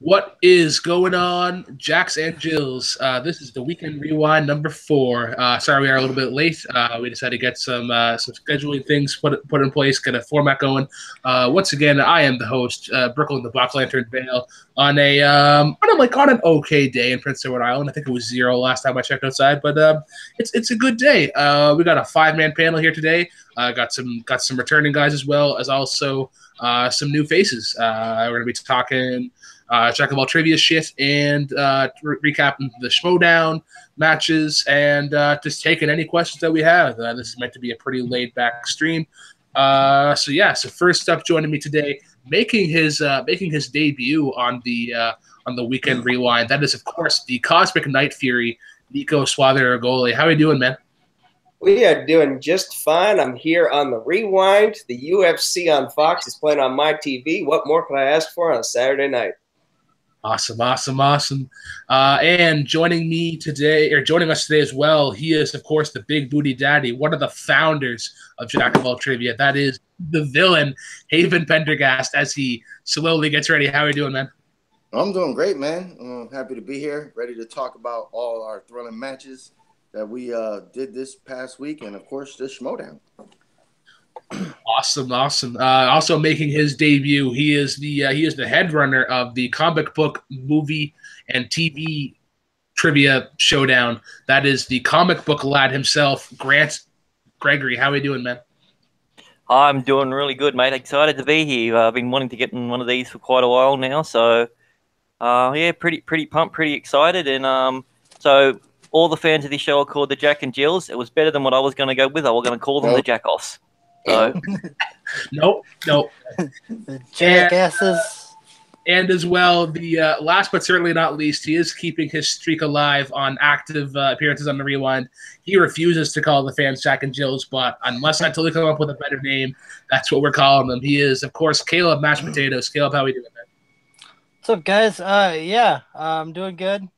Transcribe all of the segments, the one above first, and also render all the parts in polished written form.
What is going on, Jacks and Jills? This is the Weekend Rewind number 4. Sorry we are a little bit late. We decided to get some scheduling things put in place, get a format going. Once again, I am the host, Brooklyn the Black Lantern Vail, on on an okay day in Prince Edward Island. I think it was 0 last time I checked outside, but it's a good day. We got a 5-man panel here today. Got some returning guys as well as also some new faces. We're gonna be talking. Jack of all trivia shit and recapping the Showdown matches and just taking any questions that we have. This is meant to be a pretty laid back stream. So first up, joining me today, making his debut on the Weekend Rewind. That is, of course, the Cosmic Nightfury, Nico, Suave, Regoli. How are you doing, man? We are doing just fine. I'm here on the Rewind. The UFC on Fox is playing on my TV. What more could I ask for on a Saturday night? Awesome. And joining us today as well, he is, of course, the Big Booty Daddy, one of the founders of Jack of All Trivia. That is the villain, Haven Pendergast, as he slowly gets ready. How are you doing, man? I'm doing great, man. I'm happy to be here, ready to talk about all our thrilling matches that we did this past week, and, of course, this Showdown. Awesome. Also making his debut, he is the head runner of the comic book, movie, and TV trivia Showdown. That is the comic book lad himself, Gregory. How are you doing, man? I'm doing really good, mate. Excited to be here. I've been wanting to get in one of these for quite a while now, so pretty pumped, pretty excited, and so all the fans of this show are called the Jack and Jills. It was better than what I was going to go with. I was going to call them the Jack-Offs. So. Nope. The jackasses. And as well, the last but certainly not least, he is keeping his streak alive on active appearances on the Rewind. He refuses to call the fans Jack and Jills, but until they come up with a better name, that's what we're calling them. He is, of course, Caleb Mashed Potatoes. Caleb, how are we doing, man? What's up, guys? I'm doing good.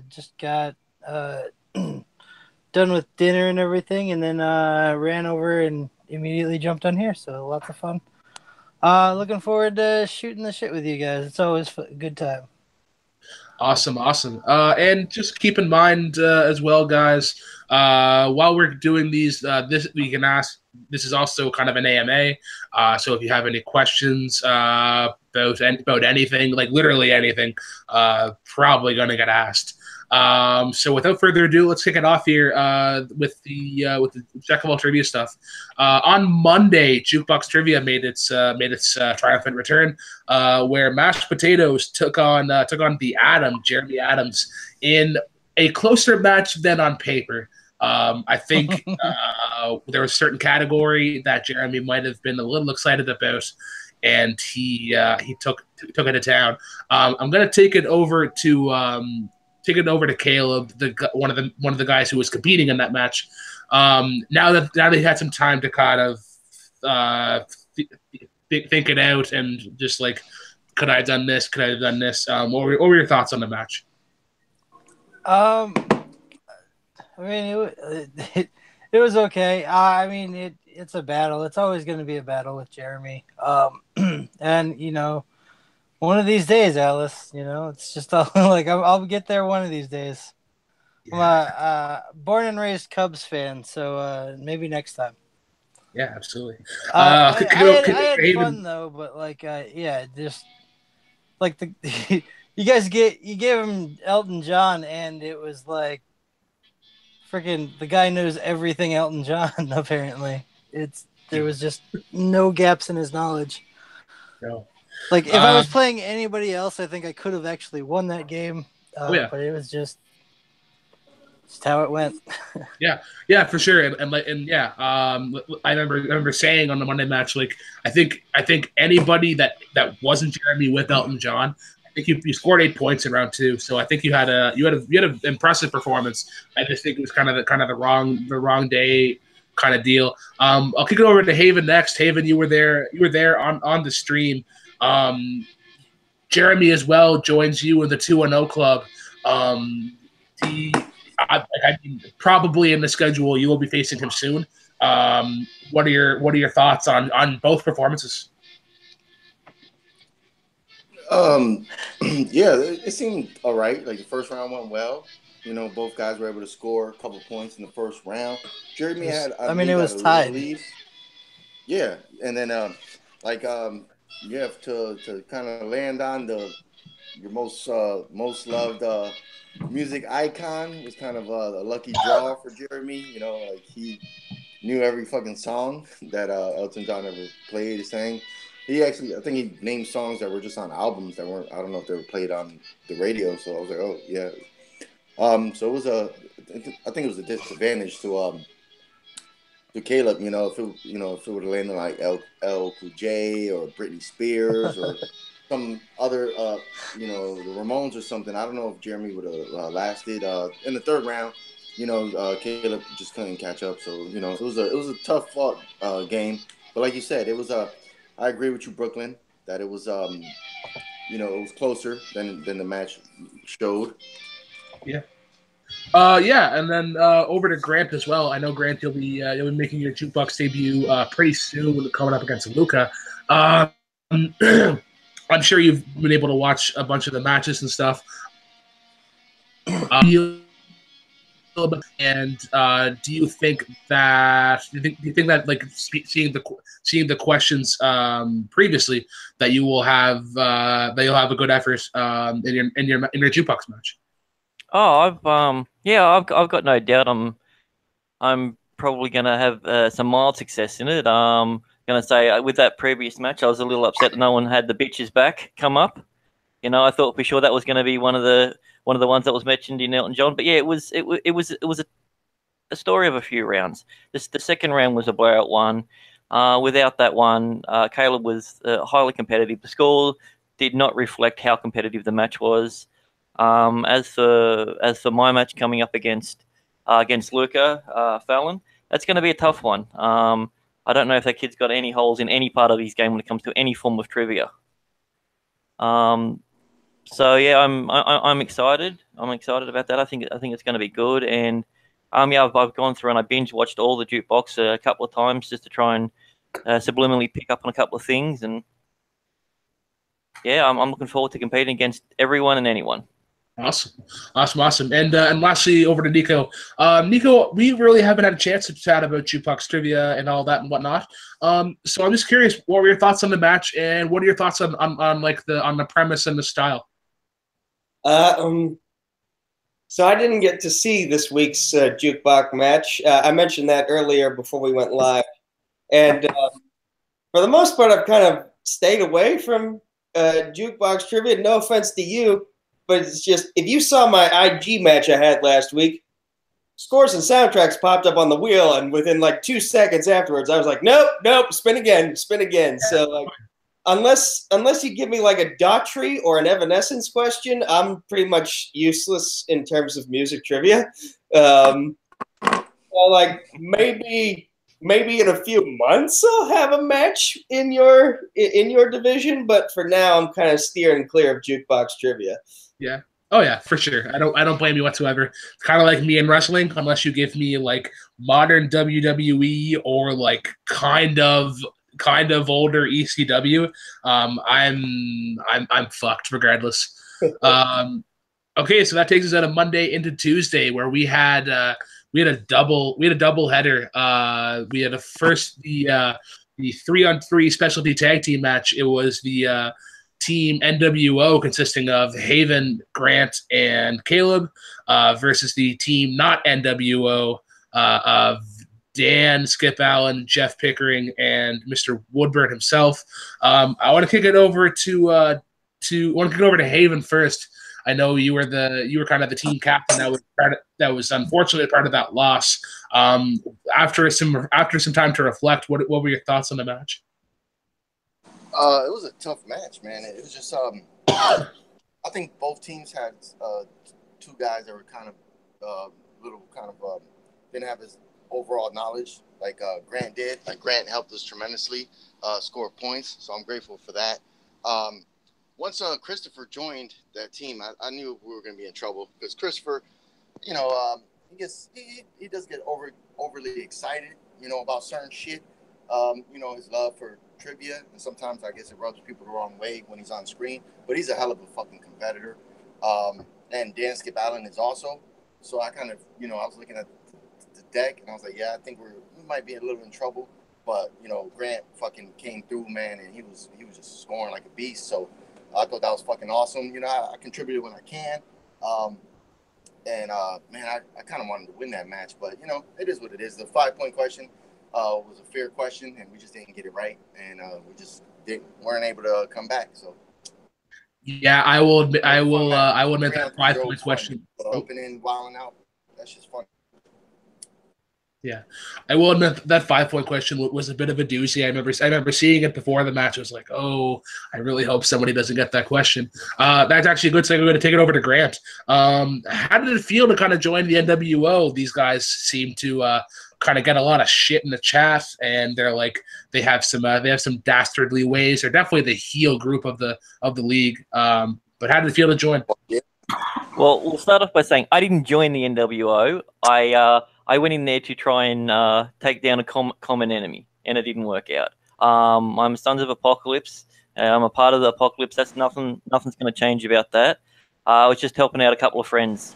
Just got done with dinner and everything, and then ran over and immediately jumped on here, so lots of fun. Looking forward to shooting the shit with you guys. It's always a good time. Awesome. And just keep in mind as well, guys, while we're doing these, this is also kind of an AMA. So if you have any questions about anything, like literally anything, probably going to get asked. So without further ado, let's kick it off here with the Jack of All Trivia stuff. On Monday, Jukebox Trivia made its triumphant return, where Mashed Potatoes took on the Jeremy Adams, in a closer match than on paper. I think there was a certain category that Jeremy might have been a little excited about, and he took it to town. I'm gonna take it over to Caleb, one of the guys who was competing in that match. Now that he had some time to kind of think it out and just like, could I have done this? Could I have done this? What were your thoughts on the match? I mean, it was okay. I mean, it's a battle. It's always going to be a battle with Jeremy. And one of these days, Alice, it's just like I'll get there one of these days. I'm a born and raised Cubs fan, so maybe next time. Yeah, absolutely. I had fun though, but just like you gave him Elton John, and it was like freaking the guy knows everything Elton John. Apparently, there was just no gaps in his knowledge. No. Like, if I was playing anybody else, I think I could have actually won that game. But it was just how it went. yeah, for sure. I remember saying on the Monday match, like, I think anybody that wasn't Jeremy with Elton John, I think you scored 8 points in round 2. So I think you had an impressive performance. I just think it was kind of the wrong day kind of deal. I'll kick it over to Haven next. Haven, you were there on the stream. Jeremy as well joins you in the 2-0 club. Probably in the schedule you will be facing him soon. What are your thoughts on both performances? Yeah, it seemed all right. Like the first round went well. You know, both guys were able to score a couple points in the first round. Jeremy had, I mean, it believe, was had a tied. lead. Yeah, and then you have to kind of land on your most loved music icon was kind of a lucky draw for Jeremy. You know, like he knew every fucking song that Elton John ever played, sang. He actually, I think he named songs that were just on albums that weren't. I don't know if they were played on the radio. So I was like, oh yeah. So it was I think it was a disadvantage to Caleb. You know, if it would have landed like L Cool J or Britney Spears or some other, the Ramones or something. I don't know if Jeremy would have lasted in the third round. You know, Caleb just couldn't catch up. So you know, it was a tough fought game. But like you said, it was I agree with you, Brooklyn, that it was it was closer than the match showed. Yeah. Yeah, and then over to Grant as well. I know Grant, you'll be making your Jukebox debut pretty soon, coming up against Luca. I'm sure you've been able to watch a bunch of the matches and stuff. And do you think that like seeing the questions previously that you'll have a good effort in your Jukebox match? Oh, I've got no doubt. I'm probably gonna have some mild success in it. Gonna say with that previous match, I was a little upset that no one had the bitches back come up. You know, I thought for sure that was going to be one of the ones that was mentioned in Elton John. But yeah, it was a story of a few rounds. The second round was a blowout one. Without that one, Caleb was highly competitive. The score did not reflect how competitive the match was. As for my match coming up against Luca Fallon, that's going to be a tough one. I don't know if that kid's got any holes in any part of his game when it comes to any form of trivia. So yeah, I'm excited. I'm excited about that. I think it's going to be good. And I've gone through and I binge watched all the Jukebox a couple of times just to try and subliminally pick up on a couple of things. And yeah, I'm looking forward to competing against everyone and anyone. Awesome. And lastly, over to Nico. Nico, we really haven't had a chance to chat about Jukebox trivia and all that and whatnot. So I'm just curious, what were your thoughts on the match, and what are your thoughts on the premise and the style? So I didn't get to see this week's Jukebox match. I mentioned that earlier before we went live, and for the most part, I've kind of stayed away from Jukebox trivia. No offense to you. But it's just, if you saw my IG match I had last week, scores and soundtracks popped up on the wheel, and within like 2 seconds afterwards, I was like, nope, spin again. So like, unless you give me like a Daughtry or an Evanescence question, I'm pretty much useless in terms of music trivia. Well, like maybe in a few months I'll have a match in your division, but for now I'm kind of steering clear of Jukebox trivia. Yeah. Oh yeah, for sure. I don't blame you whatsoever. It's kind of like me in wrestling, unless you give me like modern WWE or like kind of older ECW. I'm fucked regardless. Okay, so that takes us out of Monday into Tuesday, where we had a double header. We had the 3-on-3 specialty tag team match. It was the Team NWO, consisting of Haven, Grant, and Caleb, versus the Team Not NWO of Dan, Skip Allen, Jeff Pickering, and Mr. Woodburn himself. I want to kick it over to Haven first. I know you were kind of the team captain that was unfortunately part of that loss. After some time to reflect, what were your thoughts on the match? It was a tough match, man. It was just I think both teams had two guys that were kind of didn't have his overall knowledge like Grant did. Like Grant helped us tremendously score points, so I'm grateful for that. Once Christopher joined that team, I knew we were going to be in trouble because Christopher, he does get overly excited, about certain shit. His love for trivia, and sometimes I guess it rubs people the wrong way when he's on screen. But he's a hell of a fucking competitor. And Dan Skip Allen is also. So I kind of, I was looking at the deck, and I was like, yeah, I think we might be a little in trouble. But Grant fucking came through, man, and he was just scoring like a beast. So I thought that was fucking awesome. I contributed when I can. Man, I kind of wanted to win that match, but it is what it is. The 5-point question was a fair question, and we just didn't get it right, and we just weren't able to come back. So yeah, I will admit that 5-point question. Opening, wilding out, that's just fun. Yeah, I will admit that 5-point question was a bit of a doozy. I remember seeing it before the match. I was like, oh, I really hope somebody doesn't get that question. That's actually a good segue. We're going to take it over to Grant. How did it feel to kind of join the NWO? These guys seem to kind of get a lot of shit in the chat, and they have some dastardly ways. They're definitely the heel group of the league. But how did it feel to join? Well, we'll start off by saying I didn't join the NWO. I went in there to try and take down a common enemy, and it didn't work out. I'm Sons of Apocalypse. I'm a part of the Apocalypse. That's nothing's going to change about that. I was just helping out a couple of friends,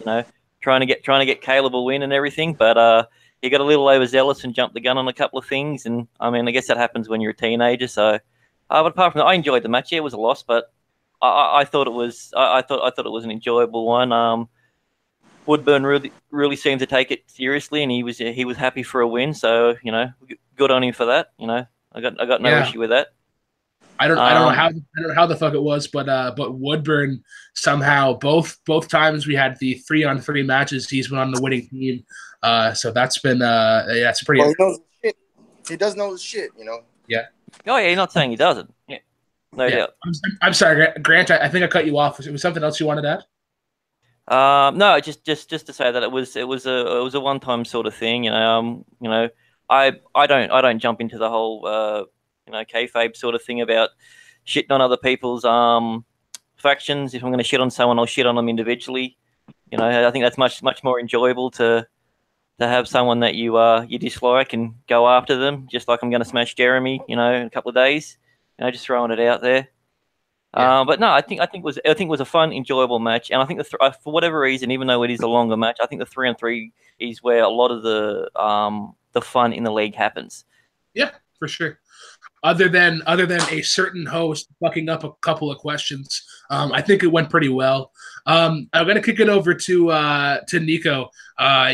trying to get Caleb a win and everything. But he got a little overzealous and jumped the gun on a couple of things. And I mean, I guess that happens when you're a teenager. So, but apart from that, I enjoyed the match. Yeah, it was a loss, but I thought it was I thought it was an enjoyable one. Woodburn really seemed to take it seriously, and he was happy for a win. So good on him for that. I got no issue with that. I don't know how the fuck it was, but Woodburn somehow both times we had the 3-on-3 matches, he's been on the winning team. So that's been that's pretty. Well, he knows his shit. He does know his shit, Yeah. Oh yeah, you're not saying he doesn't. Yeah, no doubt. I'm sorry, Grant. I think I cut you off. Was it something else you wanted to add? No, just to say that it was a one-time sort of thing. I don't jump into the whole kayfabe sort of thing about shitting on other people's factions. If I'm going to shit on someone, I'll shit on them individually. I think that's much more enjoyable to have someone that you dislike and go after them, just like I'm going to smash Jeremy, in a couple of days. Just throwing it out there. Yeah. But no, I think it was a fun, enjoyable match, and I think for whatever reason, even though it is a longer match, I think the 3-on-3 is where a lot of the fun in the league happens. Yeah, for sure. Other than a certain host fucking up a couple of questions, I think it went pretty well. I'm gonna kick it over to Nico.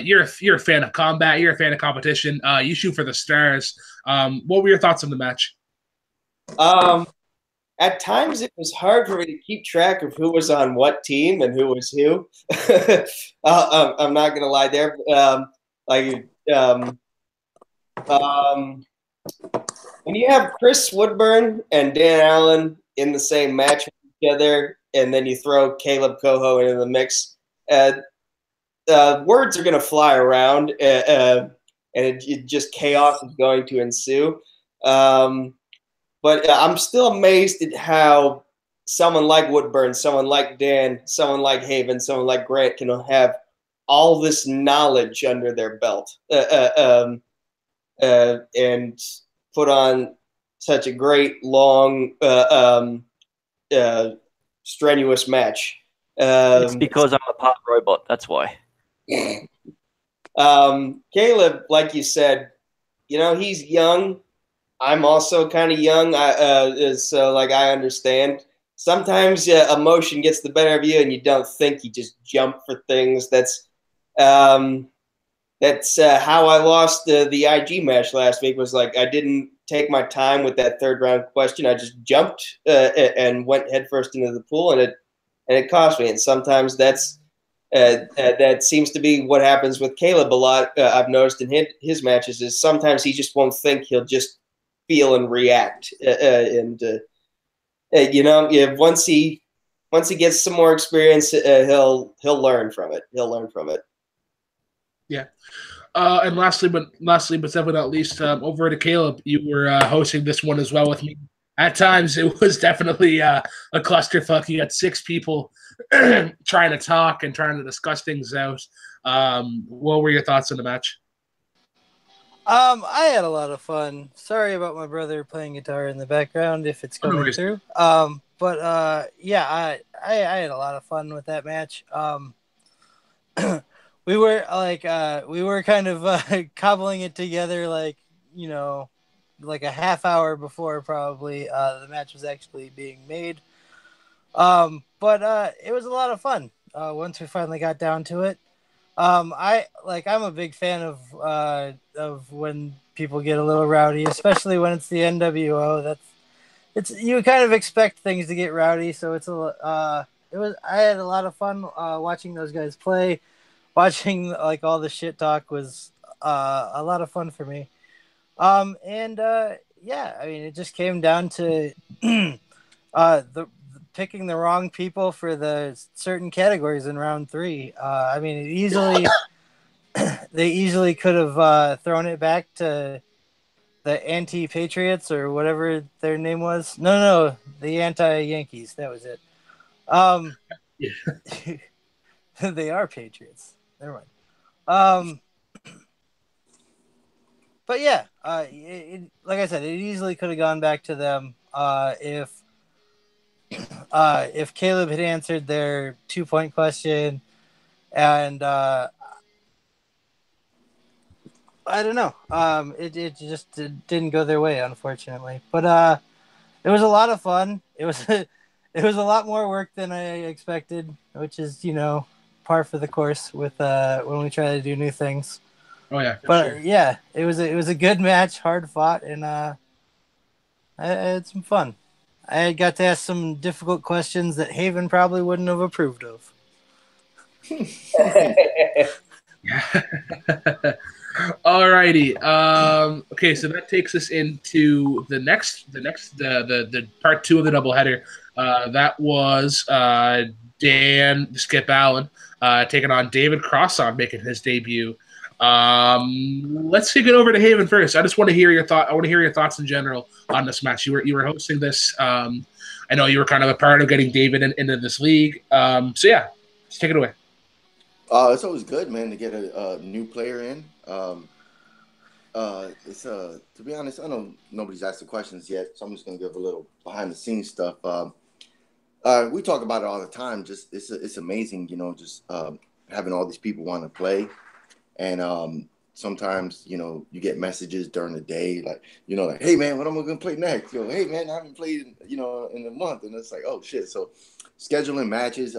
You're a fan of combat. You're a fan of competition. You shoot for the stars. What were your thoughts on the match? At times, it was hard for me to keep track of who was on what team and who was who. I'm not gonna lie there. When you have Chris Woodburn and Dan Allen in the same match together, and then you throw Caleb Coho into the mix, words are gonna fly around, and it just chaos is going to ensue. But I'm still amazed at how someone like Woodburn, someone like Dan, someone like Haven, someone like Grant can have all this knowledge under their belt and put on such a great, long, strenuous match. It's because I'm a part robot. That's why. Caleb, like you said, he's young. I'm also kind of young, so I understand. Sometimes emotion gets the better of you, and you don't think. You just jump for things. That's how I lost the IG match last week. Was I didn't take my time with that 3rd round question. I just jumped and went headfirst into the pool, and it cost me. And sometimes that seems to be what happens with Caleb a lot. I've noticed in his matches is sometimes he just won't think. He'll just feel and react, once he gets some more experience, he'll learn from it. Yeah. And lastly, but definitely not least, over to Caleb. You were hosting this one as well with me. At times, it was definitely a clusterfuck. You got 6 people trying to talk and trying to discuss things out. What were your thoughts on the match? I had a lot of fun. Sorry about my brother playing guitar in the background if it's coming through. Yeah, I had a lot of fun with that match. We were kind of cobbling it together, like, you know, like a half hour before probably the match was actually being made. But it was a lot of fun once we finally got down to it. I'm a big fan of when people get a little rowdy, especially when it's the NWO. You kind of expect things to get rowdy, so I had a lot of fun watching those guys play. Watching like all the shit talk was a lot of fun for me. Yeah, I mean, it just came down to the picking the wrong people for the certain categories in round 3. I mean, they easily could have thrown it back to the anti-Patriots or whatever their name was. No, the anti-Yankees. That was it. Yeah. They are Patriots. Never mind. But yeah, like I said, it easily could have gone back to them if Caleb had answered their 2-point question, and I don't know. It just didn't go their way, unfortunately. But it was a lot of fun. It was a lot more work than I expected, which is, you know, par for the course with when we try to do new things. Oh yeah, sure. Yeah, it was a good match, hard fought, and I had some fun. I got to ask some difficult questions that Haven probably wouldn't have approved of. Alrighty. Okay, so that takes us into the part 2 of the doubleheader. That was Dan Skip Allen taking on David Crossan, making his debut. Let's take it over to Haven first. I just want to hear your thought. I want to hear your thoughts in general on this match. You were hosting this. I know you were kind of a part of getting David into this league. So yeah, let's take it away. It's always good, man, to get a new player in. It's to be honest, I know nobody's asked the questions yet, so I'm just gonna give a little behind the scenes stuff. We talk about it all the time. Just it's amazing, you know, just having all these people want to play. And sometimes, you know, you get messages during the day, like, you know, like, hey, man, what am I going to play next? Yo, hey, man, I haven't played, you know, in a month. And it's like, oh, shit. So scheduling matches.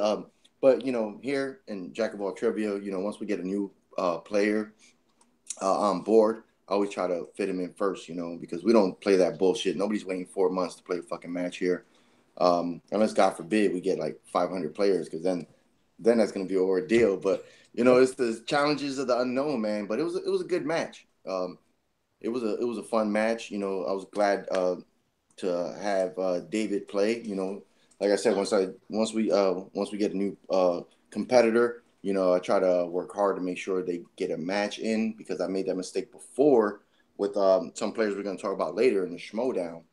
But, you know, here in Jack of All Trivia, you know, once we get a new player on board, I always try to fit him in first, you know, because we don't play that bullshit. Nobody's waiting 4 months to play a fucking match here. Unless, God forbid, we get like 500 players, because then that's going to be an ordeal. But, you know, it's the challenges of the unknown, man. But it was a good match. It was a fun match. You know, I was glad to have David play. You know, like I said, once we get a new competitor, you know, I try to work hard to make sure they get a match in, because I made that mistake before with some players we're going to talk about later in the Showdown,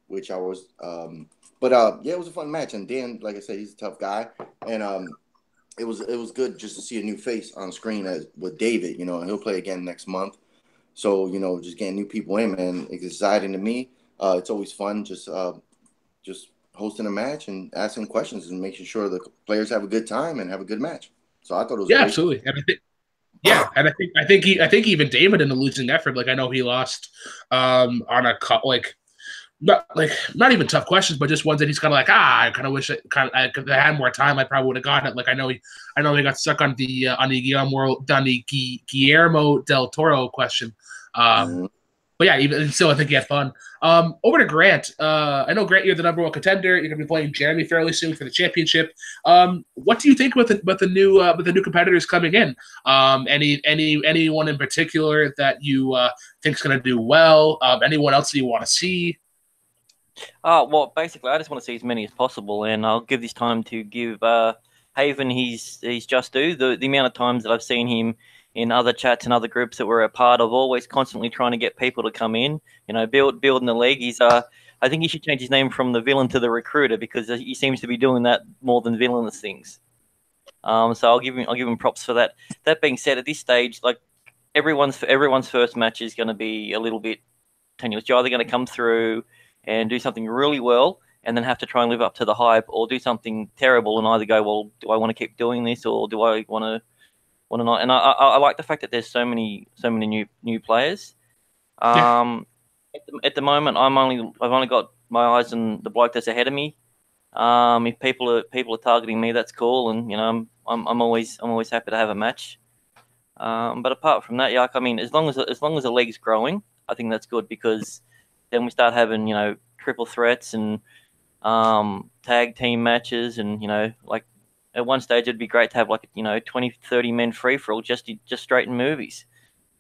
which I was. Yeah, it was a fun match. And Dan, like I said, he's a tough guy, and it was good just to see a new face on screen with David, you know, and he'll play again next month. So, you know, just getting new people in, man, it's exciting to me. It's always fun just hosting a match and asking questions and making sure the players have a good time and have a good match. So I thought it was great. Absolutely. And I think even David, in a losing effort, like, I know he lost on a not even tough questions, but just ones that he's kind of like, I kind of wish if I had more time, I probably would have gotten it. Like, I know he got stuck on the Guillermo del Toro question. But yeah, even still, I think he had fun. Over to Grant. I know, Grant, you're the #1 contender. You're going to be playing Jeremy fairly soon for the championship. What do you think with the new competitors coming in? Anyone in particular that you think is going to do well? Anyone else that you want to see? Well, basically, I just want to see as many as possible, and I'll give this time to give Haven his just due. The amount of times that I've seen him in other chats and other groups that we're a part of, always constantly trying to get people to come in, you know, building the league. He's I think he should change his name from the villain to the recruiter, because he seems to be doing that more than villainous things. So I'll give him props for that. That being said, at this stage, like, everyone's first match is going to be a little bit tenuous. You're either going to come through and do something really well, and then have to try and live up to the hype, or do something terrible and either go, well, do I want to keep doing this, or do I want to not? And I like the fact that there's so many new players. At the moment, I've only got my eyes on the bloke that's ahead of me. If people are targeting me, that's cool, and you know I'm always happy to have a match. But apart from that, Yuck, I mean, as long as the league's growing, I think that's good, because then we start having, you know, triple threats and tag team matches, and you know, like at one stage it'd be great to have like, you know, 20-30 men free for all just straight in movies.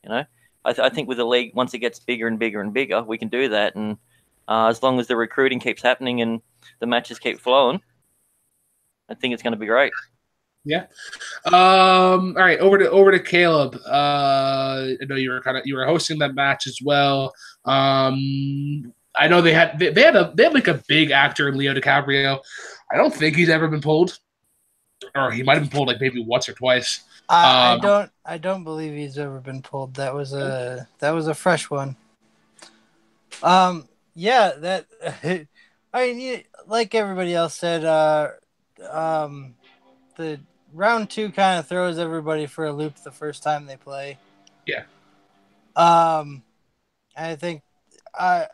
You know, I think with the league, once it gets bigger and bigger and bigger, we can do that, and as long as the recruiting keeps happening and the matches keep flowing, I think it's going to be great. Yeah. All right. Over to Caleb. I know you were hosting that match as well. I know they had like a big actor in Leo DiCaprio. I don't think he's ever been pulled, or he might have been pulled like maybe once or twice. I don't believe he's ever been pulled. That was a fresh one. Yeah, that I mean, like everybody else said, the round 2 kind of throws everybody for a loop the first time they play. Yeah. I think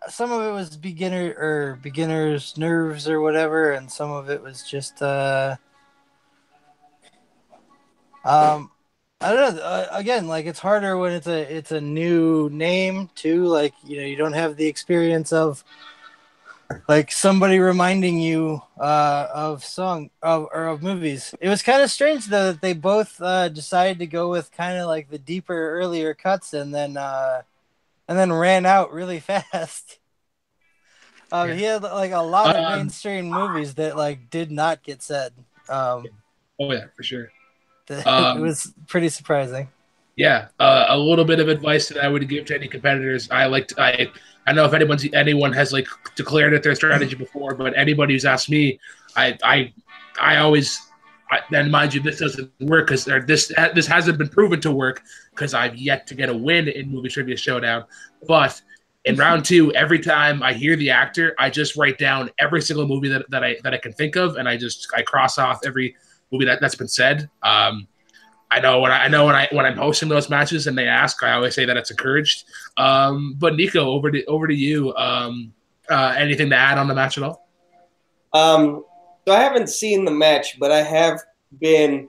some of it was beginners' nerves or whatever, and some of it was just I don't know. Again, like, it's harder when it's a new name too. Like, you know, you don't have the experience of like somebody reminding you of movies. It was kind of strange though that they both decided to go with kind of like the deeper earlier cuts and then ran out really fast. He had like a lot of mainstream movies that like did not get said. Oh yeah, for sure. It was pretty surprising. Yeah, a little bit of advice that I would give to any competitors. I know if anyone has like declared it their strategy before, but anybody who's asked me, I always, and mind you, this doesn't work because this hasn't been proven to work because I've yet to get a win in Movie Trivia Showdown. But in round 2, every time I hear the actor, I just write down every single movie that I can think of, and I cross off every movie that's been said. I know when I'm hosting those matches and they ask, I always say that it's encouraged. But Nico, over to you. Anything to add on the match at all? So I haven't seen the match, but I have been.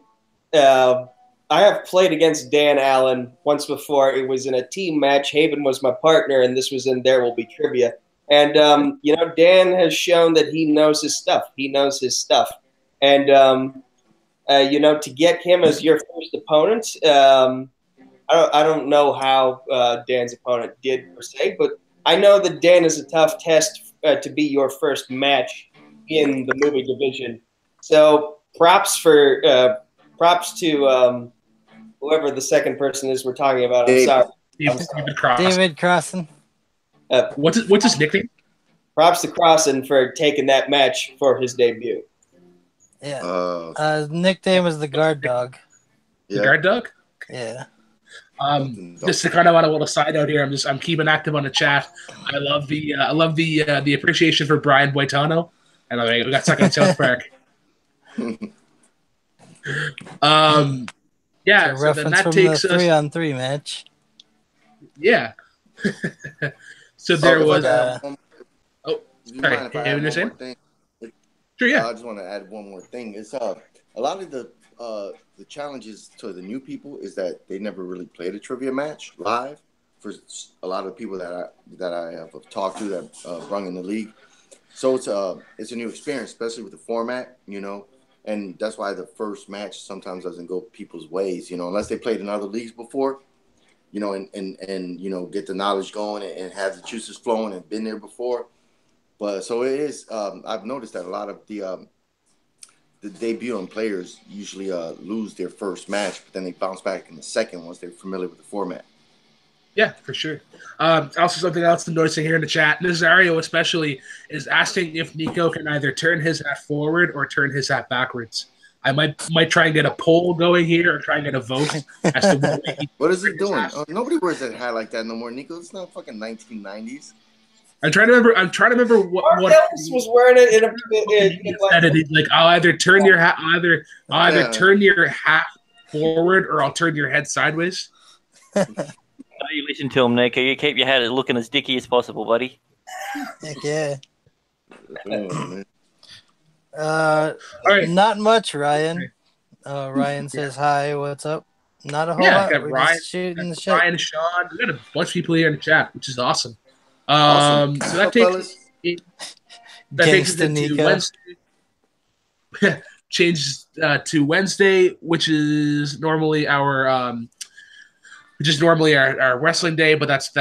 I have played against Dan Allen once before. It was in a team match. Haven was my partner, and this was in There Will Be Trivia. And you know, Dan has shown that he knows his stuff. And you know, to get him as your first opponent, I don't know how Dan's opponent did per se, but I know that Dan is a tough test to be your first match in the movie division. So props to whoever the second person is we're talking about. I'm sorry. David Crossan. What's his nickname? Props to Crossan for taking that match for his debut. Yeah. His nickname was the Guard Dog. The Guard Dog? Yeah. Just to kind of on a little side note here, I'm keeping active on the chat. I love the appreciation for Brian Boitano. I know we got stuck on South Park. Yeah, so then that takes us 3-on-3 match. Yeah. So there was. Sorry. What you saying? Sure, yeah. I just want to add one more thing. It's a lot of the challenges to the new people is that they never really played a trivia match live. For a lot of people that I have talked to that brung in the league, so it's a new experience, especially with the format, you know, and that's why the first match sometimes doesn't go people's ways, you know, unless they played in other leagues before, you know, and you know, get the knowledge going and have the juices flowing and been there before. But so it is. I've noticed that a lot of the debuting players usually lose their first match, but then they bounce back in the second once they're familiar with the format. Yeah, for sure. Also, something else I'm noticing here in the chat, Nazario especially is asking if Nico can either turn his hat forward or turn his hat backwards. I might try and get a poll going here or try and get a vote as to what way What is he doing? Nobody wears that hat like that no more, Nico. It's not fucking 1990s. I'm trying to remember what else was wearing it in he's like, I'll either turn your hat, turn your hat forward or I'll turn your head sideways. You listen to him, Nico. You keep your head looking as dicky as possible, buddy. Heck yeah. All right. Not much, Ryan. Ryan says hi. What's up? Not a whole lot. Got We're Ryan, just shooting the shit. Ryan, Sean. We got a bunch of people here in the chat, which is awesome. So that takes it into Wednesday. Changes to Wednesday, which is normally our wrestling day, but that's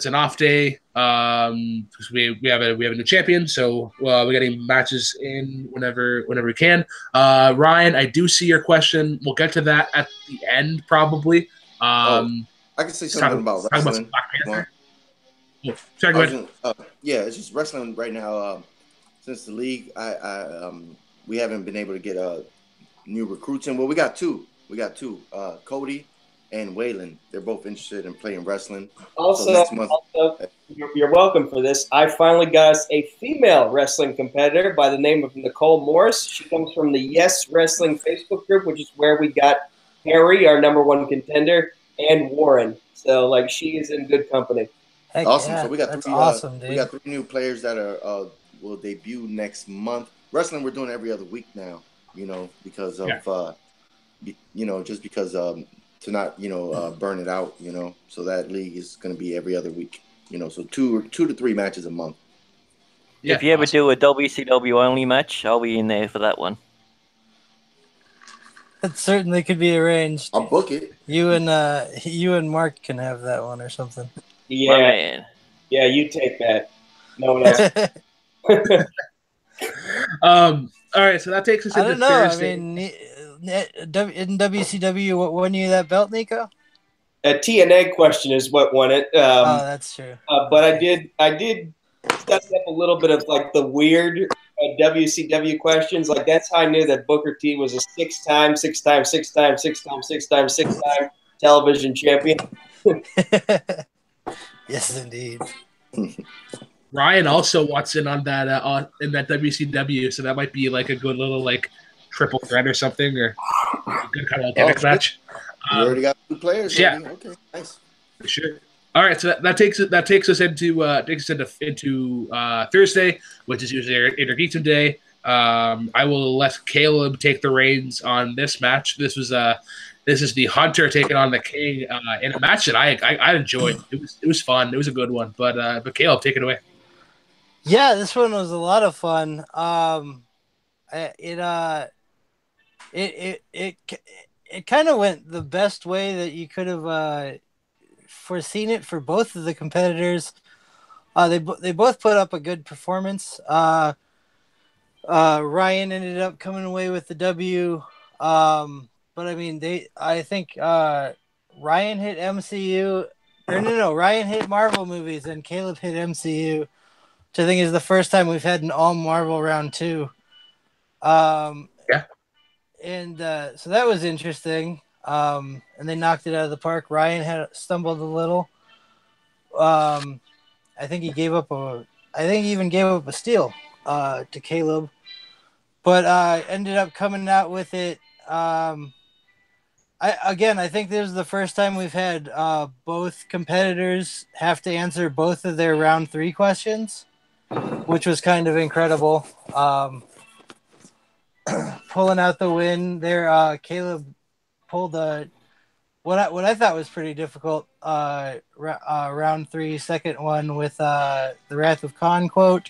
an off day because we have a new champion, so we're getting matches in whenever we can. Ryan, I do see your question. We'll get to that at the end probably. I can say something about wrestling. Sorry, go ahead. Yeah, it's just wrestling right now. Since the league, we haven't been able to get new recruits in. Well, we got two. Cody and Waylon. They're both interested in playing wrestling. Also, you're welcome for this. I finally got us a female wrestling competitor by the name of Nicole Morris. She comes from the Yes Wrestling Facebook group, which is where we got Harry, our #1 contender, and Warren. So, she is in good company. Heck awesome. Yeah. So we got That's three. Awesome, dude. We got 3 new players that will debut next month. Wrestling we're doing every other week now. Because of just because to not burn it out. So that league is going to be every other week. So 2 to 3 matches a month. Yeah, if you ever do a WCW only match, I'll be in there for that one. That certainly could be arranged. I'll book it. You and Mark can have that one or something. Yeah, man. Yeah, you take that. No one else. All right, so that takes us into Thursday. I mean, in WCW, what won you that belt, Nico? A TNA question is what won it. That's true. But I did set up a little bit of the weird WCW questions. That's how I knew that Booker T was a 6-time television champion. Yes, indeed. Ryan also wants in on that in that WCW, so that might be a good little triple threat or something, or a good kind of organic match. You already got 2 players. Yeah. Already. Okay. Nice. For sure. All right, so that takes us into Thursday, which is usually our Intergeekdom Day. I will let Caleb take the reins on this match. This is the Hunter taking on the King in a match that I enjoyed. It was fun. It was a good one. But Caleb, take it away. Yeah, this one was a lot of fun. It kind of went the best way that you could have foreseen it for both of the competitors. They both put up a good performance. Ryan ended up coming away with the W. But I mean, I think Ryan hit MCU. Ryan hit Marvel movies and Caleb hit MCU, which I think is the first time we've had an all Marvel round 2. Yeah. And so that was interesting. And they knocked it out of the park. Ryan had stumbled a little. I think he even gave up a steal to Caleb, but ended up coming out with it. I think this is the first time we've had both competitors have to answer both of their round 3 questions, which was kind of incredible. Pulling out the win there, Caleb pulled what I thought was pretty difficult round 3 second one with the Wrath of Khan quote.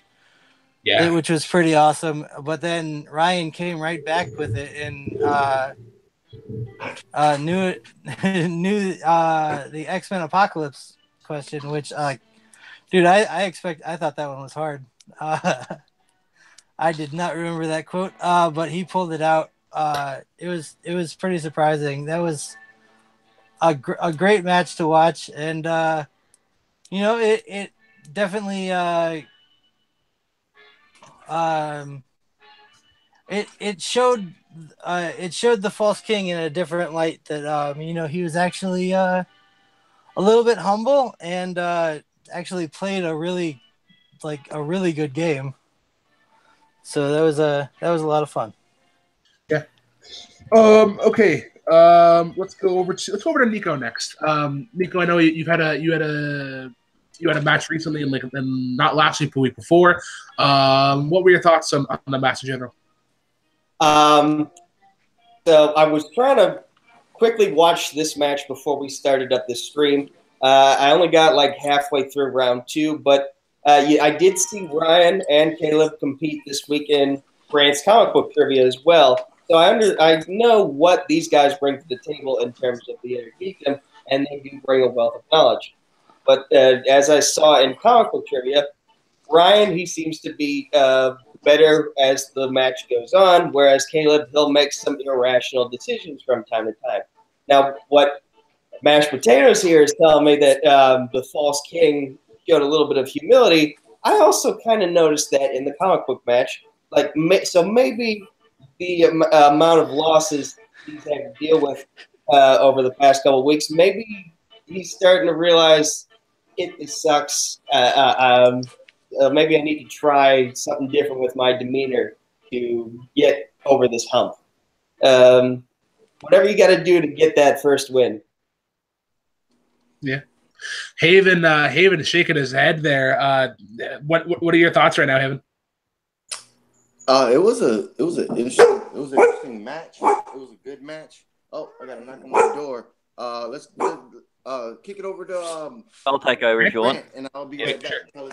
Yeah, which was pretty awesome. But then Ryan came right back with it and knew the X-Men Apocalypse question, which dude, I thought that one was hard. I did not remember that quote, but he pulled it out. It was pretty surprising. That was a great match to watch, and it definitely it showed it showed the False King in a different light. That he was actually a little bit humble and actually played a really good game. So that was a lot of fun. Yeah. Okay. Let's go over to Nico next. Nico, I know you had a match recently, and not last week, but the week before. What were your thoughts on the match in general? So I was trying to quickly watch this match before we started up this stream. I only got like halfway through round 2, but I did see Ryan and Caleb compete this week in Grant's comic book trivia as well. So I know what these guys bring to the table in terms of the inner geekdom, and they do bring a wealth of knowledge. But as I saw in comic book trivia, Ryan, he seems to be better as the match goes on, whereas Caleb, he'll make some irrational decisions from time to time. Now, what Mashed Potatoes here is telling me that the False King showed a little bit of humility. I also kind of noticed that in the comic book match. So maybe the amount of losses he's had to deal with over the past couple of weeks, maybe he's starting to realize it sucks. Maybe I need to try something different with my demeanor to get over this hump. Whatever you got to do to get that first win. Yeah. Haven is shaking his head there. What are your thoughts right now, Haven? It was an interesting match. It was a good match. Oh, I got a knock on my door. Let's kick it over to I'll take over if you want, and I'll be right back. Sure.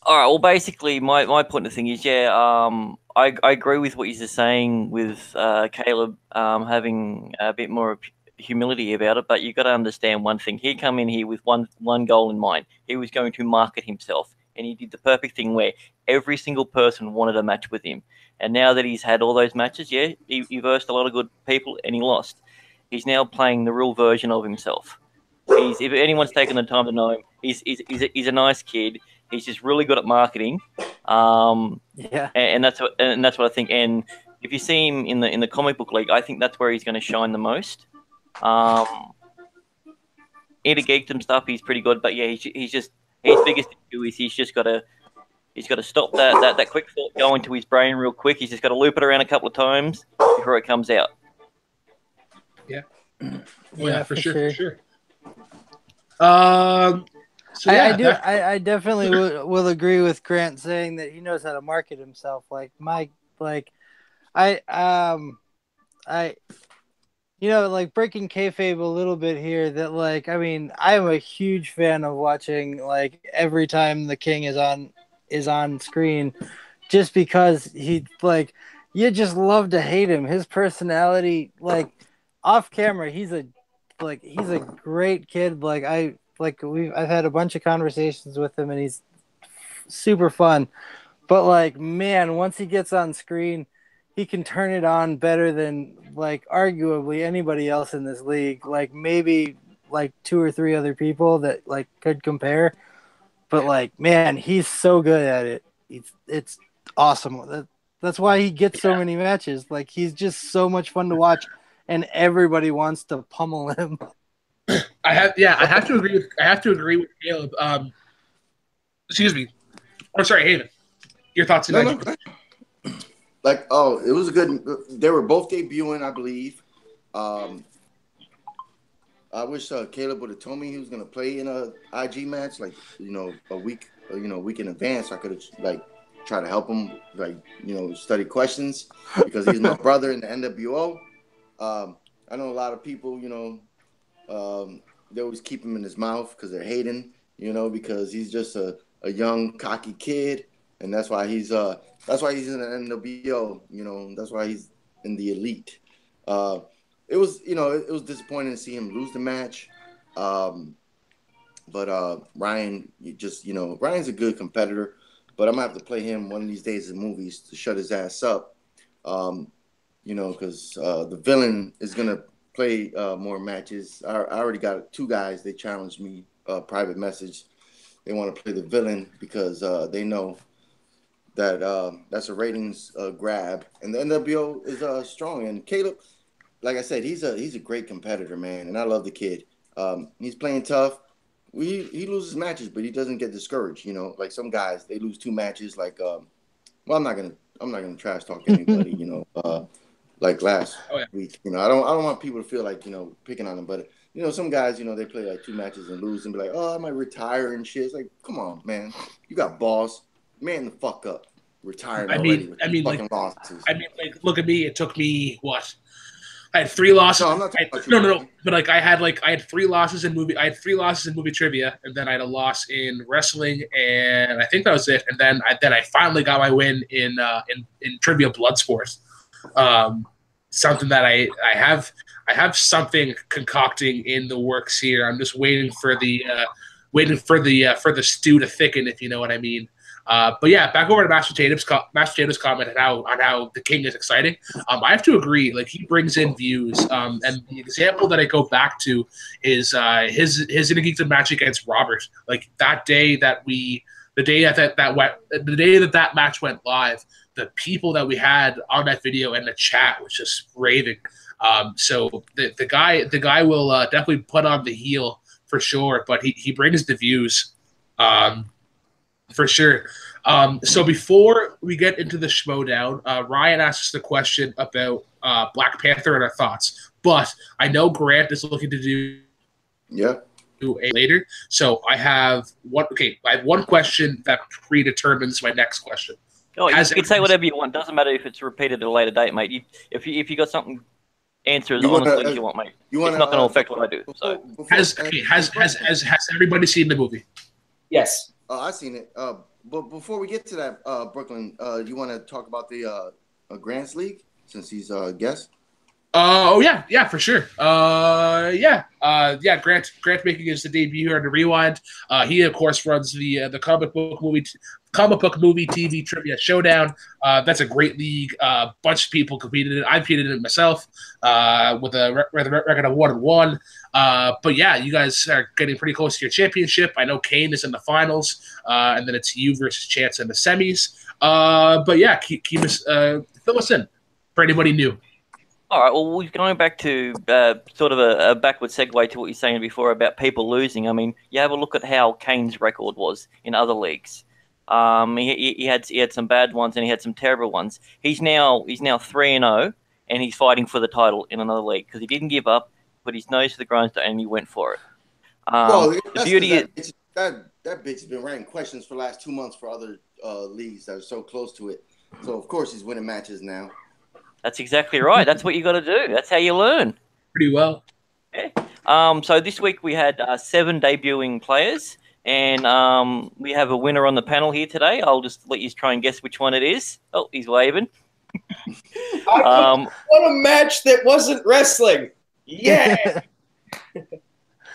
All right. Well, basically, my point of thing is, I agree with what you're just saying with Caleb having a bit more humility about it, but you got to understand one thing. He come in here with one goal in mind. He was going to market himself, and he did the perfect thing where every single person wanted a match with him. And now that he's had all those matches, he versed a lot of good people and he lost. He's now playing the real version of himself. If anyone's taken the time to know him, he's a nice kid. He's just really good at marketing. And that's what I think. And if you see him in the comic book league, I think that's where he's going to shine the most. Into geekdom stuff, he's pretty good, but his biggest issue is he's got to stop that quick thought going to his brain real quick. He's just got to loop it around a couple of times before it comes out. Yeah. Yeah, for sure. I definitely will agree with Grant saying that he knows how to market himself. Breaking kayfabe a little bit here. That I'm a huge fan of watching every time the King is on screen, just because he you just love to hate him. His personality, off camera, he's a great kid. I've had a bunch of conversations with him, and he's super fun. But man, once he gets on screen, he can turn it on better than arguably anybody else in this league. Maybe 2 or 3 other people that could compare. But man, he's so good at it. It's awesome. That's why he gets so many matches. He's just so much fun to watch, and everybody wants to pummel him. I have to agree with Caleb. Excuse me. I'm sorry, Haven. Your thoughts? No. It was a good. They were both debuting, I believe. I wish Caleb would have told me he was going to play in a IG match, a week in advance. I could have try to help him, study questions, because he's my brother in the NWO. I know a lot of people, they always keep him in his mouth because they're hating, because he's just a young, cocky kid, and that's why he's in the NWO, that's why he's in the elite. It was disappointing to see him lose the match. But Ryan, Ryan's a good competitor, but I'm gonna have to play him one of these days in movies to shut his ass up. Because the villain is gonna play more matches. I already got 2 guys. They challenged me private message. They want to play the villain because they know that's a ratings grab, and the NWO is strong. And Caleb, like I said, he's a great competitor, man, and I love the kid. He's playing tough. He loses matches, but he doesn't get discouraged. You know, like some guys, they lose 2 matches. Like, well, I'm not gonna trash talk anybody. You know, like last week. You know, I don't want people to feel like, you know, picking on them, but you know, some guys, you know, they play like 2 matches and lose and be like, oh, I might retire and shit. It's like, come on, man, you got balls, man, the fuck up, retired already. Like, losses. I mean, like, look at me. It took me what? I had 3 losses. No, I'm not talking about you. No. But like, I had 3 losses in movie. I had 3 losses in movie trivia, and then I had a loss in wrestling, and I think that was it. And then I finally got my win in trivia Bloodsport. Something that I have something concocting in the works here. I'm just waiting for the stew to thicken, if you know what I mean. But yeah, back over to Master Tatum's comment on how the King is exciting. I have to agree. Like, he brings in views. And the example that I go back to is his Inagita match against Robert. Like, the day that that match went live, the people that we had on that video and the chat was just raving. So the guy will definitely put on the heel for sure, but he brings the views. For sure. So before we get into the Schmodown, Ryan asks the question about Black Panther and our thoughts. But I know Grant is looking to do a later. So I have one question that predetermines my next question. Oh, you can say whatever you want. Doesn't matter if it's repeated at a later date, mate. If you got something, answer as honestly as you want, mate. It's not going to affect what I do. So has everybody seen the movie? Yes. I've seen it. But before we get to that, Brooklyn, you want to talk about the Grants League since he's a guest? Yeah, for sure. Grant making his debut here on the Rewind. He of course runs the comic book movie TV trivia Showdown. That's a great league. Bunch of people competed in it. I competed in it myself with a record of 1-1. But yeah, you guys are getting pretty close to your championship. I know Kane is in the finals, and then it's you versus Chance in the semis. But yeah, keep us fill us in for anybody new. All right, well, we're going back to sort of a backward segue to what you're saying before about people losing. I mean, you have a look at how Kane's record was in other leagues. He had some bad ones and he had some terrible ones. He's now 3-0 and he's fighting for the title in another league because he didn't give up, put his nose to the grindstone, and he went for it. The beauty is that bitch has been writing questions for the last 2 months for other leagues that are so close to it. So of course he's winning matches now. That's exactly right. That's what you got to do. That's how you learn. Pretty well. Yeah. So this week we had 7 debuting players, and we have a winner on the panel here today. I'll just let you try and guess which one it is. Oh, he's waving. What a match that wasn't wrestling. Yeah.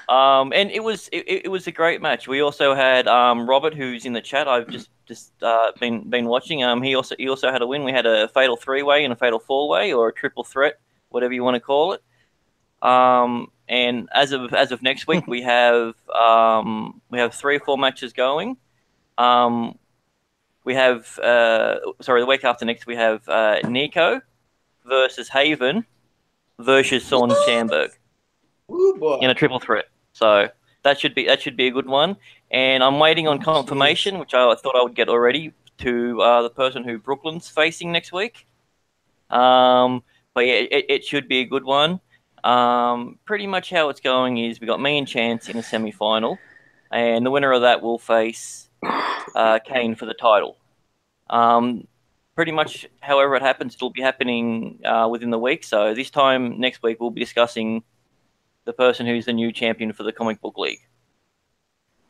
And it was a great match. We also had Robert, who's in the chat. I've just been watching. He also had a win. We had a fatal 3-way and a fatal 4-way, or a triple threat, whatever you want to call it. And as of next week, we have 3 or 4 matches going. We have the week after next we have Nico versus Haven versus Son Schamberg in a triple threat. So that should be a good one. And I'm waiting on confirmation, which I thought I would get already, to the person who Brooklyn's facing next week. But yeah, it should be a good one. Pretty much how it's going is we got me and Chance in a semi-final, and the winner of that will face Kane for the title. Pretty much however it happens, it'll be happening within the week. So this time next week, we'll be discussing the person who's the new champion for the comic book league.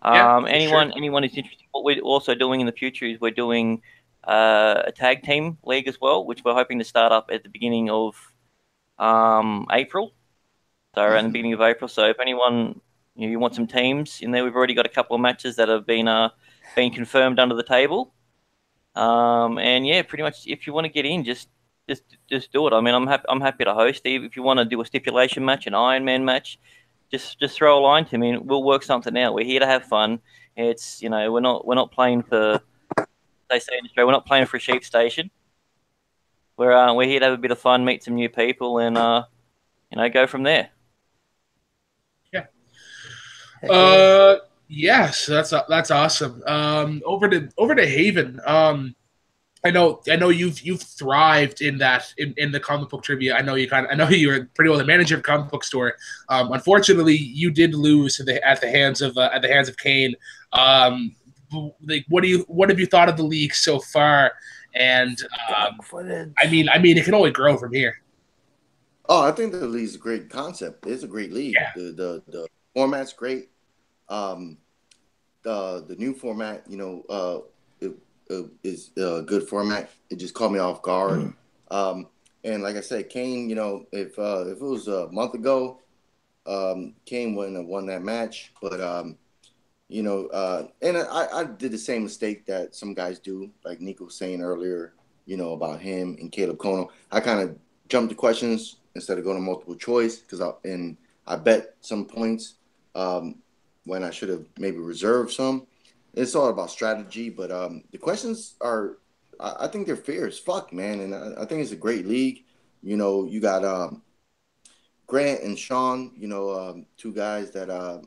Anyone who's interested, what we're also doing in the future is we're doing a tag team league as well, which we're hoping to start up at the beginning of April. So around the beginning of April. So if anyone you want some teams in there, we've already got a couple of matches that have been confirmed under the table. And yeah, pretty much if you want to get in, just do it. I mean, I'm happy to host. If you want to do a stipulation match, an Iron Man match, just throw a line to me and we'll work something out. We're here to have fun. It's we're not playing for they say in Australia, we're not playing for a sheep station. We're here to have a bit of fun, meet some new people, and go from there. Yeah. Yes, that's awesome. Over to Haven. I know you've thrived in the comic book trivia. I know you were pretty well the manager of a comic book store. Unfortunately, you did lose at the hands of Kane. What have you thought of the league so far? And I mean, it can only grow from here. Oh, I think the league's a great concept. It's a great league. Yeah. The format's great. The new format, is a good format. It just caught me off guard. And like I said, Kane, if it was a month ago, Kane wouldn't have won that match. But and I did the same mistake that some guys do, like Nico was saying earlier, about him and Caleb Kono. I kind of jumped the questions instead of going to multiple choice because I bet some points when I should have maybe reserved some. It's all about strategy, but the questions are, I think they're fair as fuck, man. And I think it's a great league. You got Grant and Sean, two guys that I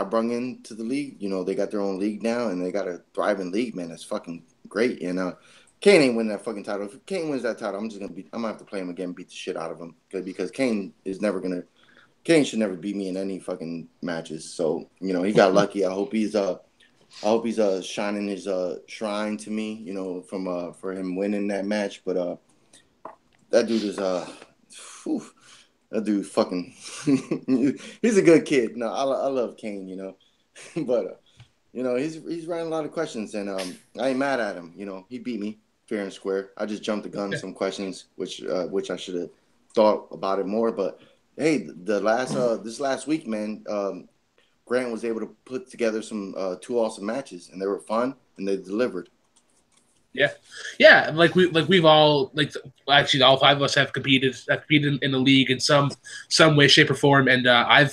brung into the league. They got their own league now, and they got a thriving league, man. That's fucking great. And Kane ain't winning that fucking title. If Kane wins that title, I'm gonna have to play him again, and beat the shit out of him, because Kane should never beat me in any fucking matches. So, he got lucky. I hope he's shining his shrine to me, for him winning that match. But that dude is that dude fucking he's a good kid. No, I love Kane, but he's running a lot of questions, and I ain't mad at him. He beat me fair and square. I just jumped the gun on some questions, which I should have thought about it more, but. Hey, this last week, man, Grant was able to put together some two awesome matches, and they were fun, and they delivered. Yeah. We've all actually all five of us have competed in the league in some way, shape, or form, and I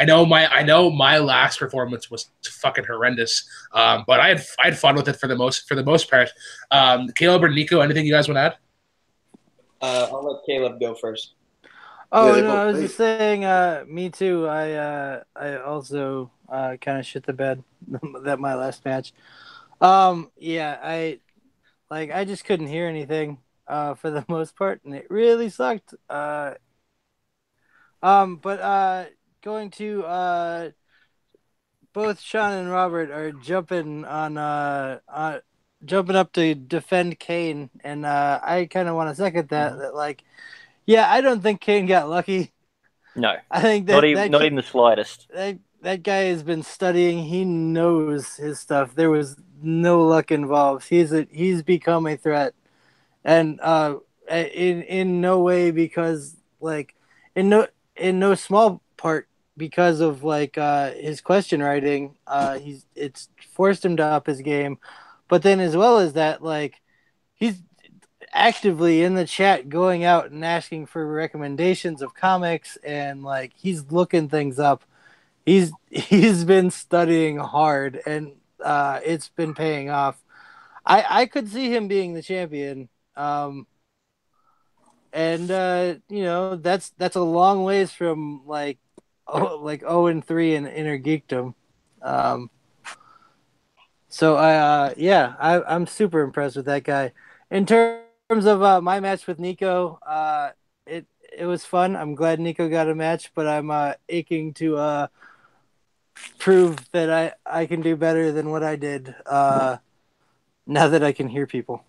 know my last performance was fucking horrendous, but I had fun with it for the most part. Caleb or Nico, anything you guys want to add? I'll let Caleb go first. Oh, yeah, no, I was just saying, me too. I also kind of shit the bed that my last match. I just couldn't hear anything for the most part, and it really sucked. But going to both Sean and Robert are jumping up to defend Kane, and I kind of want to second that. Yeah, I don't think Kane got lucky. No, I think not even the slightest. That guy has been studying. He knows his stuff. There was no luck involved. He's become a threat, and in no way because in no small part because of his question writing. It's forced him to up his game, but then as well as that, he's actively in the chat going out and asking for recommendations of comics, and he's looking things up. He's been studying hard, and it's been paying off. I could see him being the champion, and that's a long ways from 0-3 in Inner Geekdom. I'm super impressed with that guy. In terms of my match with Nico, it was fun. I'm glad Nico got a match, but I'm aching to prove that I can do better than what I did now that I can hear people.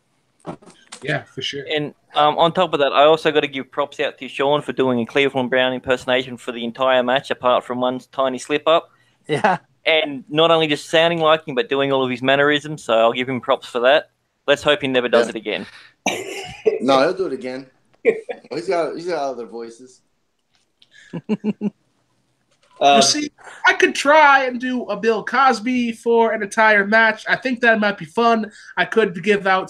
Yeah, for sure. And on top of that, I also got to give props out to Sean for doing a Cleveland Brown impersonation for the entire match, apart from one tiny slip-up. Yeah. And not only just sounding like him, but doing all of his mannerisms, so I'll give him props for that. Let's hope he never does it again. No, he'll do it again. He's got other voices. See, I could try and do a Bill Cosby for an entire match. I think that might be fun. I could be giving out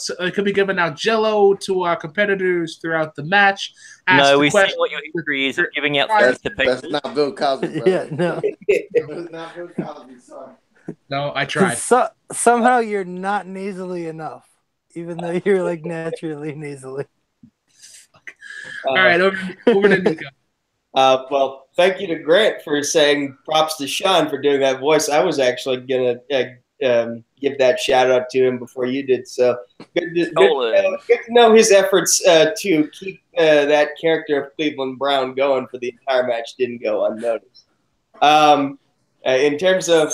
Jello to our competitors throughout the match. No, we see what your history is of giving out things to people. That's not Bill Cosby, bro. Yeah, no. That's not Bill Cosby, sorry. No, I tried. Somehow you're not nasally enough, even though you're like naturally nasally. All right, over to Nico. Well, thank you to Grant for saying props to Sean for doing that voice. I was actually going to give that shout out to him before you did. So good to know his efforts to keep that character of Cleveland Brown going for the entire match didn't go unnoticed. In terms of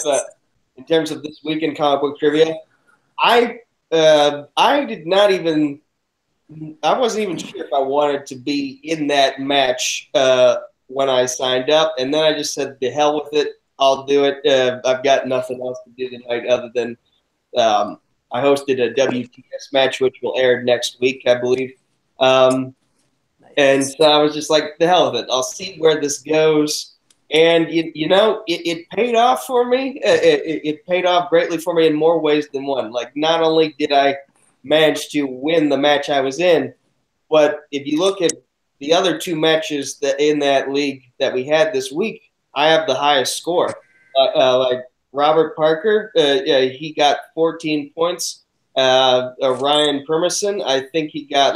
this weekend comic book trivia, I did not even. I wasn't even sure if I wanted to be in that match when I signed up, and then I just said, "The hell with it, I'll do it." I've got nothing else to do tonight other than I hosted a WTS match, which will air next week, I believe. And so I was just like, "The hell with it, I'll see where this goes." And it paid off for me. It paid off greatly for me in more ways than one. Like, not only did I managed to win the match I was in, but if you look at the other two matches that in that league that we had this week, I have the highest score. Like Robert Parker, he got 14 points. Ryan Permerson, I think he got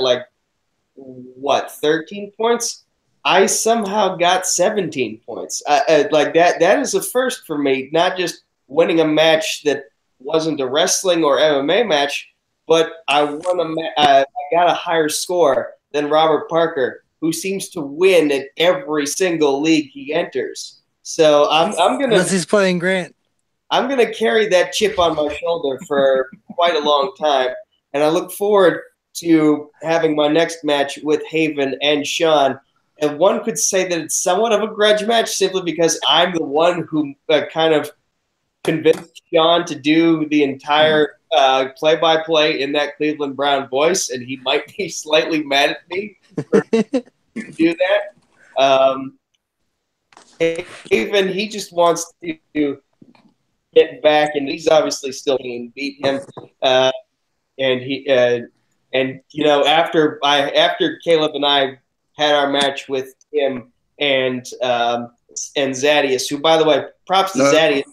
13 points. I somehow got 17 points. Like that is a first for me, not just winning a match that wasn't a wrestling or MMA match, but I got a higher score than Robert Parker, who seems to win at every single league he enters. So I'm gonna. Unless he's playing Grant. I'm gonna carry that chip on my shoulder for quite a long time, and I look forward to having my next match with Haven and Sean. And one could say that it's somewhat of a grudge match simply because I'm the one who kind of convinced Sean to do the entire play-by-play in that Cleveland Brown voice, and he might be slightly mad at me for do that. Even he just wants to get back, and he's obviously still being beat him. After Caleb and I had our match with him and Zadius, who, by the way, props to Zadius.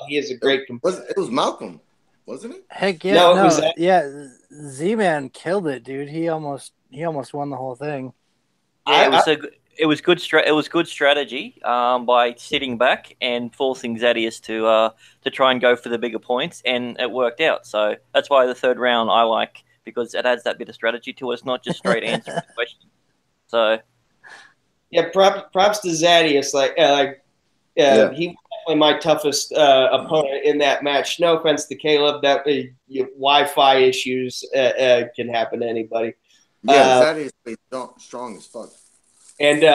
He is a great competitor. It was Malcolm, wasn't it? Heck yeah, yeah. Z-Man killed it, dude. He almost won the whole thing. Yeah, it was good strategy by sitting back and forcing Zadius to try and go for the bigger points, and it worked out. So that's why the third round I like, because it adds that bit of strategy to it. It's not just straight answering the question. So yeah, props to Zadius. He was definitely my toughest opponent in that match. No offense to Caleb, that Wi-Fi issues can happen to anybody. Yeah, Zadius is strong as fuck. And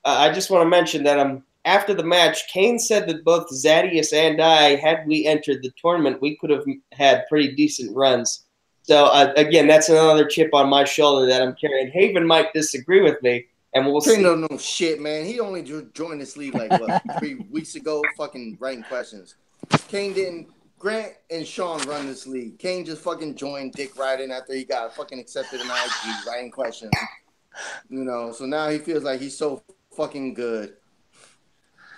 I just want to mention that after the match, Kane said that both Zadius and I, had we entered the tournament, we could have had pretty decent runs. So, again, that's another chip on my shoulder that I'm carrying. Haven might disagree with me, and we'll see. Kane don't know shit, man. He only joined this league 3 weeks ago, fucking writing questions. Kane didn't. Grant and Sean run this league. Kane just fucking joined dick riding after he got fucking accepted in IG, writing questions. So now he feels like he's so fucking good.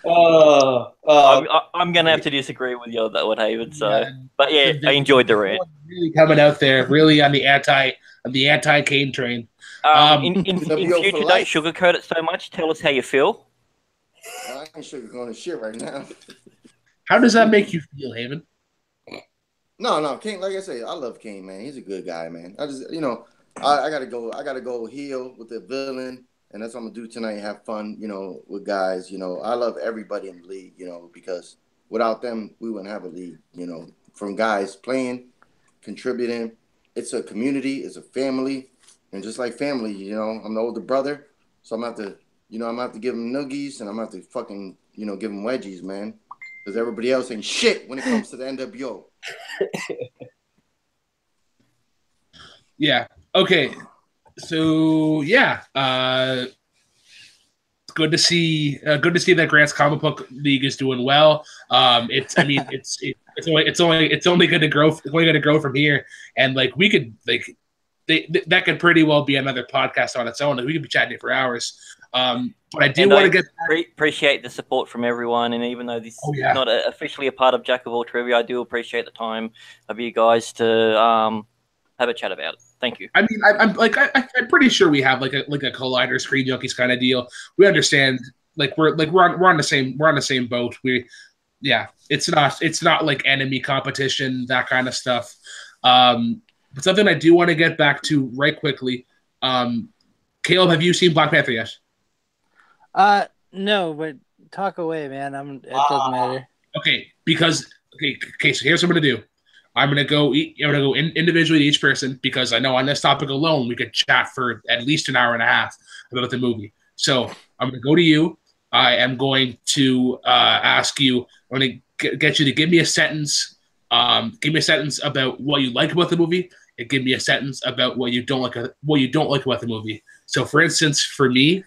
I'm gonna have to disagree with you on that one, Haven. So, yeah. But yeah, I enjoyed the rant. Really coming out there, really on the anti Kane train. In future, don't sugarcoat it so much. Tell us how you feel. I ain't sugarcoating shit right now. How does that make you feel, Haven? No, Kane. Like I say, I love Kane, man. He's a good guy, man. I just, I gotta go heel with the villain, and that's what I'm gonna do tonight. Have fun, with guys. I love everybody in the league, because without them, we wouldn't have a league. From guys playing, contributing. It's a community. It's a family, and just like family, I'm the older brother, so I'm gonna have to, I'm gonna have to give them noogies, and I'm gonna have to fucking, give them wedgies, man, because everybody else ain't shit when it comes to the NWO. Yeah. Okay. So yeah, good to see that Grant's comic book league is doing well. It's only going to grow. It's only going to grow from here, and we could that could pretty well be another podcast on its own. We could be chatting here for hours. But I do want to get appreciate the support from everyone, and even though this is not officially a part of Jack of All Trivia, I do appreciate the time of you guys to have a chat about it. Thank you. I mean, I'm pretty sure we have like a Collider Screen Junkies kind of deal. We understand, like we're on the same boat. It's not like enemy competition, that kind of stuff. But something I do want to get back to right quickly. Caleb, have you seen Black Panther yet? No, but talk away, man. It doesn't matter. Okay, so here's what I'm gonna do. I'm gonna go individually to each person, because I know on this topic alone we could chat for at least an hour and a half about the movie. So I'm gonna go to you. I am going to ask you. I'm gonna get you to give me a sentence. Give me a sentence about what you like about the movie, and give me a sentence about what you don't like about the movie. So, for instance, for me,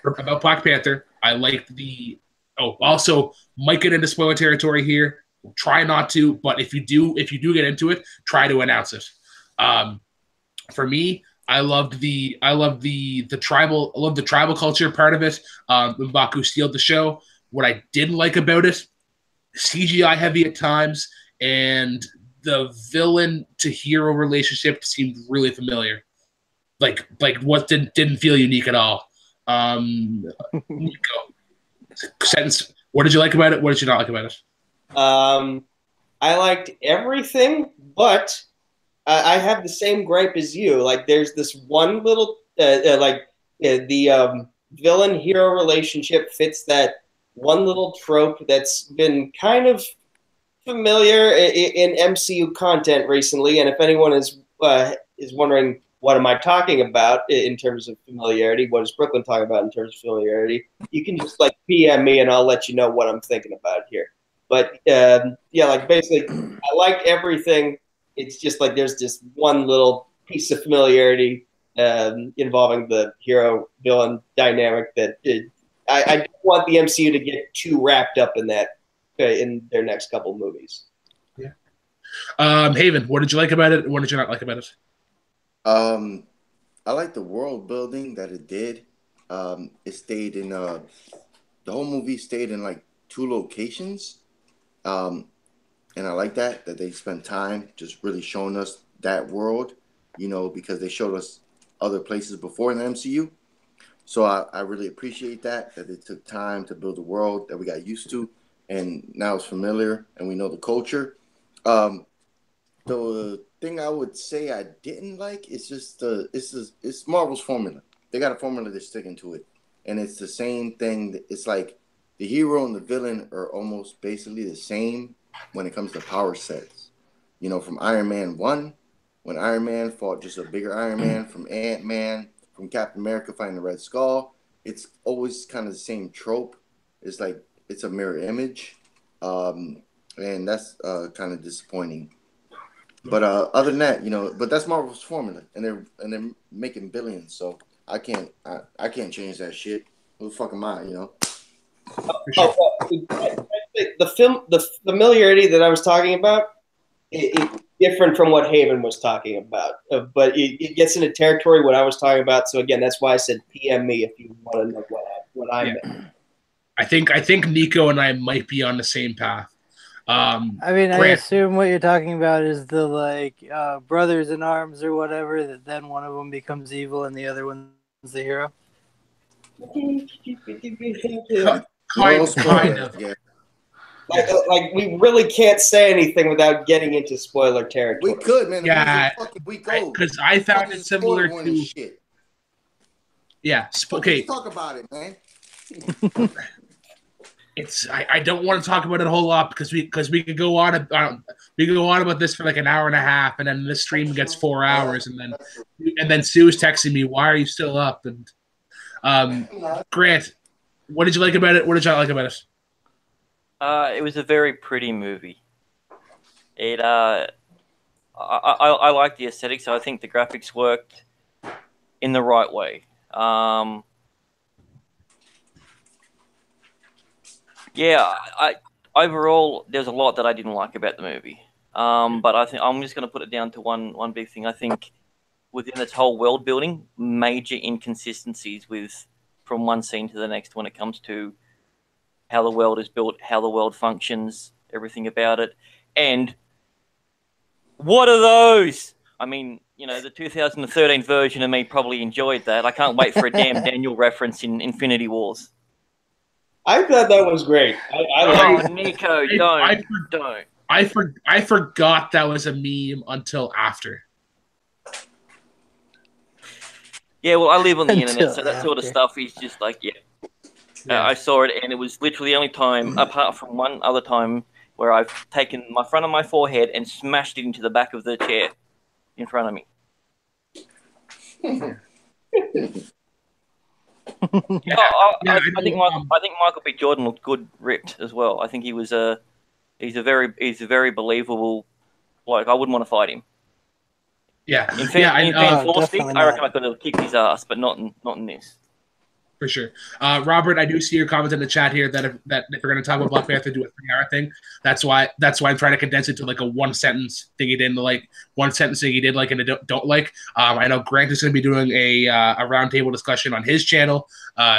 about Black Panther, I liked the. Oh, also, might get into spoiler territory here. Try not to, but if you do get into it, try to announce it. For me, I loved the tribal culture part of it. When Baku stealed the show, what I didn't like about it, CGI heavy at times, and the villain to hero relationship seemed really familiar. Like what didn't feel unique at all. Nico, sentence. What did you like about it? What did you not like about it? I liked everything, but I have the same gripe as you. Like, there's this one little the villain hero relationship fits that one little trope that's been kind of familiar in MCU content recently. And if anyone is wondering, what am I talking about in terms of familiarity? What is Brooklyn talking about in terms of familiarity? You can just PM me and I'll let you know what I'm thinking about here. But basically, I like everything. It's just there's this one little piece of familiarity involving the hero villain dynamic that I don't want the MCU to get too wrapped up in that in their next couple of movies. Yeah. Haven, what did you like about it? What did you not like about it? I like the world building that it did. It stayed in the whole movie stayed in 2 locations. And I like that they spent time just really showing us that world, because they showed us other places before in the MCU. So I really appreciate that they took time to build a world that we got used to, and now it's familiar and we know the culture. The thing I would say I didn't like is just it's Marvel's formula. They got a formula, they're sticking to it, and it's the same thing. It's like the hero and the villain are almost basically the same when it comes to power sets. From Iron Man 1, when Iron Man fought just a bigger Iron Man, from Ant-Man, from Captain America fighting the Red Skull, it's always kind of the same trope. It's it's a mirror image, and that's kind of disappointing. But other than that, but that's Marvel's formula, and they're making billions, so I can't change that shit. Who the fuck am I, Sure. The familiarity that I was talking about, it's different from what Haven was talking about, but it gets into territory what I was talking about. So again, that's why I said PM me if you want to know what I meant. I think Nico and I might be on the same path. I assume what you're talking about is the brothers in arms or whatever, that then one of them becomes evil and the other one's the hero. Kind of. Yeah. We really can't say anything without getting into spoiler territory. We could, man. Yeah, because I found it similar to. Shit. Yeah. Okay. Let's talk about it, man. I don't want to talk about it a whole lot because we could go on about this for an hour and a half, and then this stream gets 4 hours, and then Sue's texting me, "Why are you still up?" And Grant, what did you like about it? What did you not like about it? It was a very pretty movie. I like the aesthetics. So I think the graphics worked in the right way. Overall, there's a lot that I didn't like about the movie. But I think I'm just going to put it down to one big thing. I think within its whole world building, major inconsistencies with from one scene to the next when it comes to how the world is built, how the world functions, everything about it. And what are those? I mean, the 2013 version of me probably enjoyed that. I can't wait for a damn Daniel reference in Infinity Wars. I thought that was great. Nico, don't. I forgot that was a meme until after. Yeah, well, I live on the internet, so that sort of stuff is just like, I saw it, and it was literally the only time, apart from one other time, where I've taken my front of my forehead and smashed it into the back of the chair in front of me. I think Michael B. Jordan looked good ripped as well. I think he's a very believable bloke. I wouldn't want to fight him. Yeah, in Fan Four Stick, I reckon I could have kicked his ass, but not in this. For sure. Robert, I do see your comment in the chat here that if we're going to talk about Black Panther, do a 3-hour thing. That's why I'm trying to condense it to like a one-sentence thing he did, one sentence thing he did like and I don't like. I know Grant is going to be doing a roundtable discussion on his channel,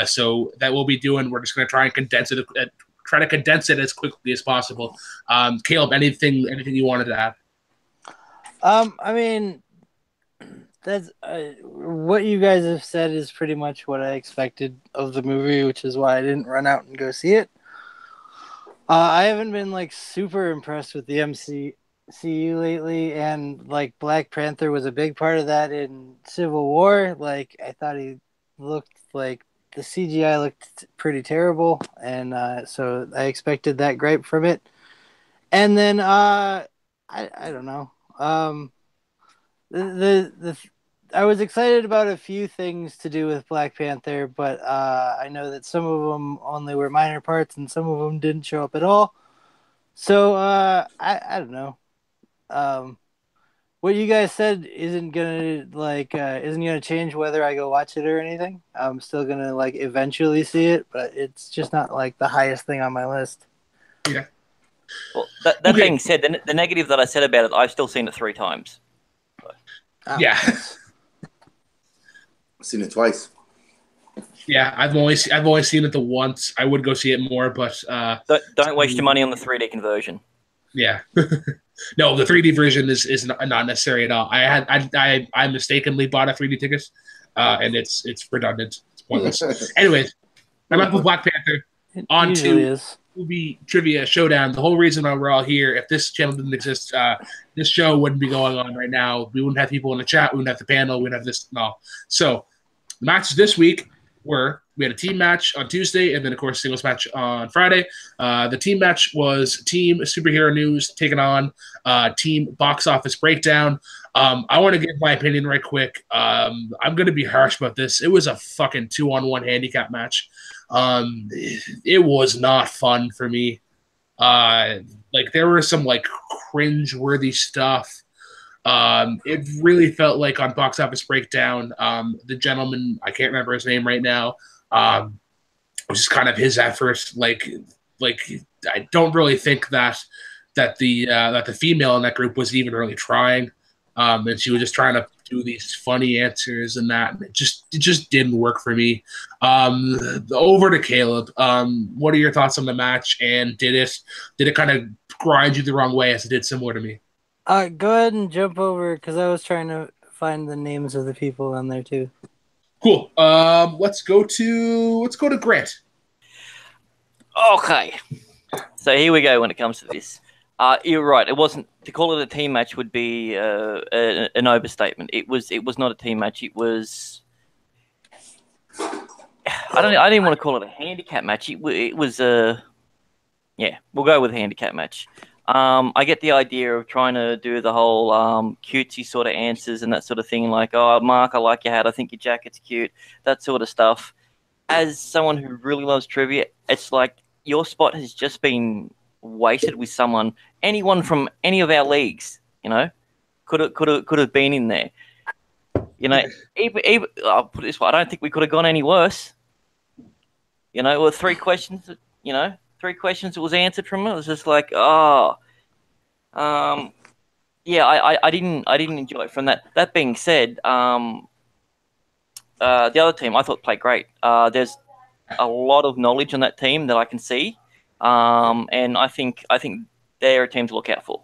so that we'll be doing. We're just going to try and condense it as quickly as possible. Caleb, anything you wanted to add? I mean, that's what you guys have said is pretty much what I expected of the movie, which is why I didn't run out and go see it. I haven't been like super impressed with the MCU lately, and like Black Panther was a big part of that in Civil War. Like I thought he looked like the CGI looked pretty terrible, and so I expected that gripe from it. And then I don't know. I was excited about a few things to do with Black Panther, but I know that some of them only were minor parts and some of them didn't show up at all. So I don't know. What you guys said isn't gonna change whether I go watch it or anything. I'm still gonna like eventually see it, but it's just not like the highest thing on my list. Yeah. Well, that being said, the negative that I said about it, I've still seen it 3 times. Yeah. I've seen it twice. Yeah, I've only seen it the once. I would go see it more, but don't waste your money on the 3D conversion. Yeah. No, the 3D version is not necessary at all. I mistakenly bought a 3D ticket, and it's redundant. It's pointless. Anyways, enough with Black Panther. On to movie trivia showdown. The whole reason why we're all here, if this channel didn't exist, this show wouldn't be going on right now. We wouldn't have people in the chat. We wouldn't have the panel. We wouldn't have this and all. So the matches this week we had a team match on Tuesday, and then, of course, singles match on Friday. The team match was Team Superhero News taking on Team Box Office Breakdown. I want to give my opinion right quick. I'm going to be harsh about this. It was a fucking 2-on-1 handicap match. It was not fun for me. There was some cringe-worthy stuff. It really felt like on Box Office Breakdown, the gentleman, I can't remember his name right now, it was just kind of his effort. I don't really think that the female in that group was even really trying. And she was just trying to do these funny answers and that. And it just didn't work for me. Over to Caleb. What are your thoughts on the match? And did it kind of grind you the wrong way as it did similar to me? Go ahead and jump over because I was trying to find the names of the people on there too. Cool. Let's go to Grant. Okay. So here we go when it comes to this. You're right. It wasn't, to call it a team match would be an overstatement. It was not a team match. It was, I didn't want to call it a handicap match. It was we'll go with a handicap match. I get the idea of trying to do the whole cutesy sort of answers and that sort of thing, like, oh, Mark, I like your hat, I think your jacket's cute, that sort of stuff. As someone who really loves trivia, it's like your spot has just been wasted with anyone from any of our leagues, could have been in there. Even I'll put it this way, I don't think we could have gone any worse. With 3 questions, 3 questions that was answered from it. It was just like, I didn't enjoy it from that. That being said, the other team I thought played great. There's a lot of knowledge on that team that I can see, and I think they're a team to look out for.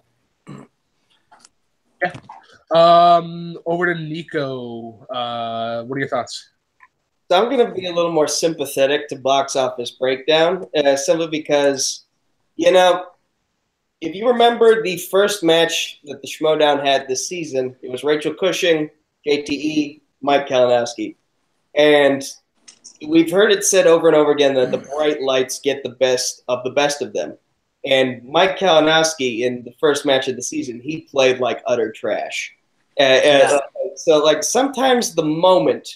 Yeah. Over to Nico. What are your thoughts? So I'm going to be a little more sympathetic to Box Office Breakdown, simply because, if you remember the first match that the Schmodown had this season, it was Rachel Cushing, JTE, Mike Kalinowski. And we've heard it said over and over again that the bright lights get the best of them. And Mike Kalinowski, in the first match of the season, he played like utter trash. So, like, sometimes the moment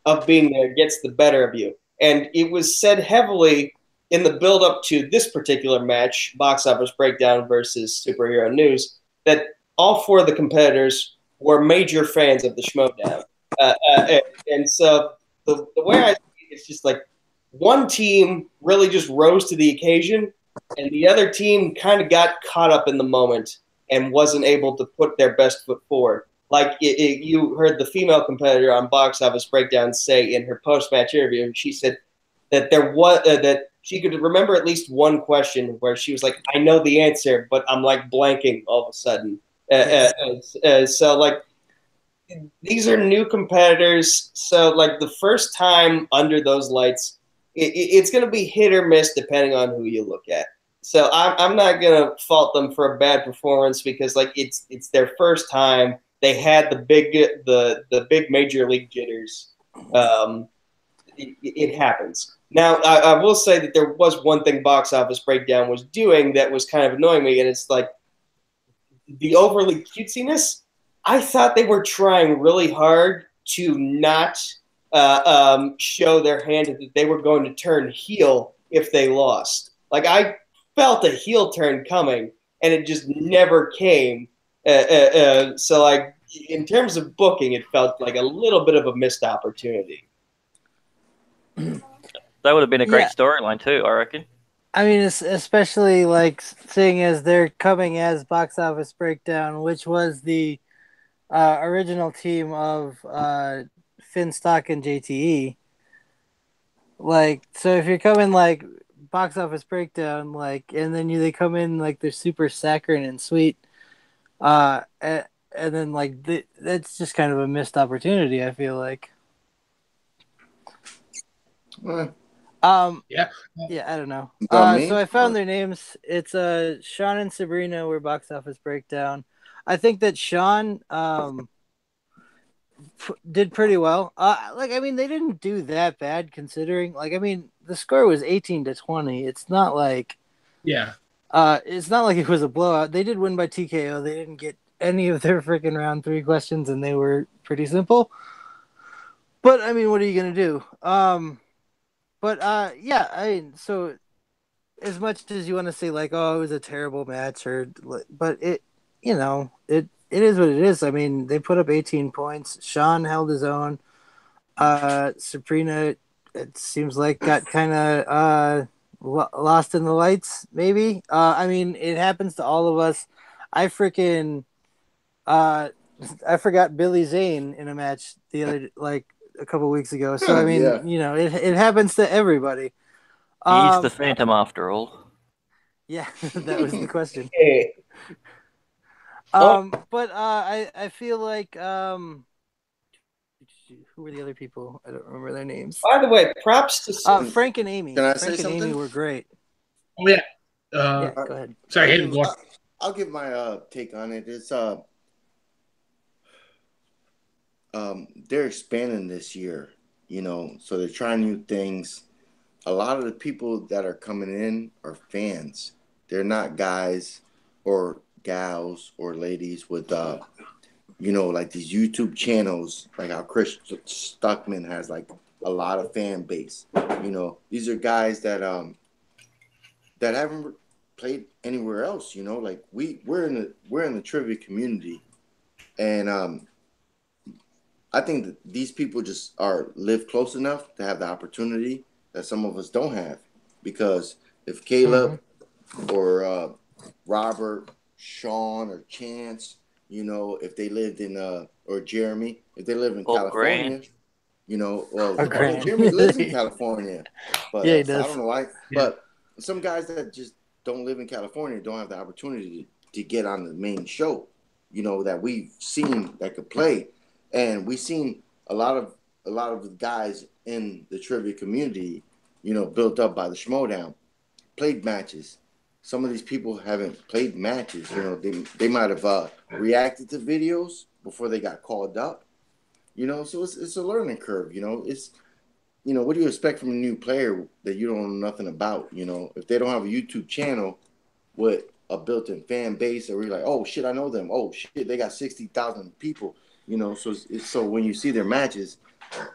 of being there gets the better of you. And it was said heavily in the build-up to this particular match, Box Office Breakdown versus Superhero News, that all four of the competitors were major fans of the Schmodown. And so the way I see it, it's just like one team really just rose to the occasion, and the other team kind of got caught up in the moment and wasn't able to put their best foot forward. Like you heard the female competitor on Box Office Breakdown say in her post-match interview, she said that that she could remember at least one question where she was like, "I know the answer, but I'm like blanking all of a sudden." So like these are new competitors, so like the first time under those lights, it's going to be hit or miss depending on who you look at. So I'm not going to fault them for a bad performance because like it's their first time. They had the big major league jitters. It happens. Now, I will say that there was one thing Box Office Breakdown was doing that was kind of annoying me, and it's like the overly cutesiness. I thought they were trying really hard to not show their hand that they were going to turn heel if they lost. Like, I felt a heel turn coming, and it just never came. So, like, in terms of booking, it felt like a little bit of a missed opportunity. That would have been a great storyline too, I reckon. I mean, especially like seeing as they're coming as Box Office Breakdown, which was the original team of Finstock and JTE. Like, so if you're coming like Box Office Breakdown, like, and then they come in like they're super saccharine and sweet, and then like that's just kind of a missed opportunity. I feel like. Yeah, I don't know. So I found their names. It's Sean and Sabrina were Box Office Breakdown. I think that Sean did pretty well. Like, I mean, they didn't do that bad considering. Like, I mean, the score was 18-20. It's not like it's not like it was a blowout. They did win by TKO. They didn't get any of their freaking round 3 questions, and they were pretty simple. But I mean, what are you gonna do? But yeah, I mean, so as much as you want to say like, oh, it was a terrible match, but it is what it is. I mean, they put up 18 points. Sean held his own. Sabrina, it seems like got kind of lost in the lights, maybe. I mean, it happens to all of us. I forgot Billy Zane in a match a couple weeks ago. So I mean, it happens to everybody. He's the Phantom after all. Yeah, that was the question. But I feel like who were the other people? I don't remember their names. By the way, props to Frank and Amy. Can I Frank say something? and Amy were great. Oh yeah. Yeah, go ahead. Sorry, Hayden, go on. I'll give my take on it. It's they're expanding this year, so they're trying new things. A lot of the people that are coming in are fans. They're not guys or gals or ladies with like these YouTube channels, like how Chris Stuckman has like a lot of fan base. These are guys that haven't played anywhere else. Like we're in the trivia community, and I think that these people just live close enough to have the opportunity that some of us don't have. Because if Caleb or Robert, Sean, or Chance, if they lived in or Jeremy, if they live in California, You know, well, Jeremy lives in California, but yeah, he does. I don't know why. Yeah. But some guys that just don't live in California don't have the opportunity to get on the main show, you know, that we've seen that could play. And we've seen a lot of the guys in the trivia community, you know, built up by the Showdown, played matches. Some of these people haven't played matches. You know, they might have reacted to videos before they got called up. You know, so it's a learning curve. You know, what do you expect from a new player that you don't know nothing about? You know, if they don't have a YouTube channel with a built-in fan base, or you're like, oh shit, I know them. Oh shit, they got 60,000 people. You know, so when you see their matches,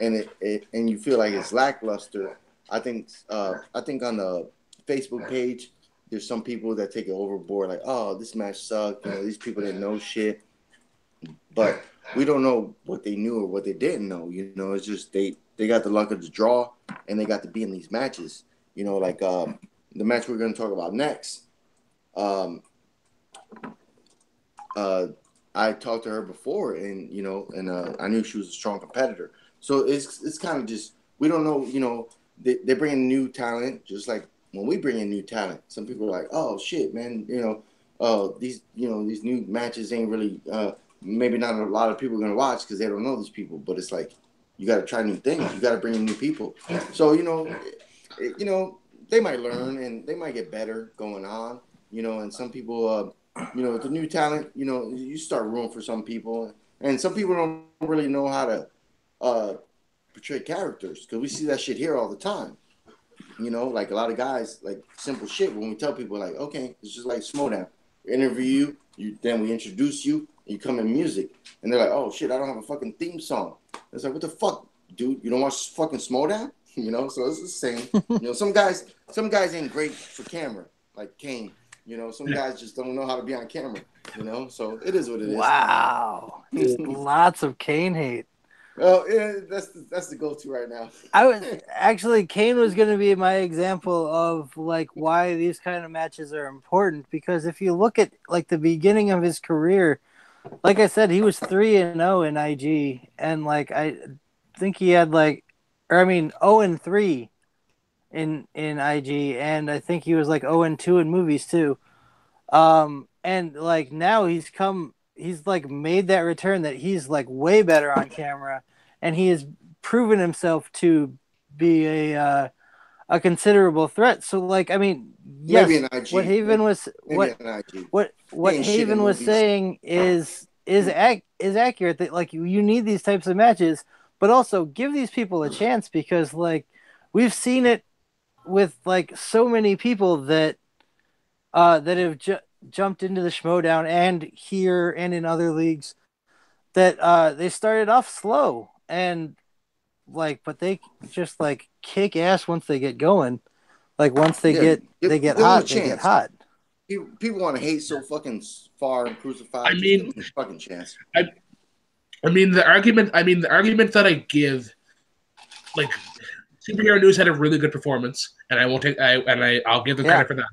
and and you feel like it's lackluster, I think on the Facebook page, there's some people that take it overboard, like, oh, this match sucked. You know, these people didn't know shit, but we don't know what they knew or what they didn't know. You know, it's just they got the luck of the draw, and they got to be in these matches. You know, like the match we're going to talk about next. I talked to her before, and you know, and I knew she was a strong competitor. So it's kind of just, we don't know. You know, they bring in new talent, just like when we bring in new talent. Some people are like, oh shit, man, you know, these new matches ain't really. Maybe not a lot of people are going to watch because they don't know these people, but it's like, you got to try new things. You got to bring in new people. So, you know, they might learn and they might get better going on, you know, and some people, you know, the new talent, you know, you start rooting for some people, and some people don't really know how to portray characters, because we see that shit here all the time. You know, like a lot of guys, like simple shit, when we tell people like, okay, it's just like Showdown. We interview you, then we introduce you, you come in music, and they're like, oh shit, I don't have a fucking theme song. It's like, what the fuck, dude? You don't watch fucking Showdown? You know, so it's the same. You know, some guys ain't great for camera, like Kane. You know, some guys just don't know how to be on camera. You know, so it is what it is. Wow, lots of Kane hate. Well, yeah, that's the go-to right now. Kane was going to be my example of like why these kind of matches are important, because if you look at like the beginning of his career, like I said, he was 3-0 in IG, and like I think he had 0-3 in IG, and I think he was like 0-2 in movies too. And like now he's like made that return that he's like way better on camera, and he has proven himself to be a considerable threat. So like, I mean, yes, what Haven was what Haven was saying is accurate, that like you need these types of matches, but also give these people a chance, because like we've seen it with like so many people that have jumped into the Schmodown and here and in other leagues, that they started off slow and like, but they just like kick ass once they get going. Like once they get hot, they get hot. People want to hate so fucking far and crucify. I mean, just give them a fucking chance. I mean the argument that I give, like, Superhero News had a really good performance, and I'll give them credit for that.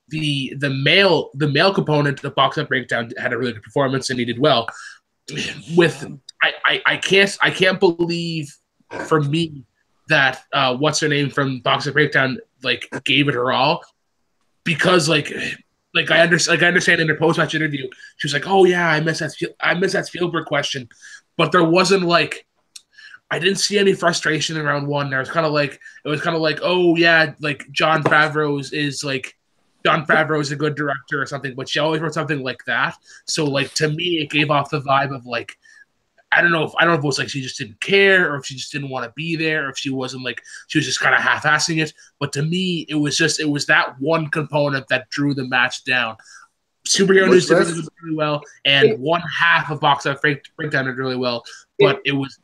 The male component of Box Up Breakdown had a really good performance, and he did well. I can't believe, for me, that what's her name from Box Up Breakdown like gave it her all, because like I understand in her post match interview she was like, oh yeah, I miss that Spielberg question, but there wasn't like, I didn't see any frustration in round one. It was kind of like, oh yeah, like Jon Favreau is a good director or something, but she always wrote something like that. So like, to me, it gave off the vibe of like, I don't know if it was like she just didn't care, or if she just didn't want to be there, or if she wasn't like, she was just kind of half-assing it. But to me, it was that one component that drew the match down. Superhero News did really well, and one half of Box Out Breakdown did really well, but it was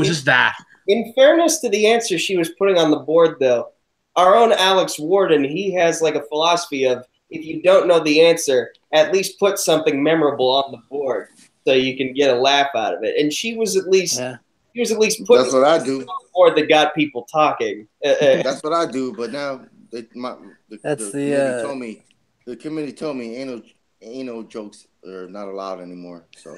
just that. In fairness to the answer she was putting on the board, though, our own Alex Warden, he has like a philosophy of, if you don't know the answer, at least put something memorable on the board so you can get a laugh out of it. And she was at least putting that's what I do. on the board that got people talking. That's what I do. But now the committee told me ain't no jokes are not allowed anymore. So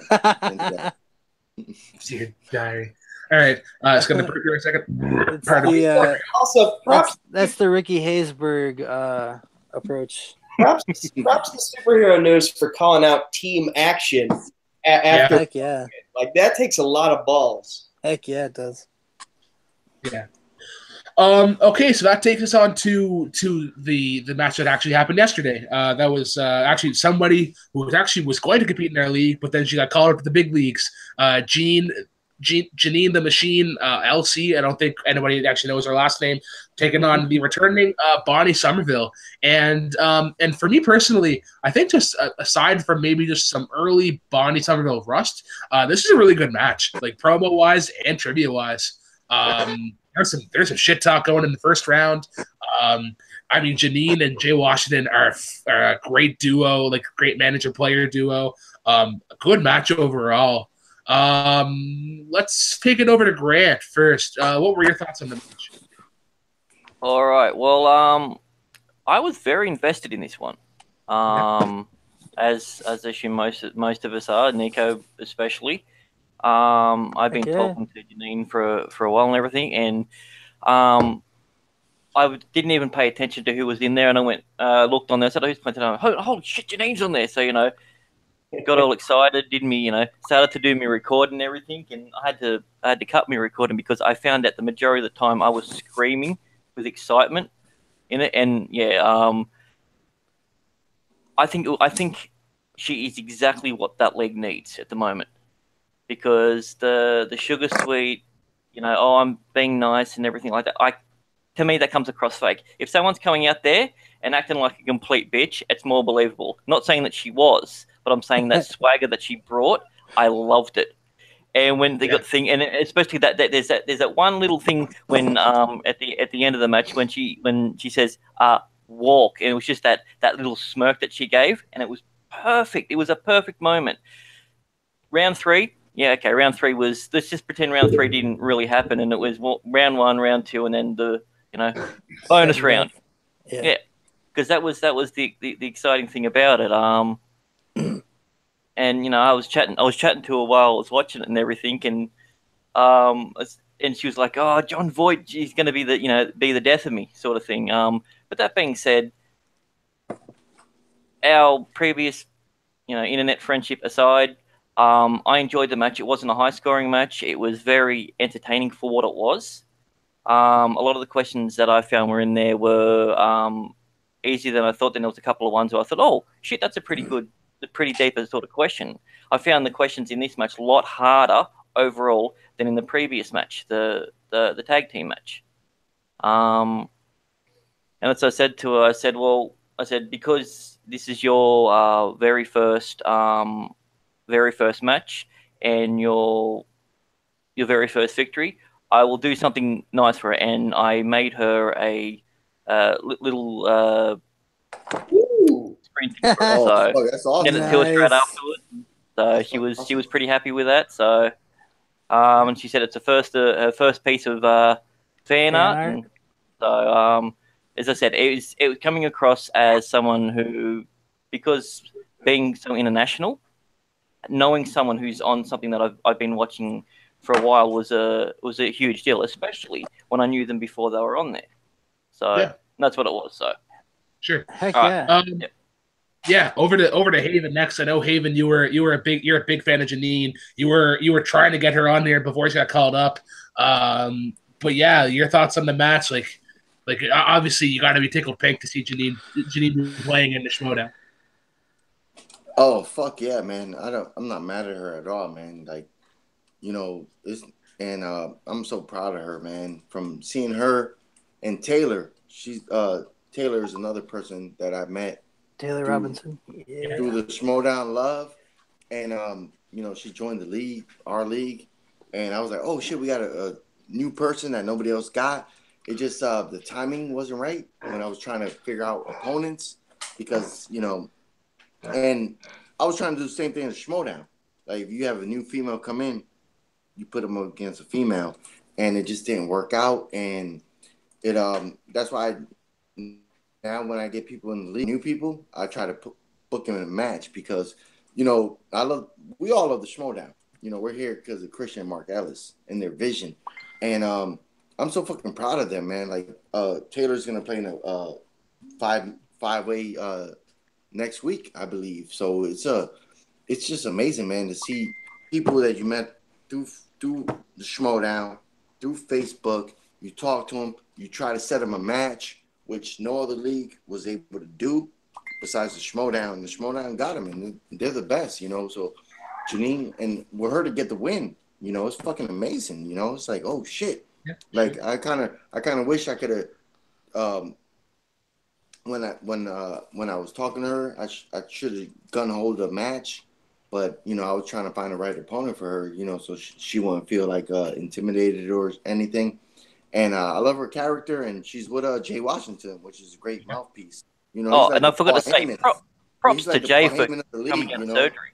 Dear diary. All right. It's going to burp here a second. Pardon me. Also, props. That's the Ricky Haysberg approach. Props to superhero news for calling out team action after. Heck yeah. Like, that takes a lot of balls. Heck yeah, it does. Yeah. Okay, so that takes us on to the match that actually happened yesterday. That was actually somebody who was going to compete in our league, but then she got called up to the big leagues. Janine the Machine, LC. I don't think anybody actually knows her last name. Taking on the returning Bonnie Somerville, and for me personally, I think just aside from maybe just some early Bonnie Somerville rust, this is a really good match, like promo wise and trivia wise. There's some shit talk going in the first round. I mean, Janine and Jay Washington are a great duo, like great manager player duo. A good match overall. Let's take it over to Grant first. What were your thoughts on the match? All right. Well, I was very invested in this one. As assume most of us are, Nico especially. I've been talking to Janine for a while and everything, and I didn't even pay attention to who was in there, and I went looked on there, said, "Who's playing tonight?" Holy shit, Janine's on there! So got all excited, started to do me recording and everything, and I had to cut me recording because I found that the majority of the time I was screaming with excitement in it, and I think she is exactly what that leg needs at the moment, because the sugar sweet, I'm being nice and everything like that. To me, that comes across fake. If someone's coming out there and acting like a complete bitch, it's more believable. Not saying that she was, but I'm saying that swagger that she brought, I loved it. And when they got the thing, and especially that there's that one little thing when at the end of the match when she says walk, and it was just that little smirk that she gave, and it was perfect. It was a perfect moment. Round 3, round 3 was, let's just pretend round 3 didn't really happen, and it was round 1, round 2, and then the bonus round. Yeah, because that was the exciting thing about it. And I was chatting to her while I was watching it and everything, and she was like, "Oh, John Voight, he's going to be the death of me," sort of thing. But that being said, our previous internet friendship aside, I enjoyed the match. It wasn't a high scoring match. It was very entertaining for what it was. A lot of the questions that I found were in there were easier than I thought. Then there was a couple of ones where I thought, "Oh shit, that's a pretty deep sort of question." I found the questions in this match a lot harder overall than in the previous match, the tag team match. And as I said to her, I said, because this is your very first match and your very first victory, I will do something nice for her. And I made her a little so that's awesome. Sent it to her straight afterwards. So she was pretty happy with that. So and she said it's her first piece of fan art. And so as I said, it was coming across as someone who, because being so international, knowing someone who's on something that I've been watching for a while was a huge deal, especially when I knew them before they were on there. So that's what it was. So sure, heck yeah. Yeah, over to Haven next. I know Haven, you're a big fan of Janine. You were trying to get her on there before she got called up. But yeah, your thoughts on the match? Like obviously you got to be tickled pink to see Janine playing in the Showdown. Oh fuck yeah, man! I'm not mad at her at all, man. Like, I'm so proud of her, man. From seeing her and Taylor, Taylor is another person that I met. Taylor Robinson. Through the Schmodown Love. And, she joined the league, our league. And I was like, oh, shit, we got a new person that nobody else got. It just, the timing wasn't right when I was trying to figure out opponents because, and I was trying to do the same thing as Schmodown. Like, if you have a new female come in, you put them up against a female. And it just didn't work out. And it, that's why now when I get people in the league, new people, I try to book them in a match because, we all love the Schmodown. you know, we're here because of Christian and Mark Ellis and their vision. And I'm so fucking proud of them, man. Like Taylor's gonna play in a five-way next week, I believe. So it's just amazing, man, to see people that you met through the Showdown, through Facebook. You talk to them, you try to set them a match, which no other league was able to do besides the Showdown. The Showdown got them, and they're the best, you know. So Janine, and for her to get the win, you know, it's fucking amazing. You know, it's like, oh shit. Yeah. Like I kind of wish I could have. When I was talking to her, I should have gun hold a match, but you know, I was trying to find the right opponent for her, you know, so she wouldn't feel like intimidated or anything. And I love her character, and she's with Jay Washington, which is a great mouthpiece. You know. Like, and I forgot to say, props to Jay for coming out of surgery.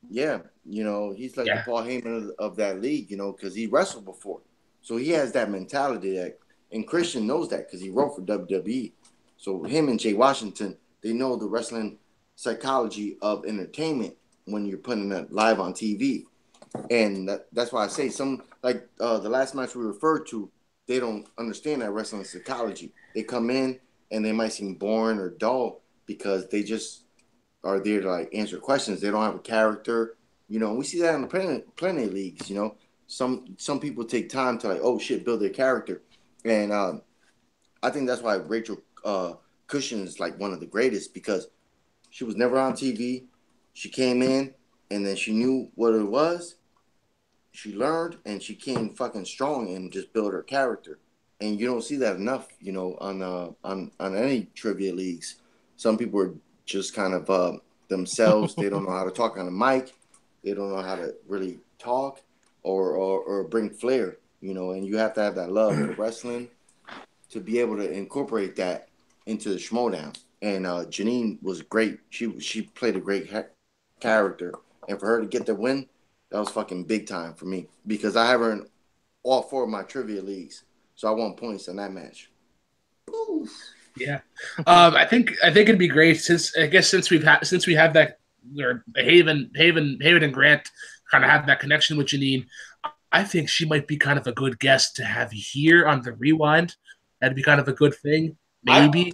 Yeah, you know, he's like the Paul Heyman of that league, you know, because he wrestled before, so he has that mentality that, and Christian knows that because he wrote for WWE. So him and Jay Washington, they know the wrestling psychology of entertainment when you're putting it live on TV, and that's why I say some like the last match we referred to. They don't understand that wrestling psychology. They come in and they might seem boring or dull because they just are there to like answer questions. They don't have a character, you know. And we see that in the plenty of leagues, you know. Some people take time to like, oh shit, build their character, and I think that's why Rachel Cushion is like one of the greatest because she was never on TV. She came in and then she knew what it was. She learned and she came fucking strong and just built her character. And you don't see that enough, you know, on any trivia leagues. Some people are just kind of themselves. They don't know how to talk on a mic. They don't know how to really talk or bring flair, you know. And you have to have that love for wrestling to be able to incorporate that into the Showdown. And Janine was great. She played a great character. And for her to get the win, that was fucking big time for me because I have her in all 4 of my trivia leagues, so I won points in that match. Oof. Yeah, I think it'd be great since we have that where Haven and Grant kind of have that connection with Janine. I think she might be kind of a good guest to have here on the Rewind. That'd be kind of a good thing. Maybe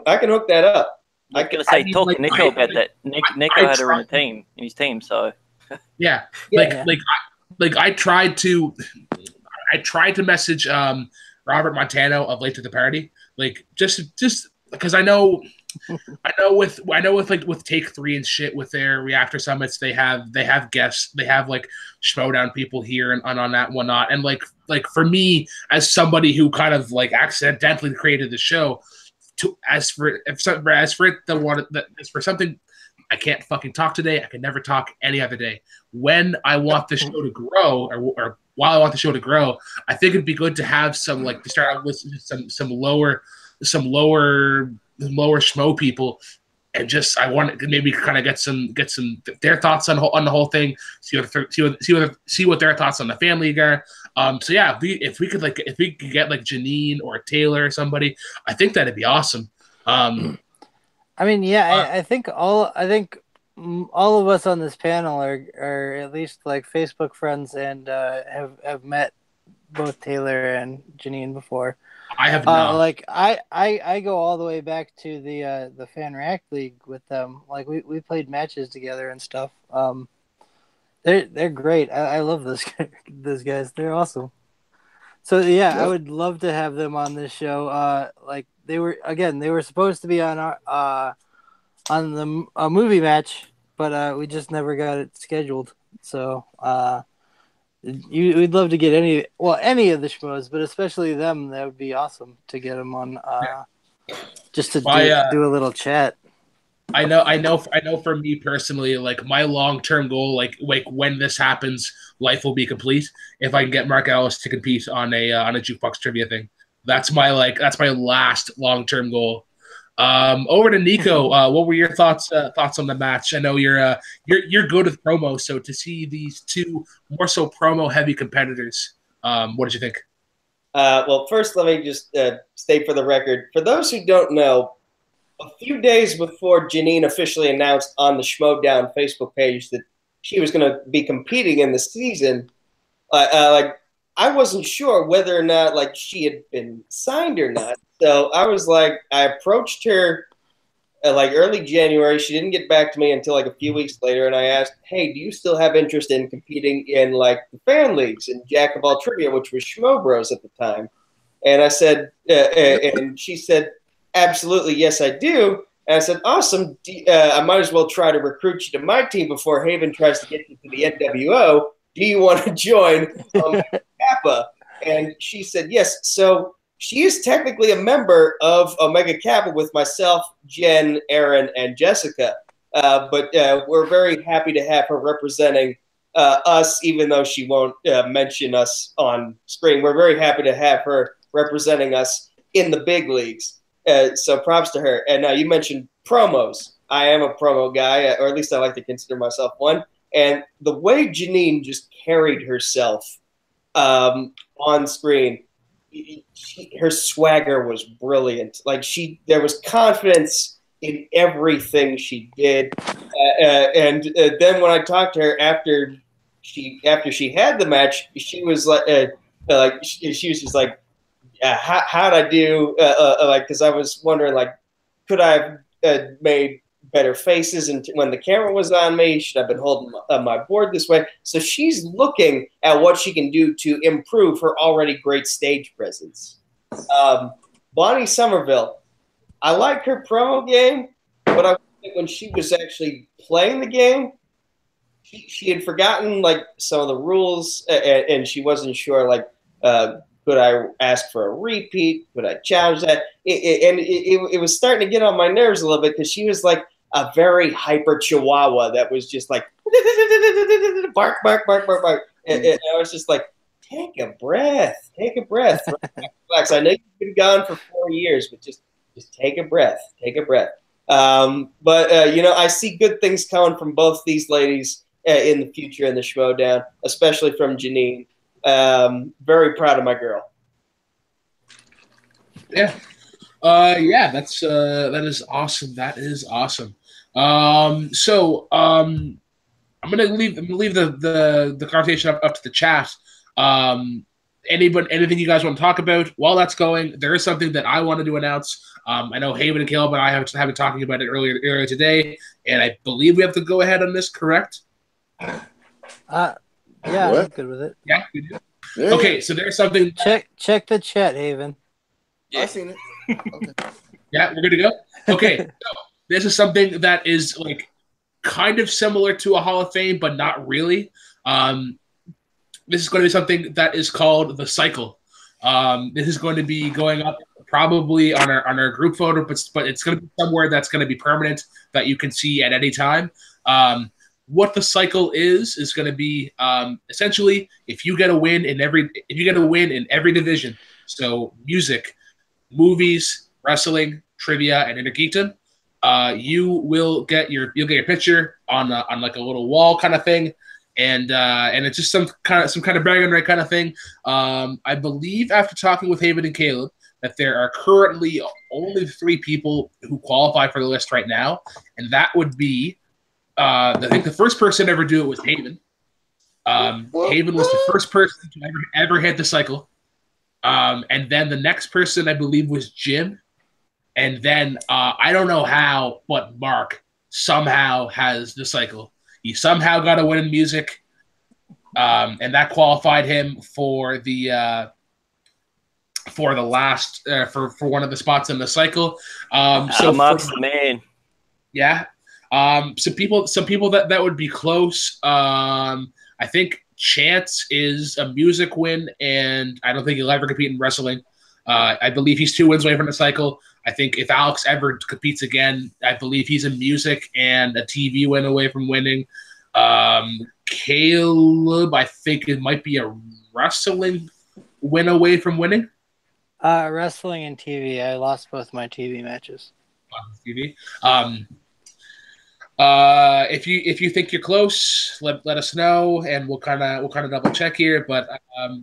I can hook that up. I was gonna say talk to Nico about that. Nico had her in his team, so. Yeah, I tried to message Robert Montano of Late to the Party, like just because I know with Take 3 and shit with their reactor summits they have guests, they have like Showdown people here and on that and whatnot, and like for me as somebody who kind of like accidentally created the show, as for something. I can't fucking talk today. I can never talk any other day. When I want the show to grow, or while I want the show to grow, I think it'd be good to have some like to start out with some lower schmo people, and just I want to maybe kind of get some their thoughts on the whole thing. See what their thoughts on the family are. So yeah, if we could get like Janine or Taylor or somebody, I think that'd be awesome. I mean, yeah, I think all of us on this panel are at least like Facebook friends and have met both Taylor and Janine before. I have not. Like I go all the way back to the Fan React League with them. Like we played matches together and stuff. They're great. I love those guys. They're awesome. So yeah, yep. I would love to have them on this show. Like they were supposed to be on a movie match, but we just never got it scheduled. So we'd love to get any of the schmoes, but especially them. That would be awesome to get them on, just to do a little chat. I know. For me personally, like my long-term goal, like when this happens, life will be complete if I can get Mark Ellis to compete on a jukebox trivia thing. That's my last long-term goal. Over to Nico. What were your thoughts on the match? I know you're good with promo, so to see these two more so promo-heavy competitors, what did you think? Well, first, let me just state for the record, for those who don't know, a few days before Janine officially announced on the Schmodown Facebook page that she was going to be competing in the season, like I wasn't sure whether or not like she had been signed or not. So I was like, I approached her like early January. She didn't get back to me until like a few weeks later, and I asked, "Hey, do you still have interest in competing in like the fan leagues in Jack of All Trivia, which was Schmo Bros at the time?" And I said, and she said, "Absolutely, yes, I do." And I said, "Awesome. I might as well try to recruit you to my team before Haven tries to get you to the NWO. Do you want to join Kappa?" And she said, "Yes." So she is technically a member of Omega Kappa with myself, Jen, Aaron, and Jessica. But we're very happy to have her representing us, even though she won't mention us on screen. We're very happy to have her representing us in the big leagues. So props to her. And now you mentioned promos. I am a promo guy, or at least I like to consider myself one. And the way Janine just carried herself on screen, her swagger was brilliant. Like there was confidence in everything she did. And then when I talked to her after she had the match, she was she was just like, how'd I do? Like, because I was wondering, like, could I have made better faces and when the camera was on me? Should I have been holding my board this way? So she's looking at what she can do to improve her already great stage presence. Bonnie Somerville, I like her promo game, but I think when she was actually playing the game, she had forgotten like some of the rules, and she wasn't sure, like, could I ask for a repeat? Could I challenge that? It was starting to get on my nerves a little bit because she was like a very hyper chihuahua that was just like bark, bark, bark, bark, bark. And I was just like, take a breath, relax. I know you've been gone for 4 years, but just take a breath, take a breath. But you know, I see good things coming from both these ladies in the future in the Showdown, especially from Janine. Very proud of my girl. Yeah. Yeah, that is awesome. That is awesome. So I'm gonna leave the conversation up to the chat. Anything you guys want to talk about while that's going? There is something that I wanted to announce. I know Haven and Caleb and I have been talking about it earlier today, and I believe we have to go ahead on this, correct? Yeah, I'm good with it. Yeah, we do. Yeah. Okay, so there's something. Check the chat, Haven. Yeah. I've seen it. Okay. Yeah, we're good to go. Okay, so this is something that is like kind of similar to a Hall of Fame, but not really. This is going to be something that is called the Cycle. This is going to be going up probably on our group photo, but it's going to be somewhere that's going to be permanent that you can see at any time. What the Cycle is going to be essentially if you get a win in every division, so music, movies, wrestling, trivia, and intergeekdom, you'll get your picture on like a little wall kind of thing, and it's just some kind of bragging right kind of thing. I believe after talking with Haven and Caleb that there are currently only 3 people who qualify for the list right now, and that would be I think the first person to ever do it was Haven. Haven was the first person to ever hit the Cycle. And then the next person I believe was Jim. And then I don't know how, but Mark somehow has the Cycle. He somehow got a win in music. And that qualified him for the last for one of the spots in the Cycle. So Mark's the man. Yeah. Some people that would be close. I think Chance is a music win, and I don't think he'll ever compete in wrestling. I believe he's 2 wins away from the Cycle. I think if Alex ever competes again, I believe he's in music and a TV win away from winning. Caleb, I think it might be a wrestling win away from winning. Wrestling and TV. I lost both my TV matches. TV. If you think you're close, let us know, and we'll kind of double check here. But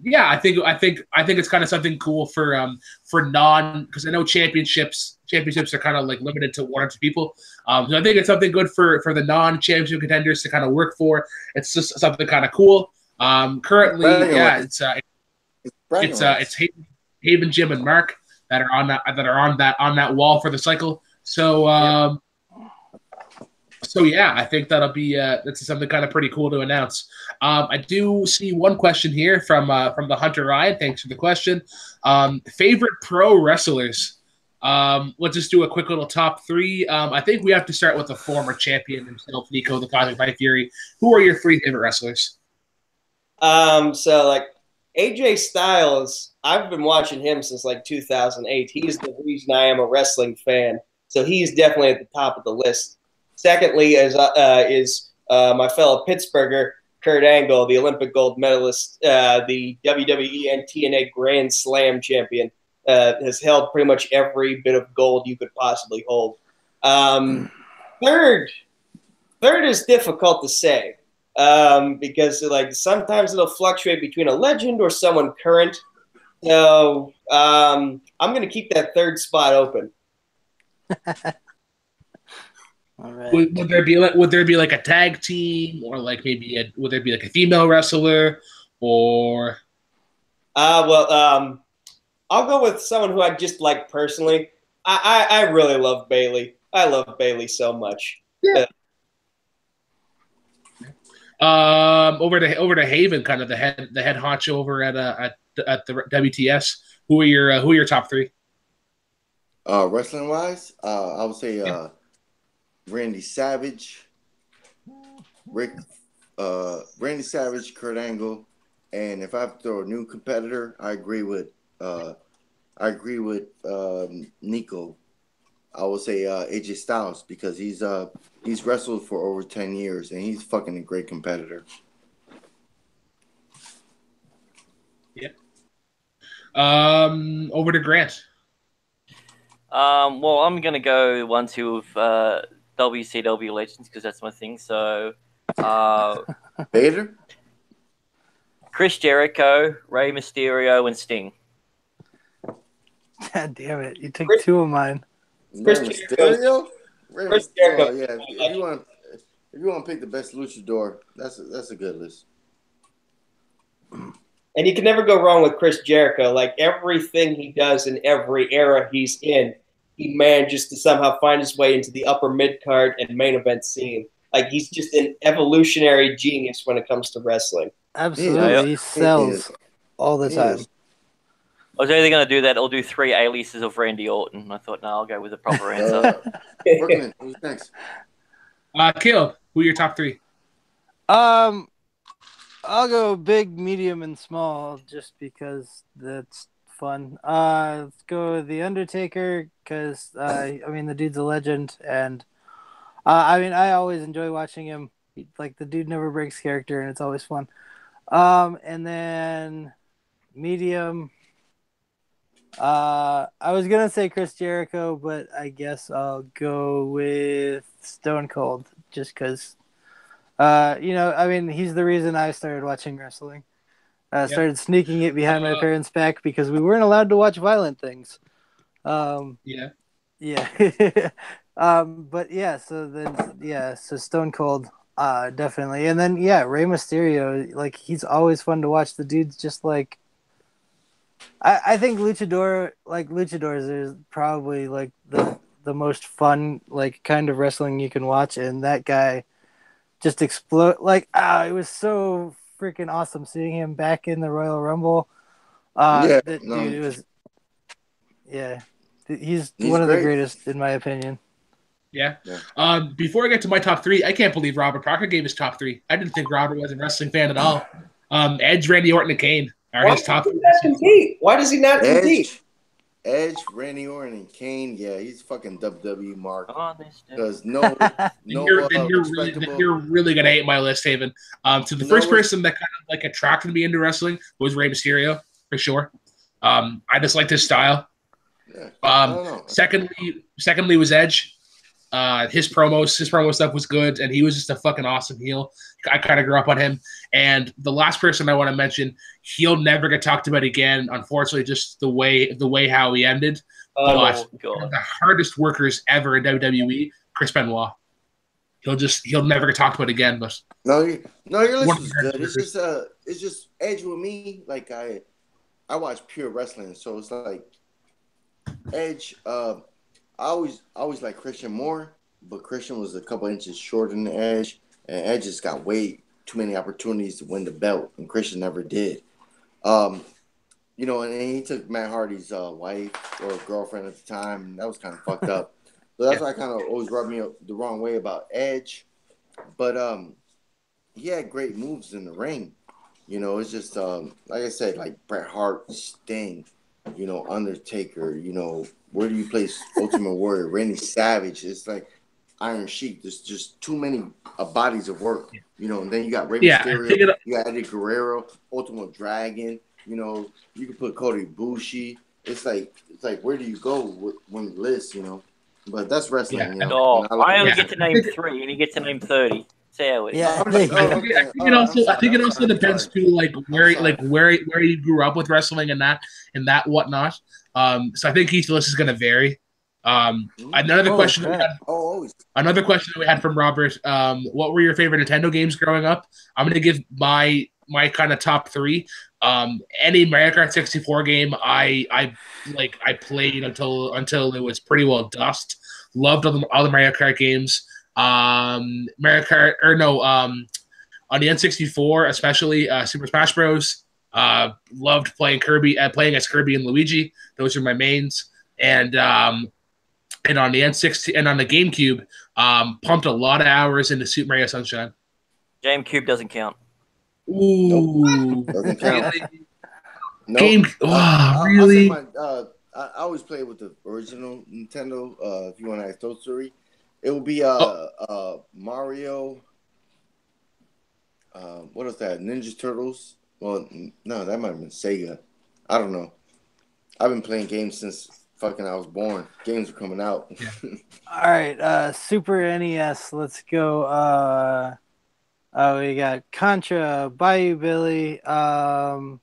yeah, I think it's kind of something cool for non, because I know championships are kind of like limited to one or two people. So I think it's something good for the non-championship contenders to kind of work for. It's just something kind of cool. Currently, yeah, it's Haven, Jim, and Mark that are on that wall for the cycle. So. So yeah, I think that'll be that's something kind of pretty cool to announce. I do see one question here from the Hunter Ryan. Thanks for the question. Favorite pro wrestlers. Let's just do a quick little top three. I think we have to start with the former champion himself, Nico, the Cosmic Nightfury. Who are your three favorite wrestlers? So like AJ Styles, I've been watching him since like 2008. He's the reason I am a wrestling fan. So he's definitely at the top of the list. Secondly, is my fellow Pittsburgher, Kurt Angle, the Olympic gold medalist, the WWE and TNA Grand Slam champion, has held pretty much every bit of gold you could possibly hold. Third is difficult to say because like sometimes it'll fluctuate between a legend or someone current. So I'm going to keep that third spot open. All right. Would there be like a tag team, or like would there be like a female wrestler, or? I'll go with someone who I just like personally. I really love Bailey. I love Bailey so much. Yeah. Over to Haven, kind of the head honcho over at the WTS. Who are your top three? Wrestling wise, I would say Randy Savage, Randy Savage, Kurt Angle, and if I have to throw a new competitor, I agree with Nico. I would say AJ Styles, because he's wrestled for over 10 years and he's fucking a great competitor. Yeah. Over to Grant. Well, I'm gonna go 1-2 with WCW legends because that's my thing. So, Vader, Chris Jericho, Rey Mysterio, and Sting. God damn it! You took two of mine. Chris Mysterio. Chris Jericho. Yeah, if you want to pick the best luchador, that's a good list. And you can never go wrong with Chris Jericho. Like everything he does in every era he's in, he manages to somehow find his way into the upper mid-card and main event scene. Like he's just an evolutionary genius when it comes to wrestling. Absolutely, he sells all the time. I was either going to do that or do 3 aliases of Randy Orton. I thought, no, I'll go with the proper answer. Brooklyn, who's next? Caleb, who are your top three? I'll go big, medium, and small just because that's fun. Let's go with The Undertaker because, the dude's a legend. And, I always enjoy watching him. Like, the dude never breaks character, and it's always fun. And then medium... I was gonna say Chris Jericho, but I guess I'll go with Stone Cold just because, he's the reason I started watching wrestling. Started sneaking it behind my parents' back because we weren't allowed to watch violent things. But so Stone Cold, definitely, and then Rey Mysterio, like he's always fun to watch. The dude's just like. I think luchadors is probably like the most fun like kind of wrestling you can watch, and that guy just explode it was so freaking awesome seeing him back in the Royal Rumble. He's one of the greatest in my opinion. Yeah. Before I get to my top three, I can't believe Robert Parker gave his top three. I didn't think Robert was a wrestling fan at all. Edge, Randy Orton, and Kane. Why does he not compete? Edge, Randy Orton, and Kane. Yeah, he's fucking WWE mark. Because you're really gonna hate my list, Haven. So the first person that kind of like attracted me into wrestling was Rey Mysterio for sure. I just liked his style. Secondly was Edge. His promo stuff was good, and he was just a fucking awesome heel. I kind of grew up on him. And the last person I want to mention, he'll never get talked about again. Unfortunately, just the way how he ended. But one of the hardest workers ever in WWE, Chris Benoit. He'll never get talked about again. But your list is good. It's just Edge with me. Like I watch pure wrestling, so it's like Edge. I always like Christian more, but Christian was a couple inches shorter than Edge, and Edge just got way too many opportunities to win the belt, and Christian never did. And he took Matt Hardy's wife or girlfriend at the time, and that was kind of fucked up. So that's why I kind of always rubbed me the wrong way about Edge. But he had great moves in the ring. It's just like I said, like Bret Hart, Sting, Undertaker. Where do you place Ultimate Warrior, Randy Savage? It's like Iron Sheik. There's just too many bodies of work. And then you got Rey Mysterio, you got Eddie Guerrero, Ultimate Dragon. You can put Cody Bushi. It's like where do you go when you list? But that's wrestling. I only get to name 3, and he gets to name 30. Say how it is. Yeah, I think it also depends too, like where you grew up with wrestling and that whatnot. So I think each list is going to vary. Another question that we had from Robert. What were your favorite Nintendo games growing up? I'm going to give my kind of top 3. Any Mario Kart 64 game I played until it was pretty well dust. Loved all the Mario Kart games. Mario Kart on the N64, especially Super Smash Bros. Loved playing playing as Kirby and Luigi. Those are my mains. And on the N60 and on the GameCube, pumped a lot of hours into Super Mario Sunshine. GameCube doesn't count. Ooh, doesn't count. Nope. Game. Oh, really? I always play with the original Nintendo. If you want to ask those 3, it would be Mario. What is that? Ninja Turtles. Well, no, that might have been Sega. I don't know. I've been playing games since fucking I was born. Games are coming out. All right, Super NES. Let's go. We got Contra, Bayou Billy, Battletoads.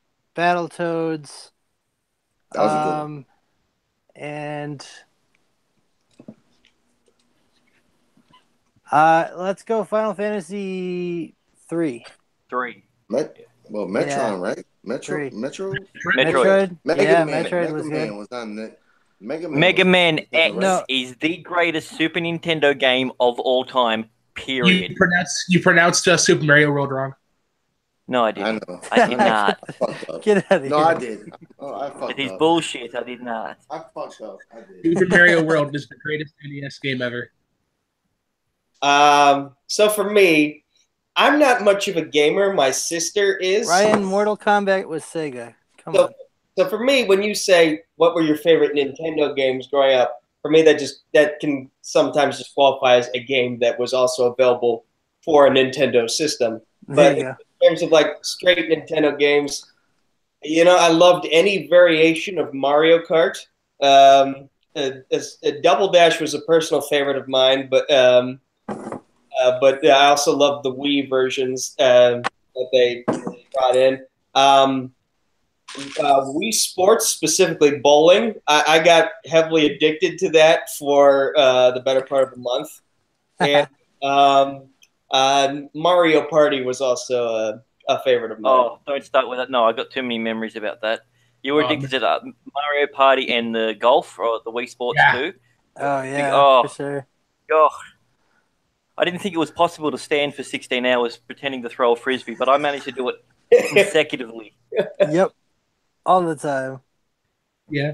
That was a good one. And let's go Final Fantasy 3. Metron, right? Metroid. Metroid was good. Was on that. Mega Man X is the greatest Super Nintendo game of all time. Period. You pronounced Super Mario World wrong. No, I didn't. I know. I did not. I fucked up. Get out of here. No, I did. I fucked up. It is bullshit. I did not. I fucked up. I did. Super Mario World is the greatest NES game ever. So for me, I'm not much of a gamer. My sister is. Ryan, Mortal Kombat was Sega. Come on. So for me, when you say what were your favorite Nintendo games growing up, for me that can sometimes just qualify as a game that was also available for a Nintendo system. But in terms of like straight Nintendo games, I loved any variation of Mario Kart. Double Dash was a personal favorite of mine, but I also loved the Wii versions that they brought in. Wii Sports, specifically bowling, I got heavily addicted to that for the better part of a month. And Mario Party was also a favorite of mine. Oh, don't start with that. No, I got too many memories about that. You were addicted to that Mario Party and the golf or the Wii Sports too. Oh yeah, for sure. Oh, I didn't think it was possible to stand for 16 hours pretending to throw a frisbee, but I managed to do it consecutively. Yep. All the time. Yeah.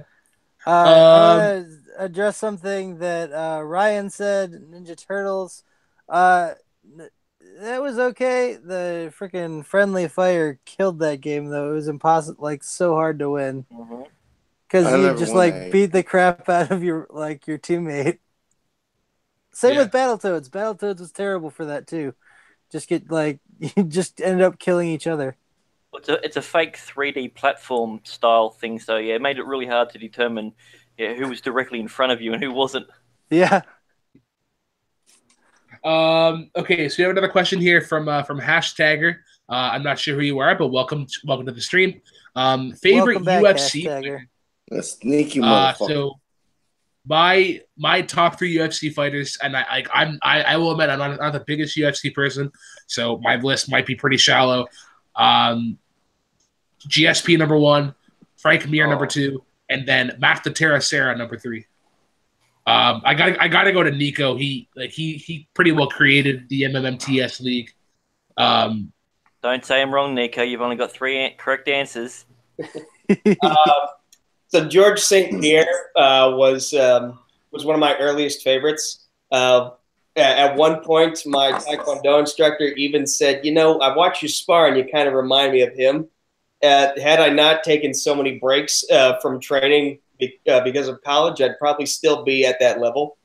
I'm going to address something that Ryan said, Ninja Turtles. That was okay. The freaking Friendly Fire killed that game, though. It was impossible, so hard to win. Because you just, beat the crap out of your teammate. Same with Battletoads. Battletoads was terrible for that, too. You just ended up killing each other. It's a fake 3D platform style thing, so it made it really hard to determine who was directly in front of you and who wasn't. Yeah. Okay, so we have another question here from Hashtagger. I'm not sure who you are, but welcome to the stream. Favorite welcome back, UFC Hashtagger. A sneaky motherfucker. So my top 3 UFC fighters, and I will admit I'm not the biggest UFC person, so my list might be pretty shallow. GSP number 1, Frank Mir number 2, and then Matt the Terra Serra number 3. I gotta go to Nico. He pretty well created the MMMTS league. Don't say I'm wrong, Nico. You've only got 3 correct answers. So George St. Pierre was one of my earliest favorites. At one point, my Taekwondo instructor even said, I watch you spar and you kind of remind me of him. Had I not taken so many breaks from training because of college, I'd probably still be at that level.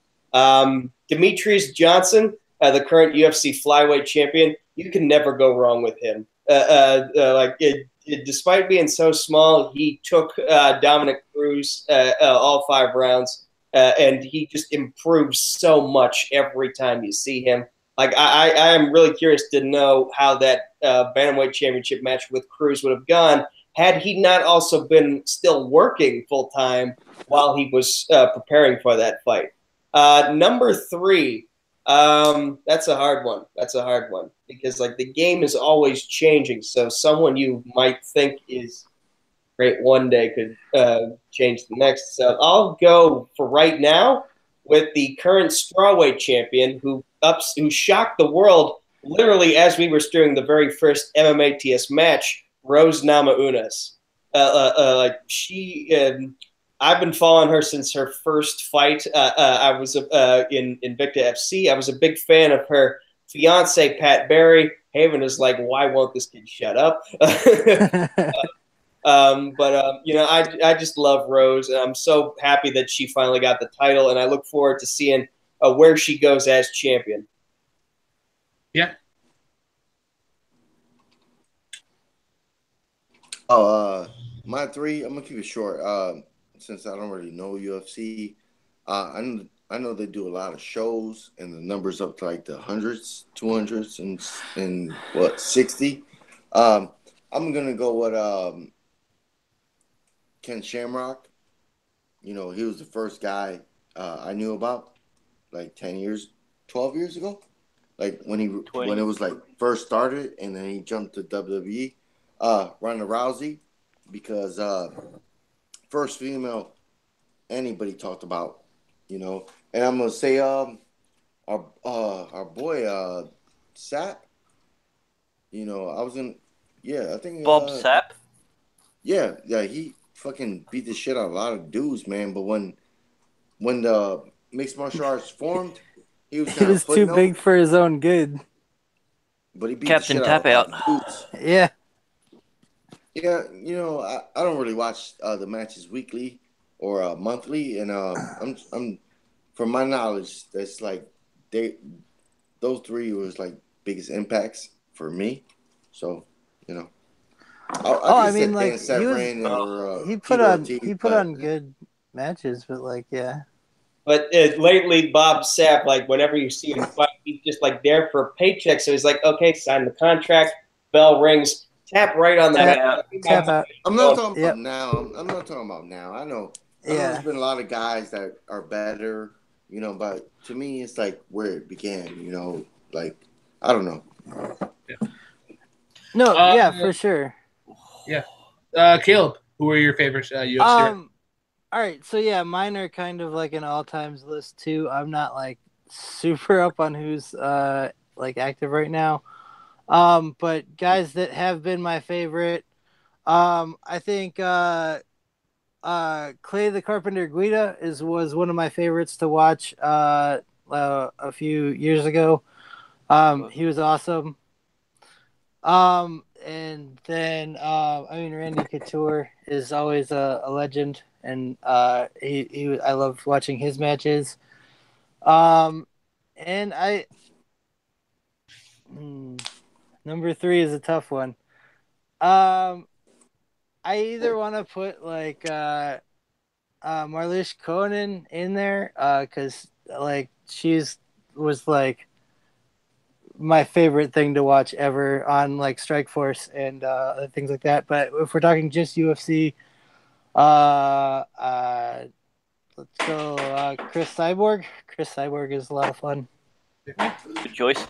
Demetrius Johnson, the current UFC flyweight champion, you can never go wrong with him. Despite being so small, he took Dominic Cruz all 5 rounds, and he just improves so much every time you see him. I am really curious to know how that bantamweight championship match with Cruz would have gone had he not also been still working full time while he was preparing for that fight. Number 3, that's a hard one. Because the game is always changing. So someone you might think is great one day could change the next. So I'll go for right now with the current strawweight champion who shocked the world literally as we were doing the very first MMA TS match, Rose Namajunas. I've been following her since her first fight. I was in Invicta FC. I was a big fan of her fiance, Pat Barry. Haven is like, why won't this kid shut up? I just love Rose, and I'm so happy that she finally got the title, and I look forward to seeing where she goes as champion. Yeah. My 3, I'm gonna keep it short. Since I don't really know UFC, I know they do a lot of shows, and the numbers up to the hundreds, 200s, and 60. I'm gonna go with Ken Shamrock. He was the first guy I knew about 12 years ago, when it was first started, and then he jumped to WWE. Ronda Rousey, because first female anybody talked about, and I'm gonna say our boy Sapp. I think Bob Sapp. Yeah, he fucking beat the shit out of a lot of dudes, man. But when the mixed martial arts formed, he was too big for his own good. But he beat Captain the shit Tap out of Out. dudes. Yeah. Yeah, I don't really watch the matches weekly or monthly, and I'm from my knowledge, that's those 3 was biggest impacts for me. So he put on good matches, but yeah. But lately, Bob Sapp, whenever you see him fight, he's just there for a paycheck. So he's like, okay, sign the contract, bell rings. Tap right on that. Tap out. I'm not talking about now. I'm not talking about now. I know there's been a lot of guys that are better, but to me, it's where it began, I don't know. Yeah. No, for sure. Yeah. Caleb, who are your favorites UFC? All right, so mine are kind of an all-times list too. I'm not super up on who's active right now. But guys that have been my favorite, I think Clay the Carpenter Guida was one of my favorites to watch a few years ago. He was awesome. And then Randy Couture is always a legend, and I love watching his matches. And number 3 is a tough one. I either want to put Marlish Conan in there, because she was my favorite thing to watch ever on like Strikeforce and things like that. But if we're talking just UFC, let's go Chris Cyborg. Chris Cyborg is a lot of fun. Good choice.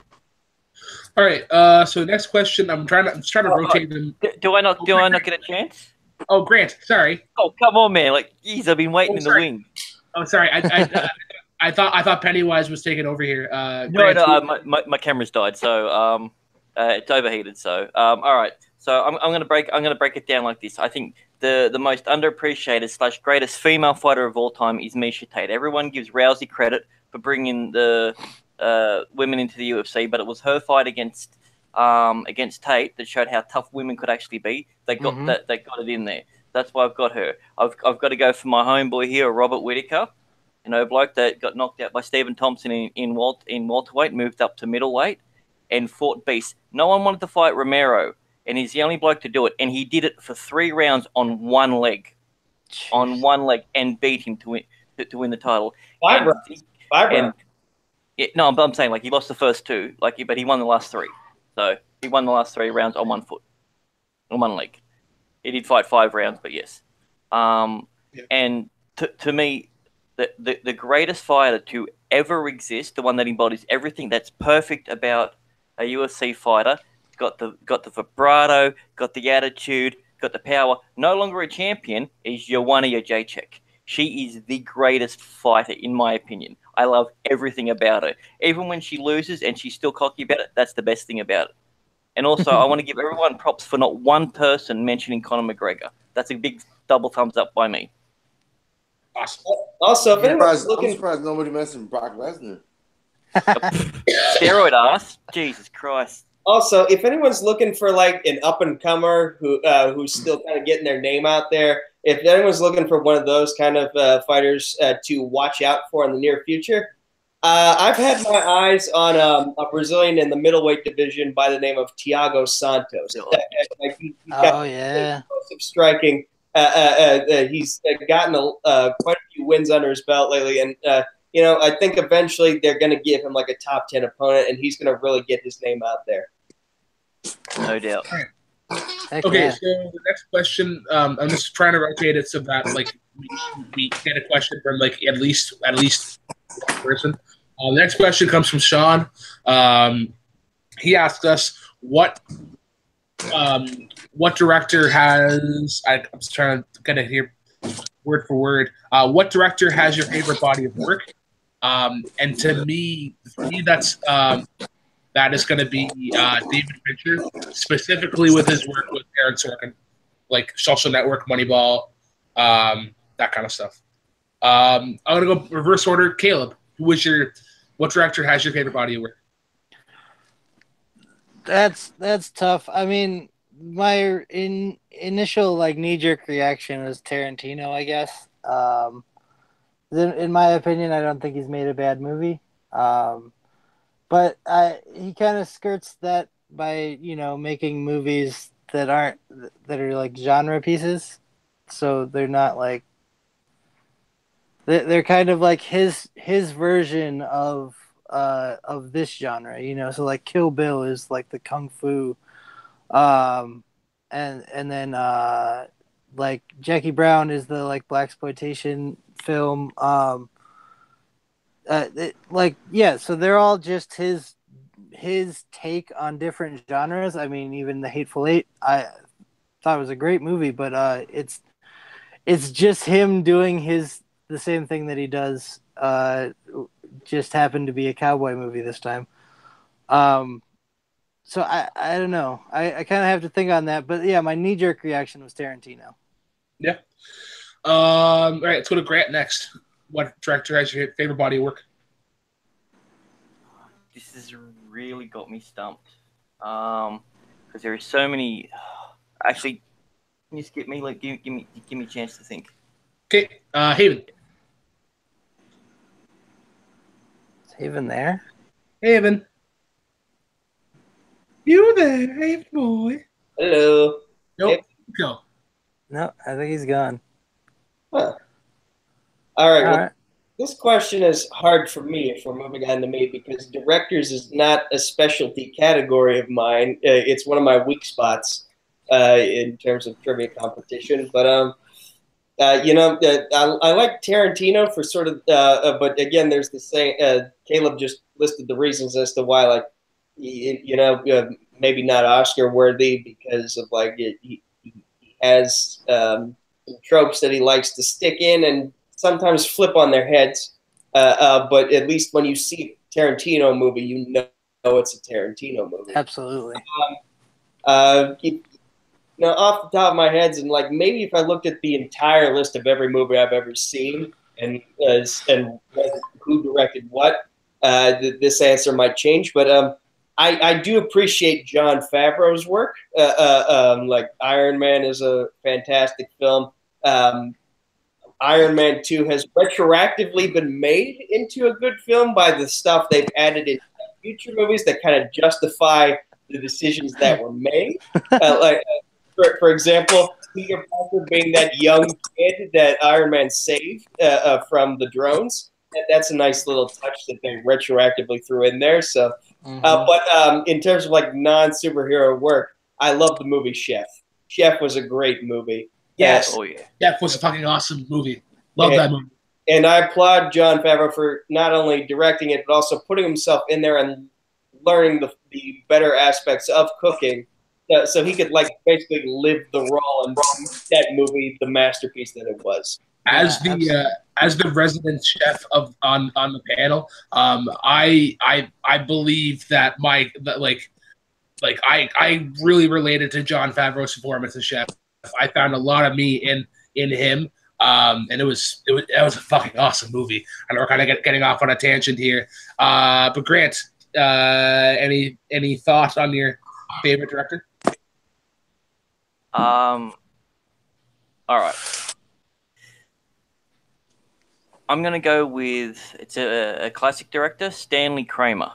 All right. So next question. I'm trying to rotate them. Do I not get a chance? Oh, Grant. Sorry. Oh, come on, man! Like, geez, I've been waiting in the wing. Oh, sorry. I thought Pennywise was taking over here. No, my camera's died, so it's overheated. So all right. So I'm gonna break it down like this. I think the most underappreciated / greatest female fighter of all time is Miesha Tate. Everyone gives Rousey credit for bringing the women into the UFC, but it was her fight against Tate that showed how tough women could actually be. They got they got it in there. That's why I've got her. I've got to go for my homeboy here, Robert Whittaker. You know, bloke that got knocked out by Stephen Thompson in welterweight, moved up to middleweight, and fought beast. No one wanted to fight Romero, and he's the only bloke to do it. And he did it for 3 rounds on one leg, and beat him to win the title. 5 rounds. Yeah, no, I'm saying like he lost the first 2, but he won the last 3. So he won the last 3 rounds on one foot, on one leg. He did fight 5 rounds, but yes. And to me, the greatest fighter to ever exist, the one that embodies everything that's perfect about a UFC fighter, got the vibrato, got the attitude, got the power. No longer a champion, is Joanna Jacek. She is the greatest fighter, in my opinion. I love everything about her. Even when she loses and she's still cocky about it, that's the best thing about it. And also, I want to give everyone props for not one person mentioning Conor McGregor. That's a big double thumbs up by me. Also, if I'm surprised nobody mentioned Brock Lesnar. Steroid ass. Jesus Christ. Also, if anyone's looking for like an up and comer who's still kind of getting their name out there, if anyone's looking for one of those kind of fighters to watch out for in the near future, I've had my eyes on a Brazilian in the middleweight division by the name of Thiago Santos. He's got striking. He's gotten quite a few wins under his belt lately, and I think eventually they're going to give him like a top 10 opponent, and he's going to really get his name out there. No doubt. Okay, so the next question, I'm just trying to rotate it so that like we get a question from like at least one person. The next question comes from Sean. He asked us what director has I'm just trying to get it here word for word. What director has your favorite body of work? And to me that's that is going to be David Fincher, specifically with his work with Aaron Sorkin, like Social Network, Moneyball, that kind of stuff. I'm going to go reverse order. Caleb, what director has your favorite body of work? That's tough. I mean, my initial like knee-jerk reaction was Tarantino, I guess. In my opinion, I don't think he's made a bad movie. But he kind of skirts that by, making movies that are like genre pieces. So they're not like they're kind of like his version of this genre, So like Kill Bill is like the kung fu, and then like Jackie Brown is the like blaxploitation film. So they're all just his take on different genres. I mean, even The Hateful Eight, I thought it was a great movie, but it's just him doing the same thing that he does. Just happened to be a cowboy movie this time. So I don't know. I kind of have to think on that, but yeah, my knee jerk reaction was Tarantino. Yeah. All right, let's go to Grant next. What director has your favorite body of work? This has really got me stumped. Because there are so many. Actually, can you skip me? Like, give me a chance to think. Okay, Haven. Is Haven there? Haven. You there, Haven boy? Hello. Nope. Go. No, I think he's gone. Huh. All right. This question is hard for me if we're moving on to me because directors is not a specialty category of mine. It's one of my weak spots in terms of trivia competition. But I like Tarantino for sort of, but again, there's the same. Caleb just listed the reasons as to why, like, maybe not Oscar worthy because of like he has some tropes that he likes to stick in and sometimes flip on their heads. But at least when you see a Tarantino movie, you know it's a Tarantino movie. Absolutely. Off the top of my head, and like maybe if I looked at the entire list of every movie I've ever seen and who directed what, this answer might change. But I do appreciate Jon Favreau's work. Like Iron Man is a fantastic film. Iron Man 2 has retroactively been made into a good film by the stuff they've added in future movies that kind of justify the decisions that were made. For example, Peter Parker being that young kid that Iron Man saved from the drones. That's a nice little touch that they retroactively threw in there. So, but in terms of like non-superhero work, I love the movie Chef. Chef was a great movie. Yes. Chef was a fucking awesome movie. Love that movie. And I applaud Jon Favreau for not only directing it, but also putting himself in there and learning the better aspects of cooking. So he could like basically live the role and make that movie the masterpiece that it was. As the resident chef on the panel, I believe that I really related to Jon Favreau's performance as chef. I found a lot of me in him, and that was a fucking awesome movie. I know we're kind of getting off on a tangent here, but Grant, any thoughts on your favorite director? All right. I'm gonna go with a classic director, Stanley Kramer.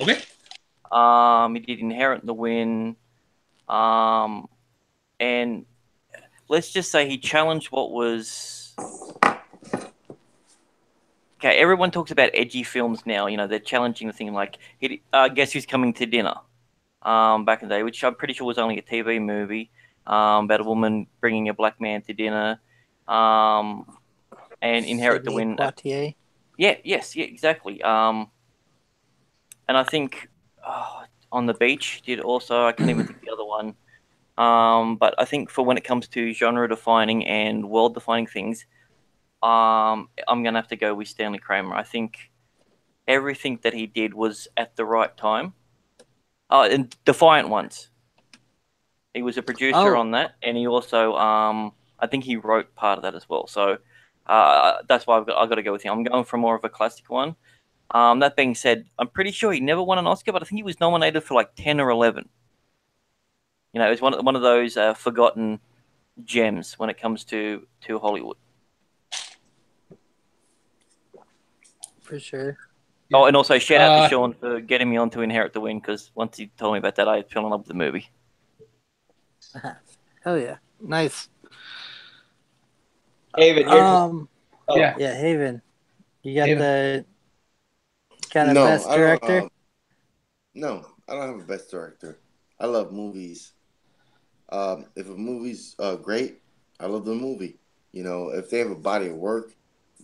Okay. He did Inherent the Wind, and let's just say he challenged what was. Okay, everyone talks about edgy films now. You know, they're challenging the thing like, Guess Who's Coming to Dinner? Back in the day, which I'm pretty sure was only a TV movie about a woman bringing a black man to dinner, and Inherit the Wind. Yeah, exactly. And I think On the Beach did also. I can't even think of the other one. But I think for when it comes to genre-defining and world-defining things, I'm gonna have to go with Stanley Kramer. I think everything that he did was at the right time. And Defiant Ones. He was a producer on that, and he also, I think he wrote part of that as well. So that's why I've got to go with him. I'm going for more of a classic one. That being said, I'm pretty sure he never won an Oscar, but I think he was nominated for like 10 or 11. You know, it was one of those forgotten gems when it comes to Hollywood. For sure. Oh, and also shout out to Sean for getting me on to Inherit the Wind, because once he told me about that, I fell in love with the movie. Hell yeah. Nice. Haven, Haven. You got the best director? No, I don't have a best director. I love movies. If a movie's great, I love the movie. You know, if they have a body of work,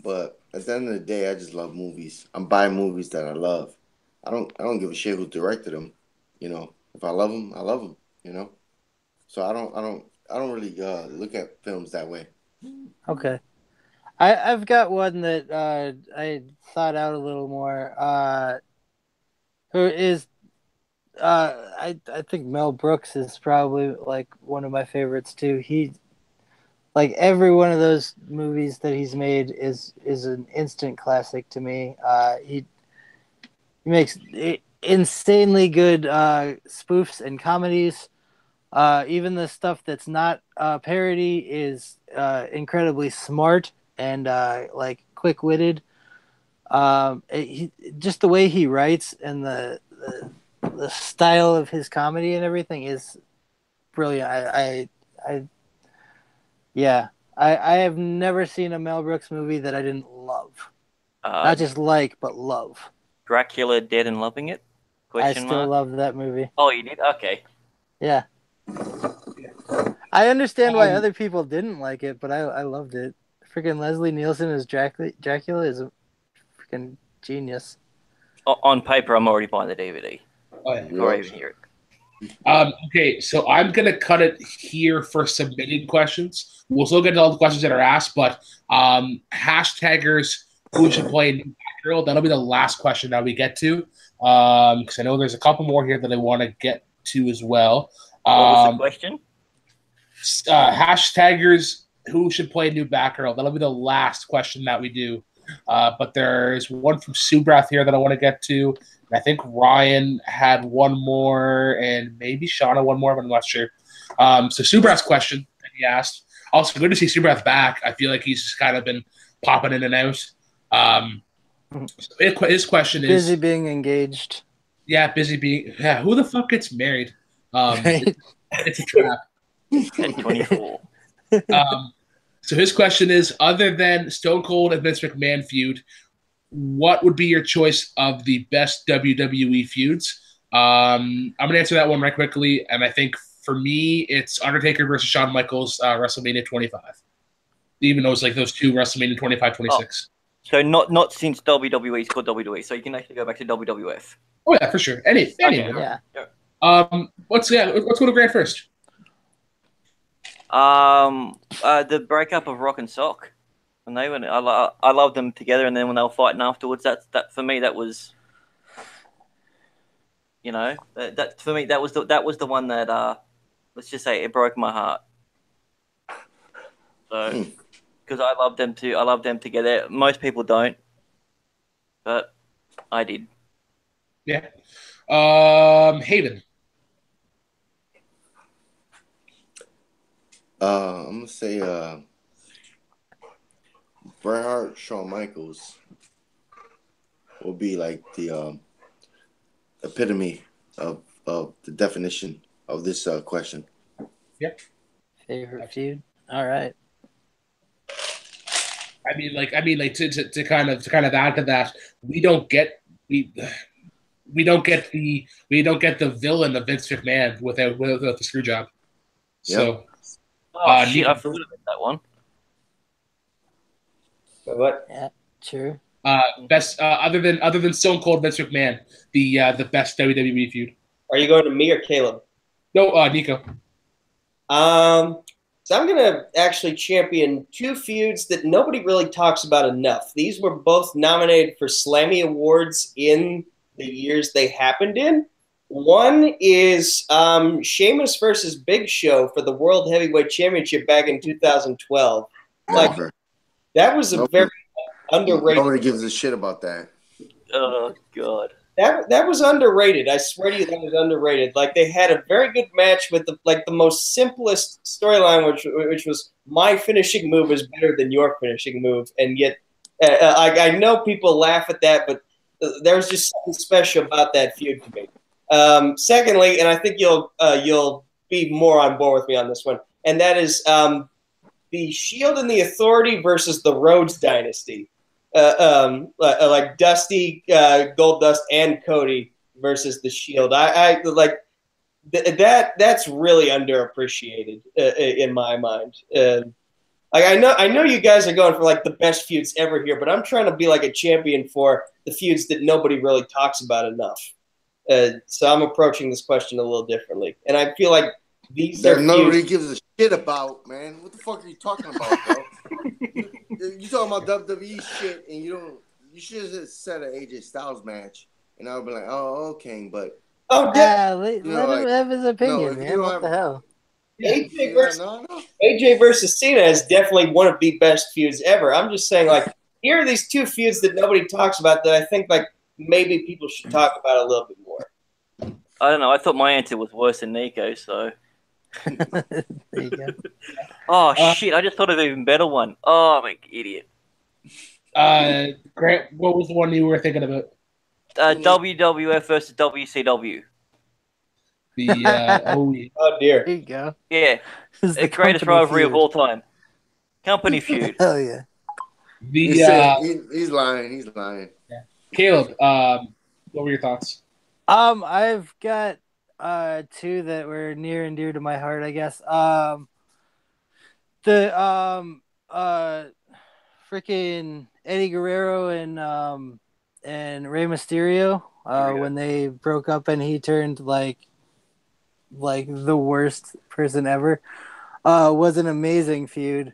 but at the end of the day, I just love movies. I'm buying movies that I love. I don't give a shit who directed them. You know, if I love them, I love them. You know, so I don't really look at films that way. Okay, I've got one that I thought out a little more. Who is I think Mel Brooks is probably like one of my favorites too. He, like, every one of those movies that he's made is an instant classic to me. He makes insanely good spoofs and comedies. Even the stuff that's not parody is incredibly smart and like quick-witted. Just the way he writes and the style of his comedy and everything is brilliant. I have never seen a Mel Brooks movie that I didn't love. Not just like, but love. Dracula Dead and Loving It? I still love that movie. Oh, you did? Okay. Yeah. I understand why other people didn't like it, but I loved it. Freaking Leslie Nielsen as Dracula is a freaking genius. On paper, I'm already buying the DVD. Oh, yeah. Before I even hear it. Okay, so I'm going to cut it here for submitted questions. We'll still get to all the questions that are asked, but hashtaggers who should play New Batgirl, that'll be the last question that we get to, because I know there's a couple more here that I want to get to as well. What was the question? Hashtaggers who should play New Batgirl, that'll be the last question that we do. But there's one from Subrath here that I want to get to. I think Ryan had one more, and maybe Shauna one more, but I'm not sure. So Subrath's question that he asked. Also, good to see Subrath back. I feel like he's just kind of been popping in and out. So his question is... Busy being engaged. Yeah, busy being... Yeah, who the fuck gets married? Right? It's a trap. 24. So his question is, other than Stone Cold and Vince McMahon feud, what would be your choice of the best WWE feuds? I'm going to answer that one right quickly, and I think for me, it's Undertaker versus Shawn Michaels, WrestleMania 25. Even though it's like those two, WrestleMania 25, 26. So not since WWE's called WWE, so you can actually go back to WWF. Oh yeah, for sure. Any Yeah. Let's go to Grant first. The breakup of Rock and Sock. When they went, I loved them together, and then when they were fighting afterwards, that for me that was, that for me that was the one that let's just say it broke my heart. So because I love them too, I love them together. Most people don't, but I did. Yeah. Hayden. I'm gonna say Bret Hart, Shawn Michaels will be like the epitome of the definition of this question. Yep. Favorite feud. All right. I mean, to kind of add to that, we don't get the villain of Vince McMahon without the screw job. So. Oh shit! I forgot about that one. What? Yeah, true. Best other than Stone Cold Vince McMahon, the best WWE feud. Are you going to me or Caleb? No, Nico. So I'm gonna actually champion two feuds that nobody really talks about enough. These were both nominated for Slammy Awards in the years they happened in. One is Sheamus versus Big Show for the World Heavyweight Championship back in 2012. Like, that was a very underrated. Nobody gives a shit about that. Oh god. That was underrated. I swear to you, that was underrated. Like, they had a very good match with the most simplest storyline, which was my finishing move is better than your finishing move, and yet I know people laugh at that, but there was just something special about that feud to me. Secondly, and I think you'll be more on board with me on this one, and that is the Shield and the Authority versus the Rhodes Dynasty. Like Dusty, Goldust, and Cody versus the Shield. I like that's really underappreciated in my mind. Like I know you guys are going for like the best feuds ever here, but I'm trying to be like a champion for the feuds that nobody really talks about enough. So I'm approaching this question a little differently, and I feel like these that are nobody feuds. gives a shit about, man. What the fuck are you talking about, bro? You talking about WWE shit, and you should have said an AJ Styles match, and I would be like, oh, okay, but let him have his opinion, man. What the hell? AJ versus Cena is definitely one of the best feuds ever. I'm just saying, like, here are these two feuds that nobody talks about that I think like maybe people should talk about a little bit more. I don't know. I thought my answer was worse than Nico, so. There you go. Oh shit! I just thought of an even better one. Oh, I'm an idiot. Grant, what was the one you were thinking about? WWF versus WCW. The oh dear. There you go. Yeah, the greatest rivalry of all time. Company feud. Hell yeah. He's lying. He's lying. Yeah. Caleb, what were your thoughts? I've got two that were near and dear to my heart, I guess. Freaking Eddie Guerrero and Rey Mysterio when they broke up and he turned like the worst person ever was an amazing feud.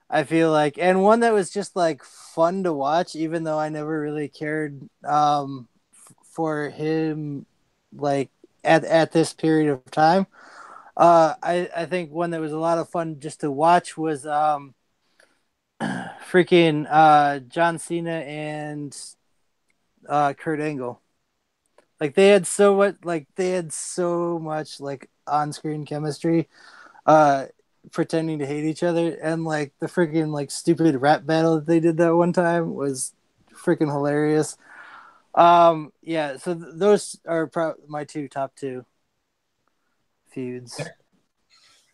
I feel like, and one that was just like fun to watch, even though I never really cared for him like at this period of time. I think one that was a lot of fun just to watch was freaking John Cena and Kurt Angle. Like they had so much like on-screen chemistry, pretending to hate each other, and like the freaking like stupid rap battle that they did that one time was freaking hilarious. Yeah, so those are my top two feuds.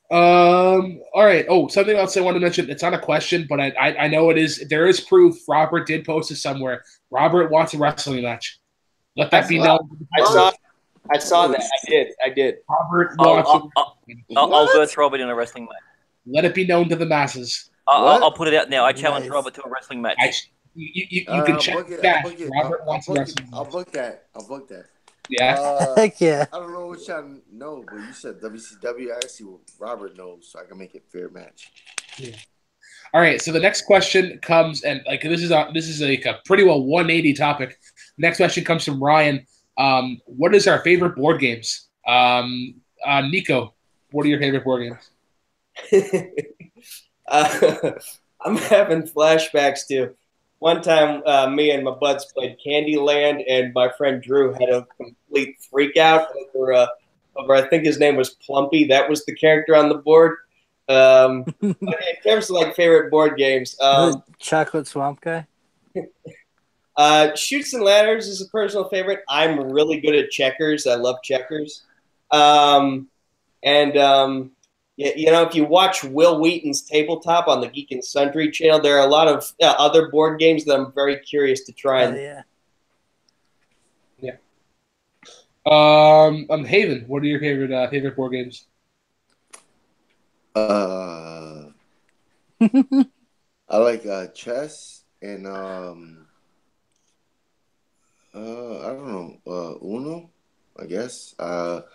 All right. Oh, something else I want to mention. It's not a question, but I know it is. There is proof. Robert did post it somewhere. Robert wants a wrestling match. Let that be known. I saw that. I did. Robert I'll verse Robert in a wrestling match. Let it be known to the masses. I'll put it out now. I challenge Robert to a wrestling match. You can check that. Robert wants a wrestling match. I'll book that. Yeah. Heck yeah. I don't know which I know, but you said WCW. I see what Robert knows, so I can make it a fair match. Yeah. All right. So the next question comes, and like this is like a pretty well 180 topic. Next question comes from Ryan. What is our favorite board games? Nico, what are your favorite board games? I'm having flashbacks to one time me and my buds played Candyland, and my friend Drew had a complete freak out over I think his name was Plumpy. That was the character on the board. In terms of like favorite board games, Chocolate Swamp Guy. Chutes and Ladders is a personal favorite. I'm really good at checkers. I love checkers. Yeah, you know, if you watch Will Wheaton's Tabletop on the Geek and Sundry channel, there are a lot of other board games that I'm very curious to try. Yeah. Haven, what are your favorite board games? I like chess and I don't know, Uno, I guess. Card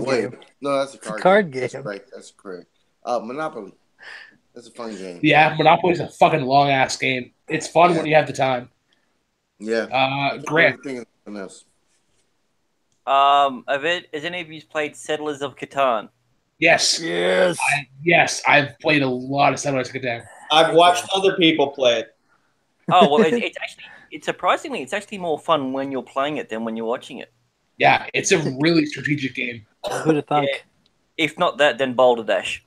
game. No, that's a card game. That's correct. Monopoly. That's a fun game. Yeah, Monopoly's a fucking long ass game. It's fun when you have the time. Yeah. Grant. Else. Has any of you played Settlers of Catan? Yes. Yes. I've played a lot of Settlers of Catan. I've watched other people play it. Oh well, it's surprisingly, it's actually more fun when you're playing it than when you're watching it. Yeah, it's a really strategic game. Who'd have thunk? Yeah. If not that, then Boulder Dash.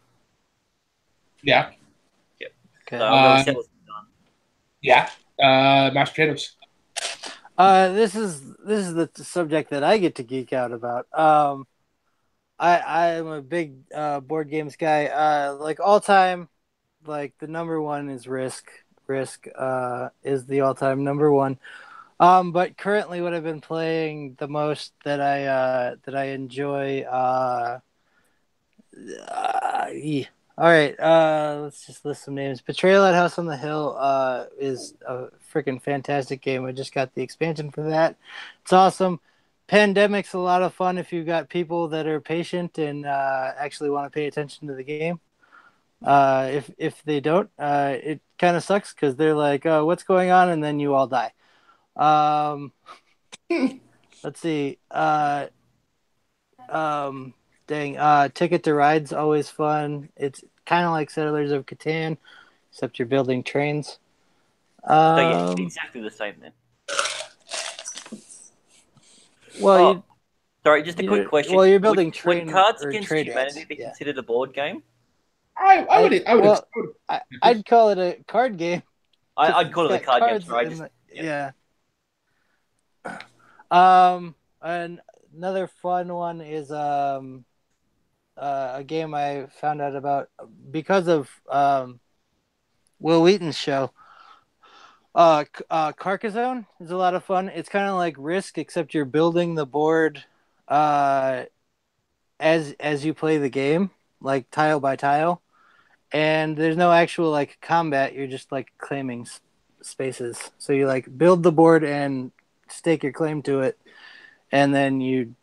Yeah. Yep. Okay. Yeah. Mashed potatoes. This is the subject that I get to geek out about. I am a big board games guy. Like all time, like the number one is Risk. Risk is the all time number one. But currently, what I've been playing the most that I enjoy. All right, let's just list some names. Betrayal at House on the Hill is a freaking fantastic game. I just got the expansion for that. It's awesome. Pandemic's a lot of fun if you've got people that are patient and actually want to pay attention to the game. If they don't, it kind of sucks because they're like, "Oh, what's going on?" and then you all die. Let's see. Ticket to Ride's always fun. It's kind of like Settlers of Catan, except you're building trains. So yeah, it's exactly the same then. Well, sorry, just a quick question. Well, you're building trains. Would Cards Against Humanity be considered a board game? I'd call it a card game. I'd call it a card game. Yeah. And another fun one is a game I found out about because of Will Wheaton's show. Carcassonne is a lot of fun. It's kind of like Risk, except you're building the board as you play the game, like tile by tile. And there's no actual like combat. You're just like claiming spaces. So you like build the board and stake your claim to it, and then you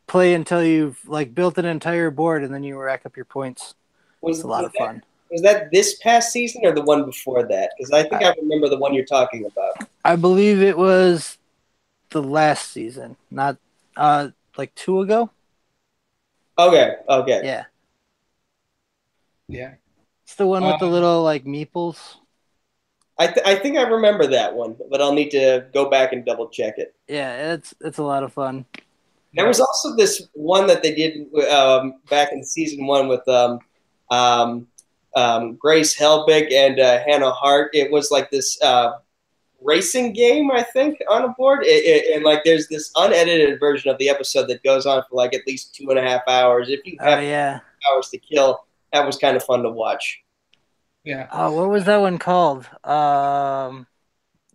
play until you've like built an entire board, and then you rack up your points. It's a lot of fun. Was that this past season or the one before that? Because I think I remember the one you're talking about. I believe it was the last season, not like 2 ago. Okay. Yeah. Yeah. It's the one with the little like meeples. I think I remember that one, but I'll need to go back and double check it. Yeah, it's a lot of fun. There was also this one that they did back in season 1 with Grace Helbig and Hannah Hart. It was like this racing game, I think, on a board. And like there's this unedited version of the episode that goes on for like at least 2.5 hours. If you have hours to kill, that was kind of fun to watch. Yeah. Oh, what was that one called?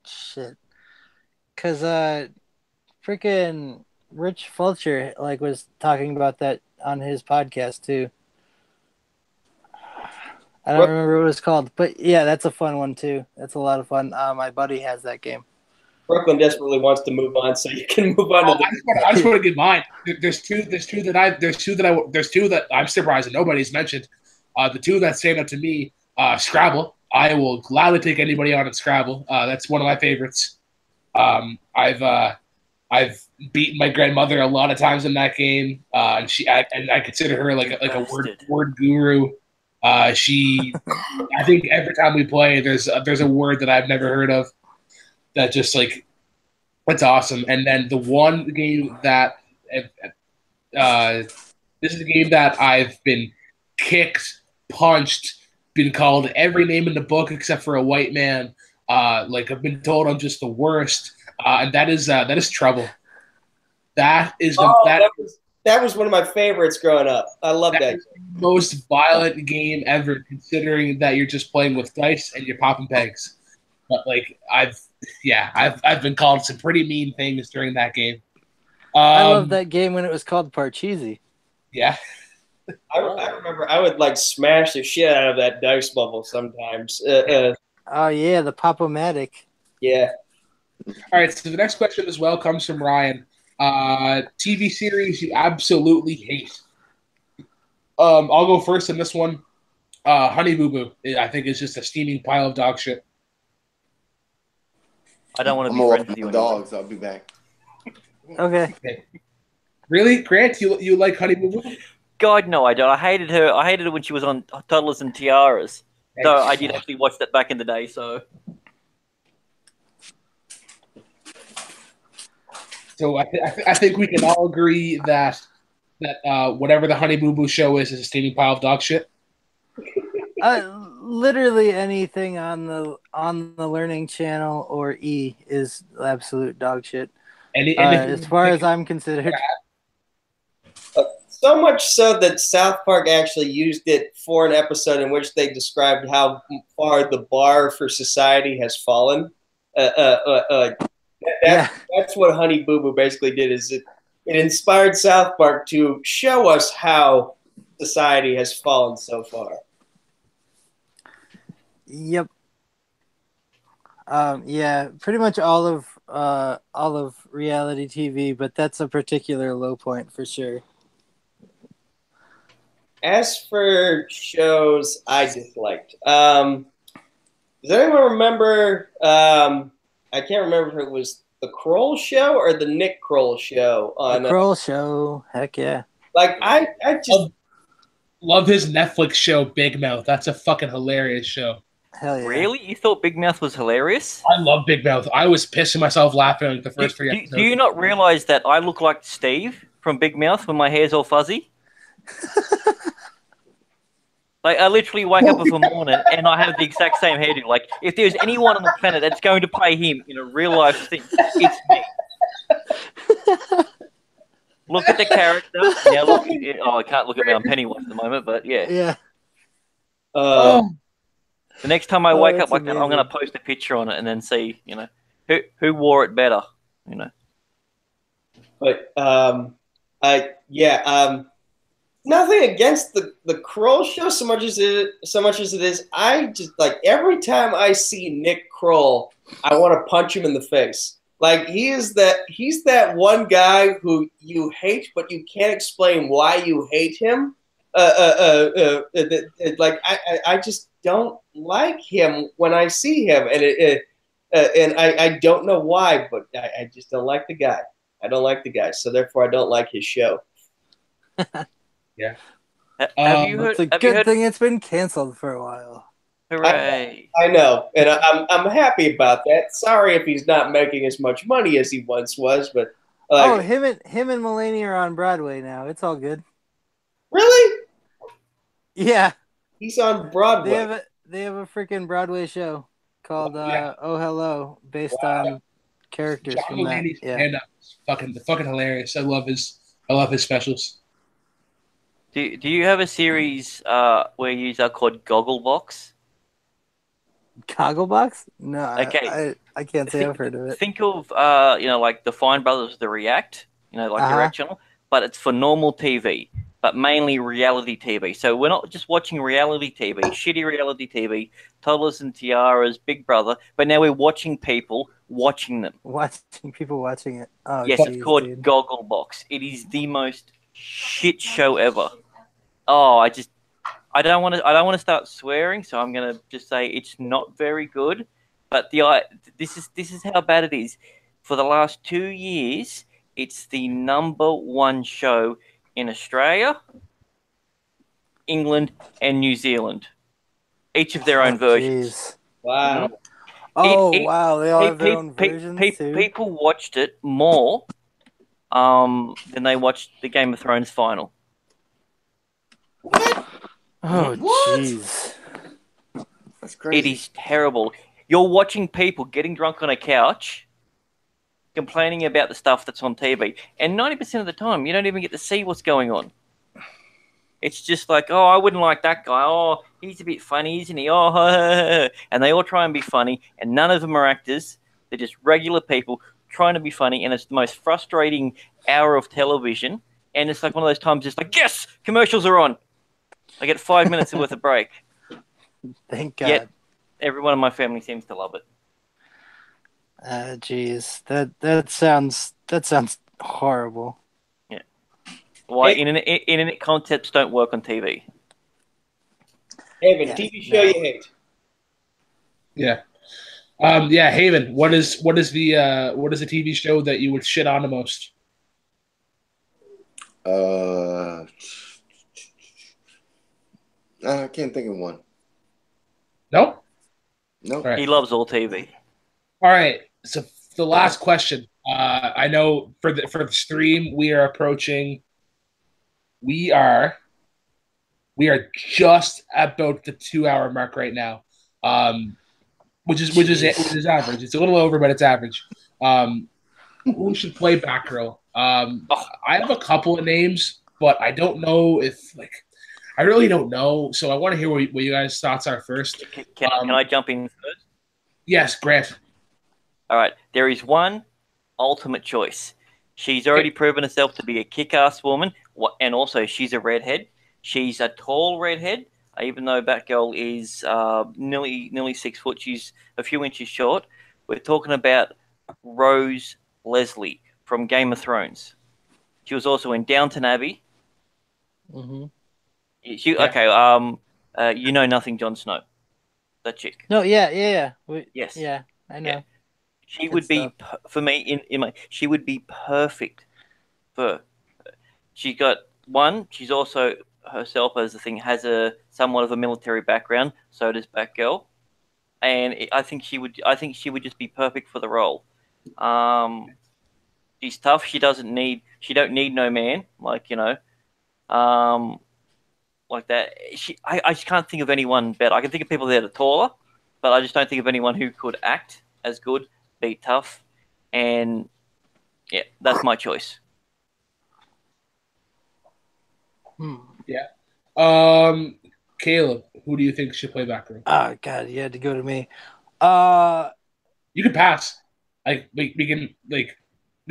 Shit. Because freaking Rich Fulcher like was talking about that on his podcast too. I don't remember what it was called, but yeah, that's a fun one too. That's a lot of fun. My buddy has that game. Brooklyn desperately wants to move on, so you can move on. I just want to get mine. There's two that I'm surprised that nobody's mentioned. The two that stand out to me, Scrabble. I will gladly take anybody on in Scrabble. That's one of my favorites. I've beaten my grandmother a lot of times in that game, and I consider her like a word guru. I think every time we play, there's a word that I've never heard of that just like, it's awesome. And then the one game that this is a game that I've been kicked, punched, been called every name in the book except for a white man. Like I've been told I'm just the worst, and that is Trouble. That was one of my favorites growing up. I love that. The most violent game ever, considering that you're just playing with dice and you're popping pegs. But like I've been called some pretty mean things during that game. I love that game when it was called Parcheesi. Yeah. I remember I would like smash the shit out of that dice bubble sometimes. Oh yeah, the Pop-O-Matic. Yeah. All right, so the next question as well comes from Ryan. TV series you absolutely hate. I'll go first in this one. Honey Boo Boo, I think, is just a steaming pile of dog shit. I don't want to be friends with you. Dogs. I'll be back. Okay. Really, Grant? You like Honey Boo Boo? God, no, I don't. I hated her. I hated her when she was on Toddlers and Tiaras. Though I did actually watch that back in the day. So I think we can all agree that whatever the Honey Boo Boo show is a steaming pile of dog shit. Literally anything on the Learning Channel or E is absolute dog shit. As far as I'm considered. So much so that South Park actually used it for an episode in which they described how far the bar for society has fallen. That's what Honey Boo Boo basically did. Is it inspired South Park to show us how society has fallen so far. Yep. Yeah, pretty much all of reality TV, but that's a particular low point for sure. As for shows I disliked, does anyone remember? I can't remember if it was the Kroll Show or the Nick Kroll Show on the Kroll Show. Heck yeah! Like I just love his Netflix show, Big Mouth. That's a fucking hilarious show. Hell yeah! Really? You thought Big Mouth was hilarious? I love Big Mouth. I was pissing myself laughing like the first 3 episodes. Do you not realize that I look like Steve from Big Mouth when my hair's all fuzzy? Like, I literally wake up in the morning and I have the exact same hairdo. Like, if there's anyone on the planet that's going to play him in a real life thing, it's me. Look at the character. Now look. I can't look at me on Pennywise at the moment, but yeah. Yeah. The next time I wake up like amazing. that, I'm going to post a picture on it and then see, who wore it better, But nothing against the Kroll show so much as it is. I just like every time I see Nick Kroll, I want to punch him in the face. Like he's that one guy who you hate, but you can't explain why you hate him. I just don't like him when I see him, and I don't know why, but I just don't like the guy. I don't like the guy, so therefore I don't like his show. Yeah. Have you heard? It's a good thing it's been canceled for a while. Hooray! I know, and I'm happy about that. Sorry if he's not making as much money as he once was, but him and Mulaney are on Broadway now. It's all good. Really? Yeah, he's on Broadway. They have a freaking Broadway show called Oh Hello, based on characters John from Mulaney's that. Yeah, stand-up is fucking hilarious. I love his specials. Do you have a series where you are called Gogglebox? Gogglebox? No, Okay. I can't say I've heard of it. Think of like the Fine Brothers, the React, the React channel, but it's for normal TV, but mainly reality TV. So we're not just watching reality TV, shitty reality TV, Toddlers and Tiaras, Big Brother, but now we're watching people watching them. Watching people watching it. Oh, yes, geez, it's called Gogglebox. It is the most shit show ever. Oh, I don't want to start swearing, so I'm going to just say it's not very good. But this is how bad it is. For the last 2 years, it's the #1 show in Australia, England, and New Zealand. Each of their own versions. Geez. Wow. Wow. They all have their own versions too. People watched it more than they watched the Game of Thrones final. What? Oh, jeez. That's crazy. It is terrible. You're watching people getting drunk on a couch, complaining about the stuff that's on TV. And 90% of the time, you don't even get to see what's going on. It's just like, oh, I wouldn't like that guy. Oh, he's a bit funny, isn't he? Oh, and they all try and be funny, and none of them are actors. They're just regular people trying to be funny, and it's the most frustrating hour of television. And it's like one of those times it's like, yes, commercials are on. I get 5 minutes worth of break. Thank God. Yet everyone in my family seems to love it. Jeez, that sounds horrible. Yeah. Why internet concepts don't work on TV? Haven, TV show you hate. Yeah. Haven, what is the TV show that you would shit on the most? I can't think of one. No? No. Right. He loves all TV. All right. So the last question. I know for the stream we are approaching. We are just about the 2-hour mark right now. Which is average. It's a little over, but it's average. Who should play Batgirl? I have a couple of names, but I don't know if I really don't know. So I want to hear what you guys' thoughts are first. Can I jump in first? Yes, Grant. All right. There is one ultimate choice. She's already proven herself to be a kick-ass woman, and also she's a redhead. She's a tall redhead, even though Batgirl is nearly 6 foot. She's a few inches short. We're talking about Rose Leslie from Game of Thrones. She was also in Downton Abbey. Mm-hmm. Okay. You know nothing, Jon Snow. That chick. No, yeah. Yes. Yeah, I know. Yeah. She would be for me she would be perfect for. She got one. She's also herself as the thing has a somewhat of a military background. So does Batgirl, and I think she would just be perfect for the role. She's tough. She don't need no man like like that. I just can't think of anyone better. I can think of people that are taller, but I just don't think of anyone who could act as good, be tough, and yeah, that's my choice. Yeah. Caleb, who do you think should play Batgirl? Oh God, you had to go to me. You can pass. Like we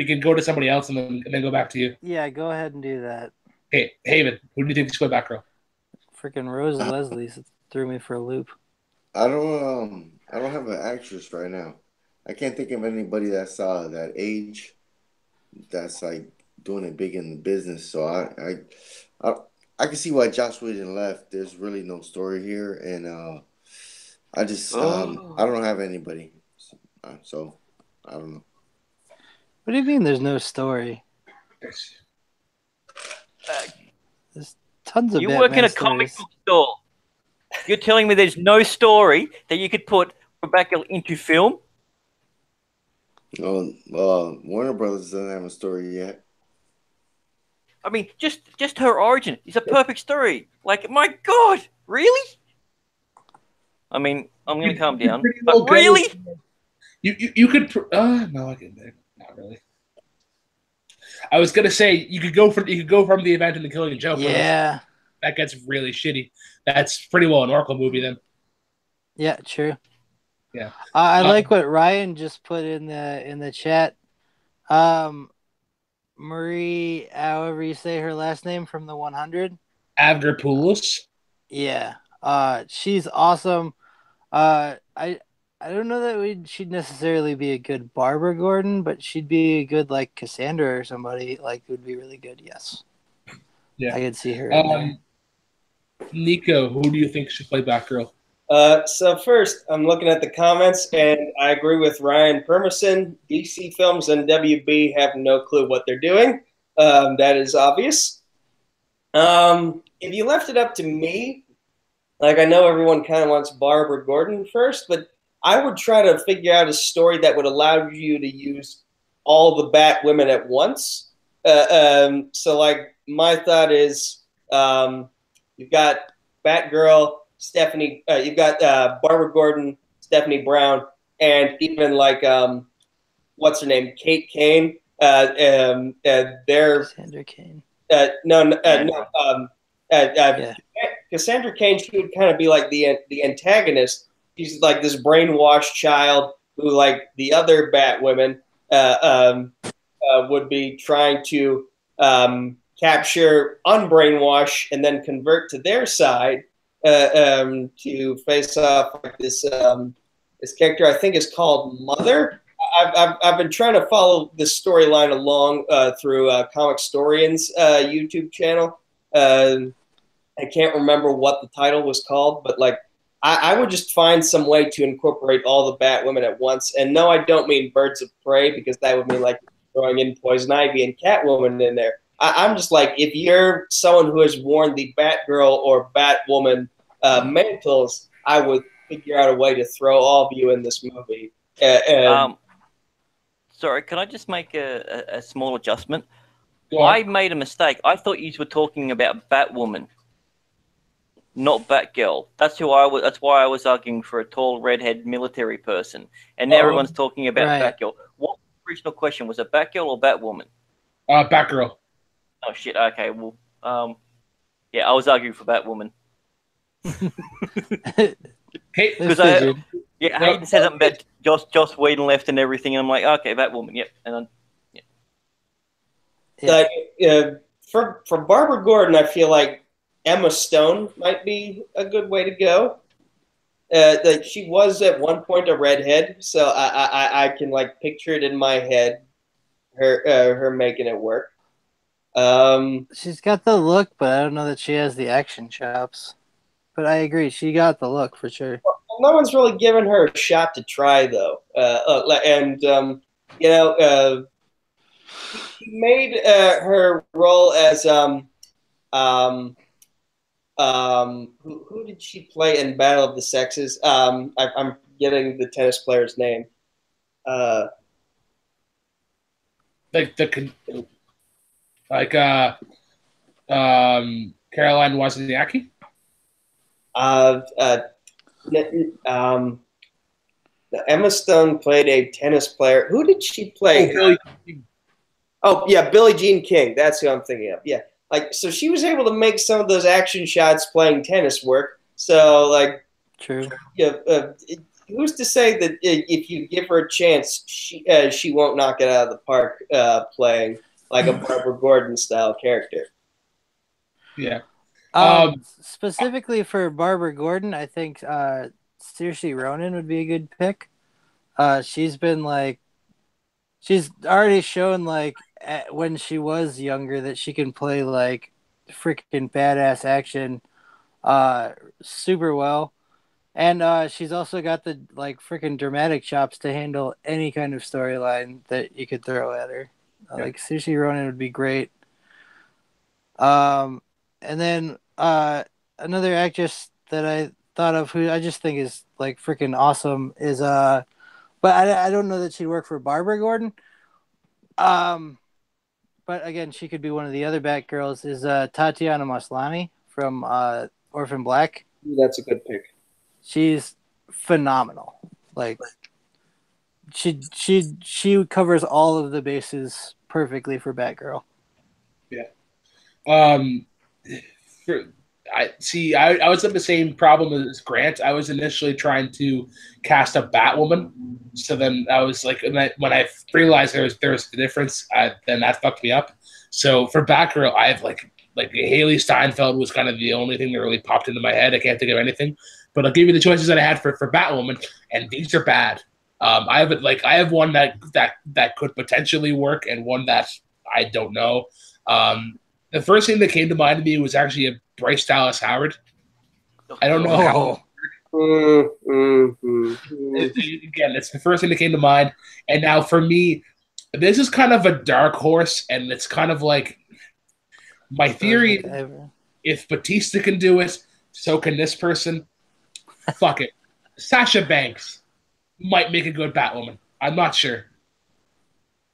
can go to somebody else and then go back to you. Yeah, go ahead and do that. Hey, Haven, who do you think should play Batgirl? Freaking Rose Leslie threw me for a loop. I don't have an actress right now. I can't think of anybody that's that age that's like doing it big in the business. So I can see why Joss Whedon left. There's really no story here, and I don't have anybody. So I don't know. What do you mean there's no story? There's tons of. You work in a comic book store. You're telling me there's no story that you could put for Batgirl into film? Well, Warner Brothers doesn't have a story yet. I mean, just her origin is a perfect story. Like, my God, really? I mean, I'm gonna calm down. But really? You could no, I didn't. Not really. I was gonna say you could go from the event and the Killing Joke. Yeah. That gets really shitty. That's pretty well an Oracle movie then. Yeah, true. Yeah. I like what Ryan just put in the chat. Marie, however you say her last name from the 100. Avgeropoulos. Yeah. She's awesome. I don't know that she'd necessarily be a good Barbara Gordon, but she'd be a good like Cassandra or somebody like would be really good. Yes. Yeah. I could see her in there. Nico, who do you think should play Batgirl? So first, I'm looking at the comments, and I agree with Ryan Permerson. DC Films and WB have no clue what they're doing. That is obvious. If you left it up to me, like I know everyone kind of wants Barbara Gordon first, but I would try to figure out a story that would allow you to use all the Bat women at once. So like my thought is you've got Batgirl, Stephanie, you've got Barbara Gordon, Stephanie Brown, and even like what's her name, Kate Kane. They're Cassandra Cain. Cassandra Cain. She would kind of be like the antagonist. She's like this brainwashed child who, like the other Bat women, would be trying to capture, unbrainwash, and then convert to their side. To face off like this character I think is called Mother. I've been trying to follow this storyline along through Comic Storian's YouTube channel. I can't remember what the title was called, but like I would just find some way to incorporate all the Bat women at once. And no, I don't mean Birds of Prey, because that would mean like throwing in Poison Ivy and Catwoman in there. I'm just like, if you're someone who has worn the Batgirl or Batwoman mantles, I would figure out a way to throw all of you in this movie. Sorry, can I just make a small adjustment? I made a mistake. I thought you were talking about Batwoman, not Batgirl. That's why I was arguing for a tall, redhead military person. And now everyone's talking about Batgirl. What was the original question? Was it Batgirl or Batwoman? Batgirl. Oh shit! Okay, well, yeah, I was arguing for Batwoman. Because Hayden said something about Joss Whedon left and everything, and I'm like, okay, Batwoman, yep, and then for Barbara Gordon, I feel like Emma Stone might be a good way to go. Like she was at one point a redhead, so I can like picture it in my head, her making it work. She's got the look, but I don't know that she has the action chops. But I agree, she got the look for sure. Well, no one's really given her a shot to try, though. She made her role as who did she play in Battle of the Sexes? I'm getting the tennis player's name. Caroline Wozniacki. Emma Stone played a tennis player. Who did she play? Billie Jean King. That's who I'm thinking of. Yeah, like so she was able to make some of those action shots playing tennis work. So, like, true. Yeah, who's to say that if you give her a chance, she won't knock it out of the park playing like a Barbara Gordon style character? Yeah. Specifically for Barbara Gordon, I think Saoirse Ronan would be a good pick. She's already shown when she was younger that she can play like freaking badass action super well. And she's also got the freaking dramatic chops to handle any kind of storyline that you could throw at her. Like Saoirse Ronan would be great. And then another actress that I thought of who I just think is like freaking awesome is but I don't know that she'd work for Barbara Gordon. But again, she could be one of the other Batgirls. Is Tatiana Maslany from Orphan Black? That's a good pick. She's phenomenal. Like she covers all of the bases perfectly for Batgirl. Yeah. I was in the same problem as Grant. I was initially trying to cast a Batwoman, so then I was like, when I realized there was a difference, then that fucked me up. So for Batgirl, I have like Haley Steinfeld was kind of the only thing that really popped into my head. I can't think of anything, but I'll give you the choices that I had for Batwoman, and these are bad. I have one that could potentially work, and one that I don't know. The first thing that came to mind to me was actually a Bryce Dallas Howard. I don't know how. Again, it's the first thing that came to mind. And now for me, this is kind of a dark horse, and it's kind of like my theory. If Batista can do it, so can this person. Fuck it. Sasha Banks might make a good Batwoman. I'm not sure.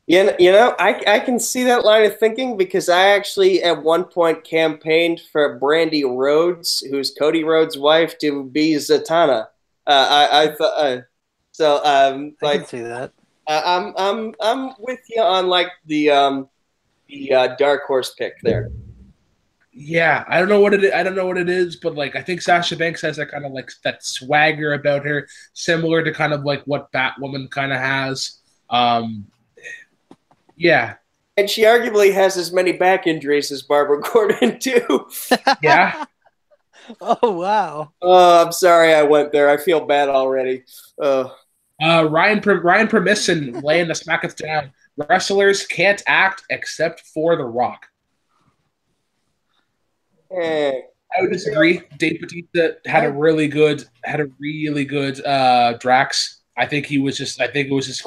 You know, I can see that line of thinking because I actually at one point campaigned for Brandy Rhodes, who's Cody Rhodes' wife, to be Zatanna. I thought so. I can see that. I'm with you on like the dark horse pick there. Yeah, I don't know what it is, but like I think Sasha Banks has that kind of like that swagger about her, similar to kind of like what Batwoman kind of has. Yeah. And she arguably has as many back injuries as Barbara Gordon, too. Yeah. Oh, wow. I'm sorry I went there. I feel bad already. Ryan Permisson laying the smack us down. Wrestlers can't act except for The Rock. I would disagree. Dave Bautista had a really good Drax. I think it was just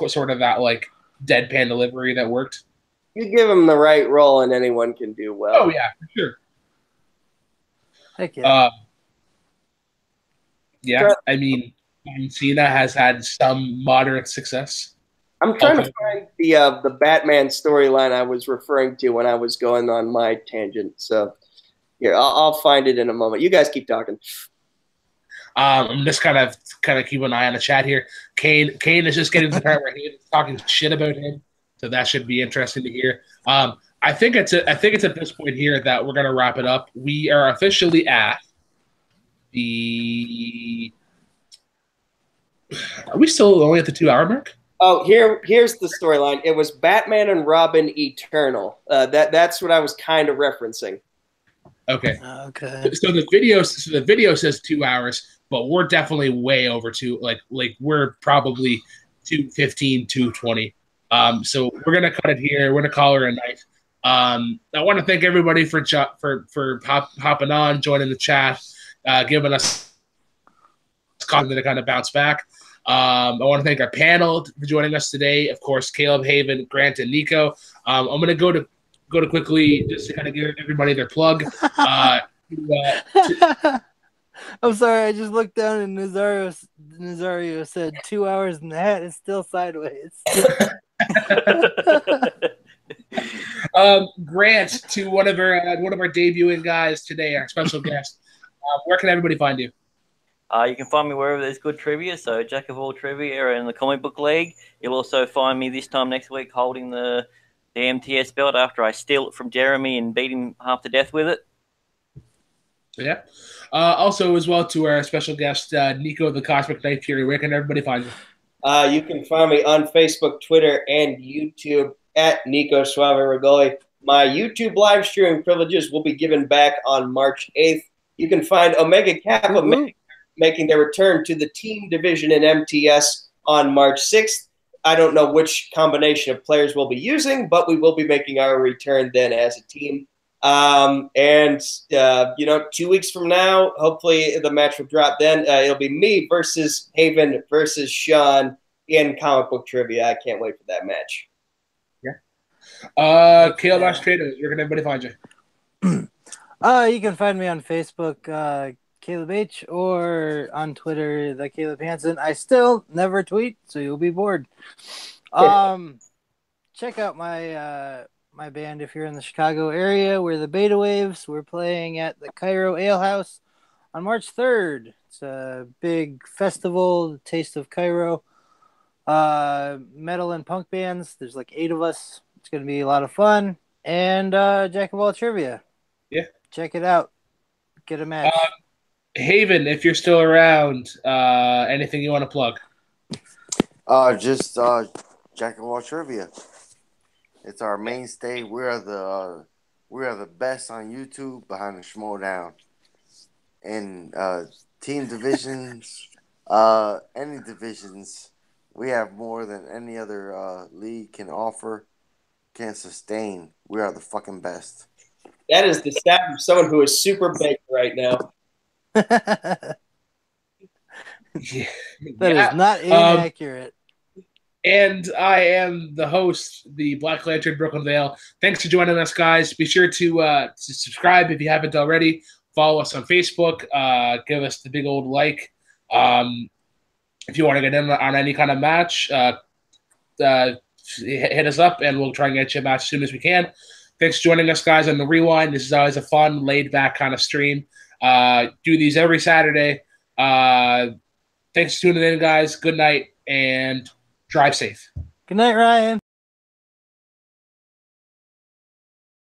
sort of that like deadpan delivery that worked. You give him the right role and anyone can do well. Oh yeah, for sure. Heck yeah. Yeah, I mean, Cena has had some moderate success. I'm trying to find the Batman storyline I was referring to when I was going on my tangent. So here, I'll find it in a moment. You guys keep talking. I'm just kind of keep an eye on the chat here. Kane is just getting to the part where he's talking shit about him, so that should be interesting to hear. I think it's at this point here that we're gonna wrap it up. We are officially at the. Are we still only at the 2-hour mark? Oh, here's the storyline. It was Batman and Robin Eternal. That's what I was kind of referencing. Okay. So the video says 2 hours, but we're definitely way over two. Like we're probably 2:15, 2:20. So we're gonna cut it here. We're gonna call her a night. I want to thank everybody for hopping on, joining the chat, giving us content to kind of bounce back. I want to thank our panel for joining us today. Of course, Caleb, Haven, Grant, and Nico. I'm gonna go to quickly just to kind of give everybody their plug. I'm sorry, I just looked down and Nazario said 2 hours and the hat is still sideways. Grant, to one of our debuting guys today, our special guest. Where can everybody find you? You can find me wherever there's good trivia, so Jack of all trivia in the Comic Book League. You'll also find me this time next week holding the MTS belt after I steal it from Jeremy and beat him half to death with it. Yeah. Also, as well, to our special guest, Nico, the Cosmic Nightfury. Where can everybody find you? You can find me on Facebook, Twitter, and YouTube at Nico Suave Regoli. My YouTube live streaming privileges will be given back on March 8th. You can find Omega Kappa making their return to the team division in MTS on March 6th. I don't know which combination of players we'll be using, but we will be making our return then as a team. 2 weeks from now, hopefully the match will drop then. It'll be me versus Haven versus Sean in comic book trivia. I can't wait for that match. Yeah. Caleb Traders, where can everybody find you? You can find me on Facebook, Caleb H, or on Twitter, the Caleb Hansen. I still never tweet, so you'll be bored. Check out my my band if you're in the Chicago area. We're the Beta Waves. We're playing at the Cairo Ale House on March 3rd. It's a big festival, Taste of Cairo. Metal and punk bands. There's like 8 of us. It's going to be a lot of fun. And Jack of all trivia. Yeah. Check it out. Get a match. Haven, if you're still around, anything you want to plug? Just Jack of all trivia. It's our mainstay. We are the best on YouTube behind the Showdown. And team divisions, any divisions, we have more than any other league can offer, can sustain. We are the fucking best. That is the stat of someone who is super baked right now. That is not inaccurate. And I am the host, the Black Lantern Brooklyn Vail. Thanks for joining us, guys. Be sure to subscribe if you haven't already. Follow us on Facebook. Give us the big old like. If you want to get in on any kind of match, hit us up, and we'll try and get you a match as soon as we can. Thanks for joining us, guys, on the Rewind. This is always a fun, laid-back kind of stream. Do these every Saturday. Thanks for tuning in, guys. Good night, and drive safe. Good night, Ryan.